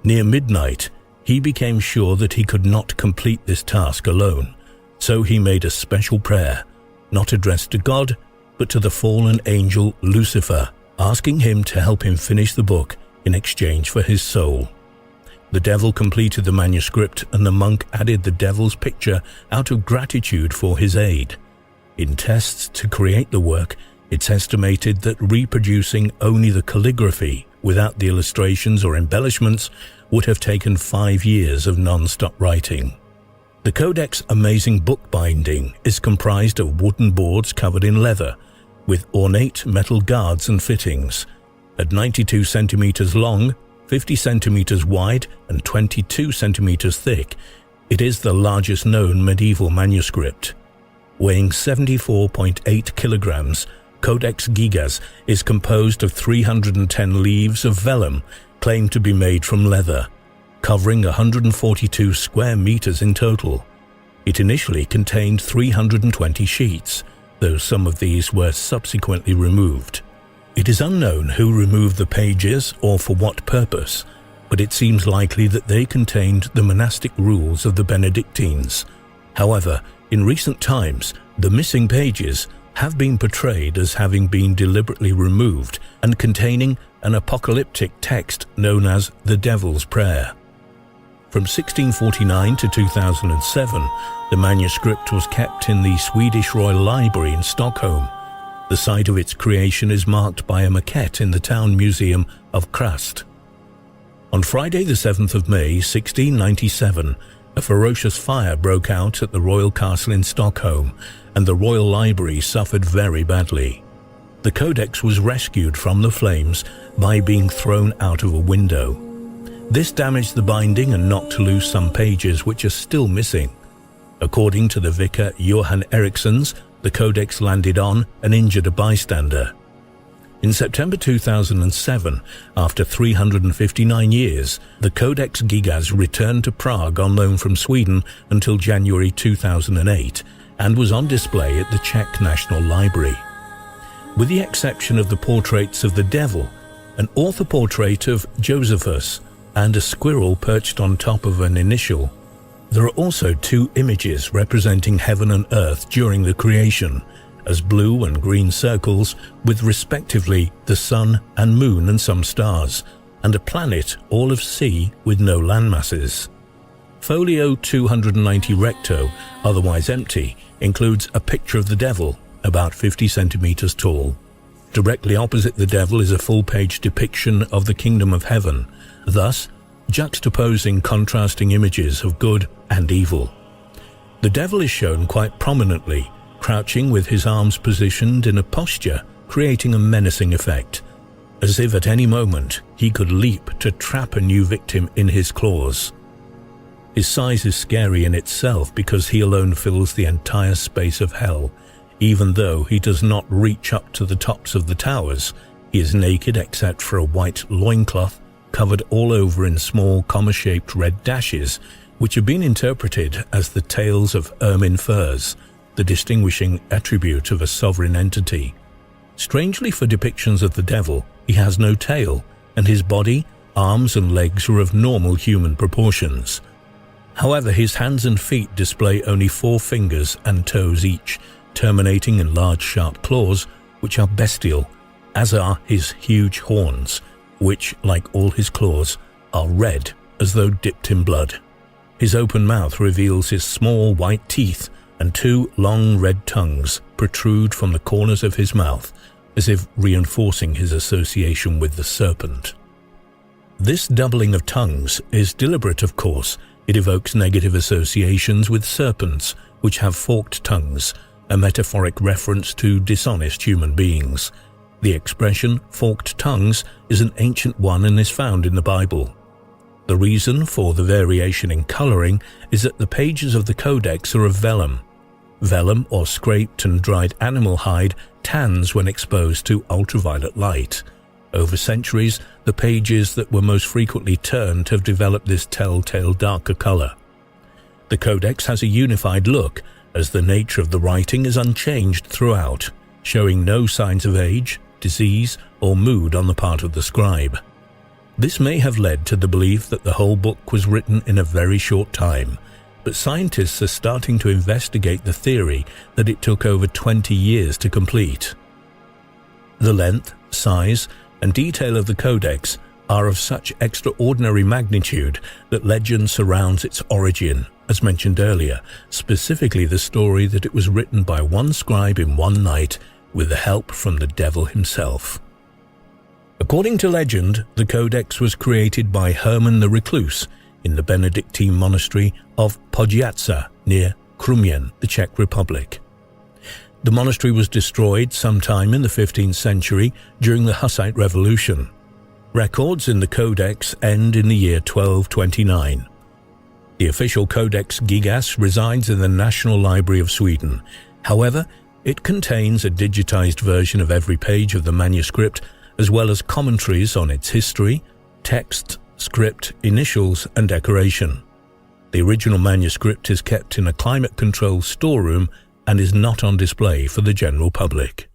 Near midnight, he became sure that he could not complete this task alone, so he made a special prayer, not addressed to God, but to the fallen angel Lucifer, asking him to help him finish the book in exchange for his soul. The devil completed the manuscript, and the monk added the devil's picture out of gratitude for his aid. In tests to create the work, it's estimated that reproducing only the calligraphy without the illustrations or embellishments would have taken 5 years of non-stop writing. The Codex amazing book binding is comprised of wooden boards covered in leather, with ornate metal guards and fittings. At 92 centimeters long, 50 centimeters wide, and 22 centimeters thick, it is the largest known medieval manuscript. Weighing 74.8 kilograms, Codex Gigas is composed of 310 leaves of vellum claimed to be made from leather, covering 142 square meters in total. It initially contained 320 sheets, though some of these were subsequently removed. It is unknown who removed the pages or for what purpose, but it seems likely that they contained the monastic rules of the Benedictines. However, in recent times, the missing pages have been portrayed as having been deliberately removed and containing an apocalyptic text known as the Devil's Prayer. From 1649 to 2007, the manuscript was kept in the Swedish Royal Library in Stockholm. The site of its creation is marked by a maquette in the town museum of Uncracked. On Friday the 7th of May 1697, a ferocious fire broke out at the royal castle in Stockholm, and the Royal Library suffered very badly. The codex was rescued from the flames by being thrown out of a window. This damaged the binding and knocked loose some pages which are still missing. According to the vicar Johan Erikssons, the codex landed on and injured a bystander. In September 2007, after 359 years, the Codex Gigas returned to Prague on loan from Sweden until January 2008 and was on display at the Czech National Library. With the exception of the portraits of the devil, an author portrait of Josephus, and a squirrel perched on top of an initial, there are also 2 images representing heaven and earth during the creation, as blue and green circles with respectively the sun and moon and some stars, and a planet all of sea with no landmasses. Folio 290 recto, otherwise empty, includes a picture of the devil, about 50 centimeters tall. Directly opposite the devil is a full-page depiction of the kingdom of heaven, thus juxtaposing contrasting images of good and evil. The devil is shown quite prominently, crouching with his arms positioned in a posture creating a menacing effect, as if at any moment he could leap to trap a new victim in his claws. His size is scary in itself because he alone fills the entire space of hell. Even though he does not reach up to the tops of the towers, he is naked except for a white loincloth covered all over in small comma-shaped red dashes, which have been interpreted as the tails of ermine furs, the distinguishing attribute of a sovereign entity. Strangely for depictions of the devil, he has no tail, and his body, arms and legs are of normal human proportions. However, his hands and feet display only 4 fingers and toes each, terminating in large sharp claws, which are bestial, as are his huge horns, which, like all his claws, are red as though dipped in blood. His open mouth reveals his small white teeth, and 2 long red tongues protrude from the corners of his mouth, as if reinforcing his association with the serpent. This doubling of tongues is deliberate, of course. It evokes negative associations with serpents, which have forked tongues, a metaphoric reference to dishonest human beings. The expression forked tongues is an ancient one and is found in the Bible. The reason for the variation in colouring is that the pages of the codex are of vellum. Vellum, or scraped and dried animal hide, tans when exposed to ultraviolet light. Over centuries, the pages that were most frequently turned have developed this telltale darker colour. The codex has a unified look, as the nature of the writing is unchanged throughout, showing no signs of age, disease, or mood on the part of the scribe. This may have led to the belief that the whole book was written in a very short time, but scientists are starting to investigate the theory that it took over 20 years to complete. The length, size, and detail of the codex are of such extraordinary magnitude that legend surrounds its origin, as mentioned earlier, specifically the story that it was written by one scribe in one night with the help from the devil himself. According to legend, the codex was created by Herman the Recluse in the Benedictine monastery of Podjatsa near Krumien, the Czech Republic. The monastery was destroyed sometime in the 15th century during the Hussite Revolution. Records in the codex end in the year 1229. The official Codex Gigas resides in the National Library of Sweden. However, it contains a digitized version of every page of the manuscript, as well as commentaries on its history, text, script, initials, and decoration. The original manuscript is kept in a climate-controlled storeroom and is not on display for the general public.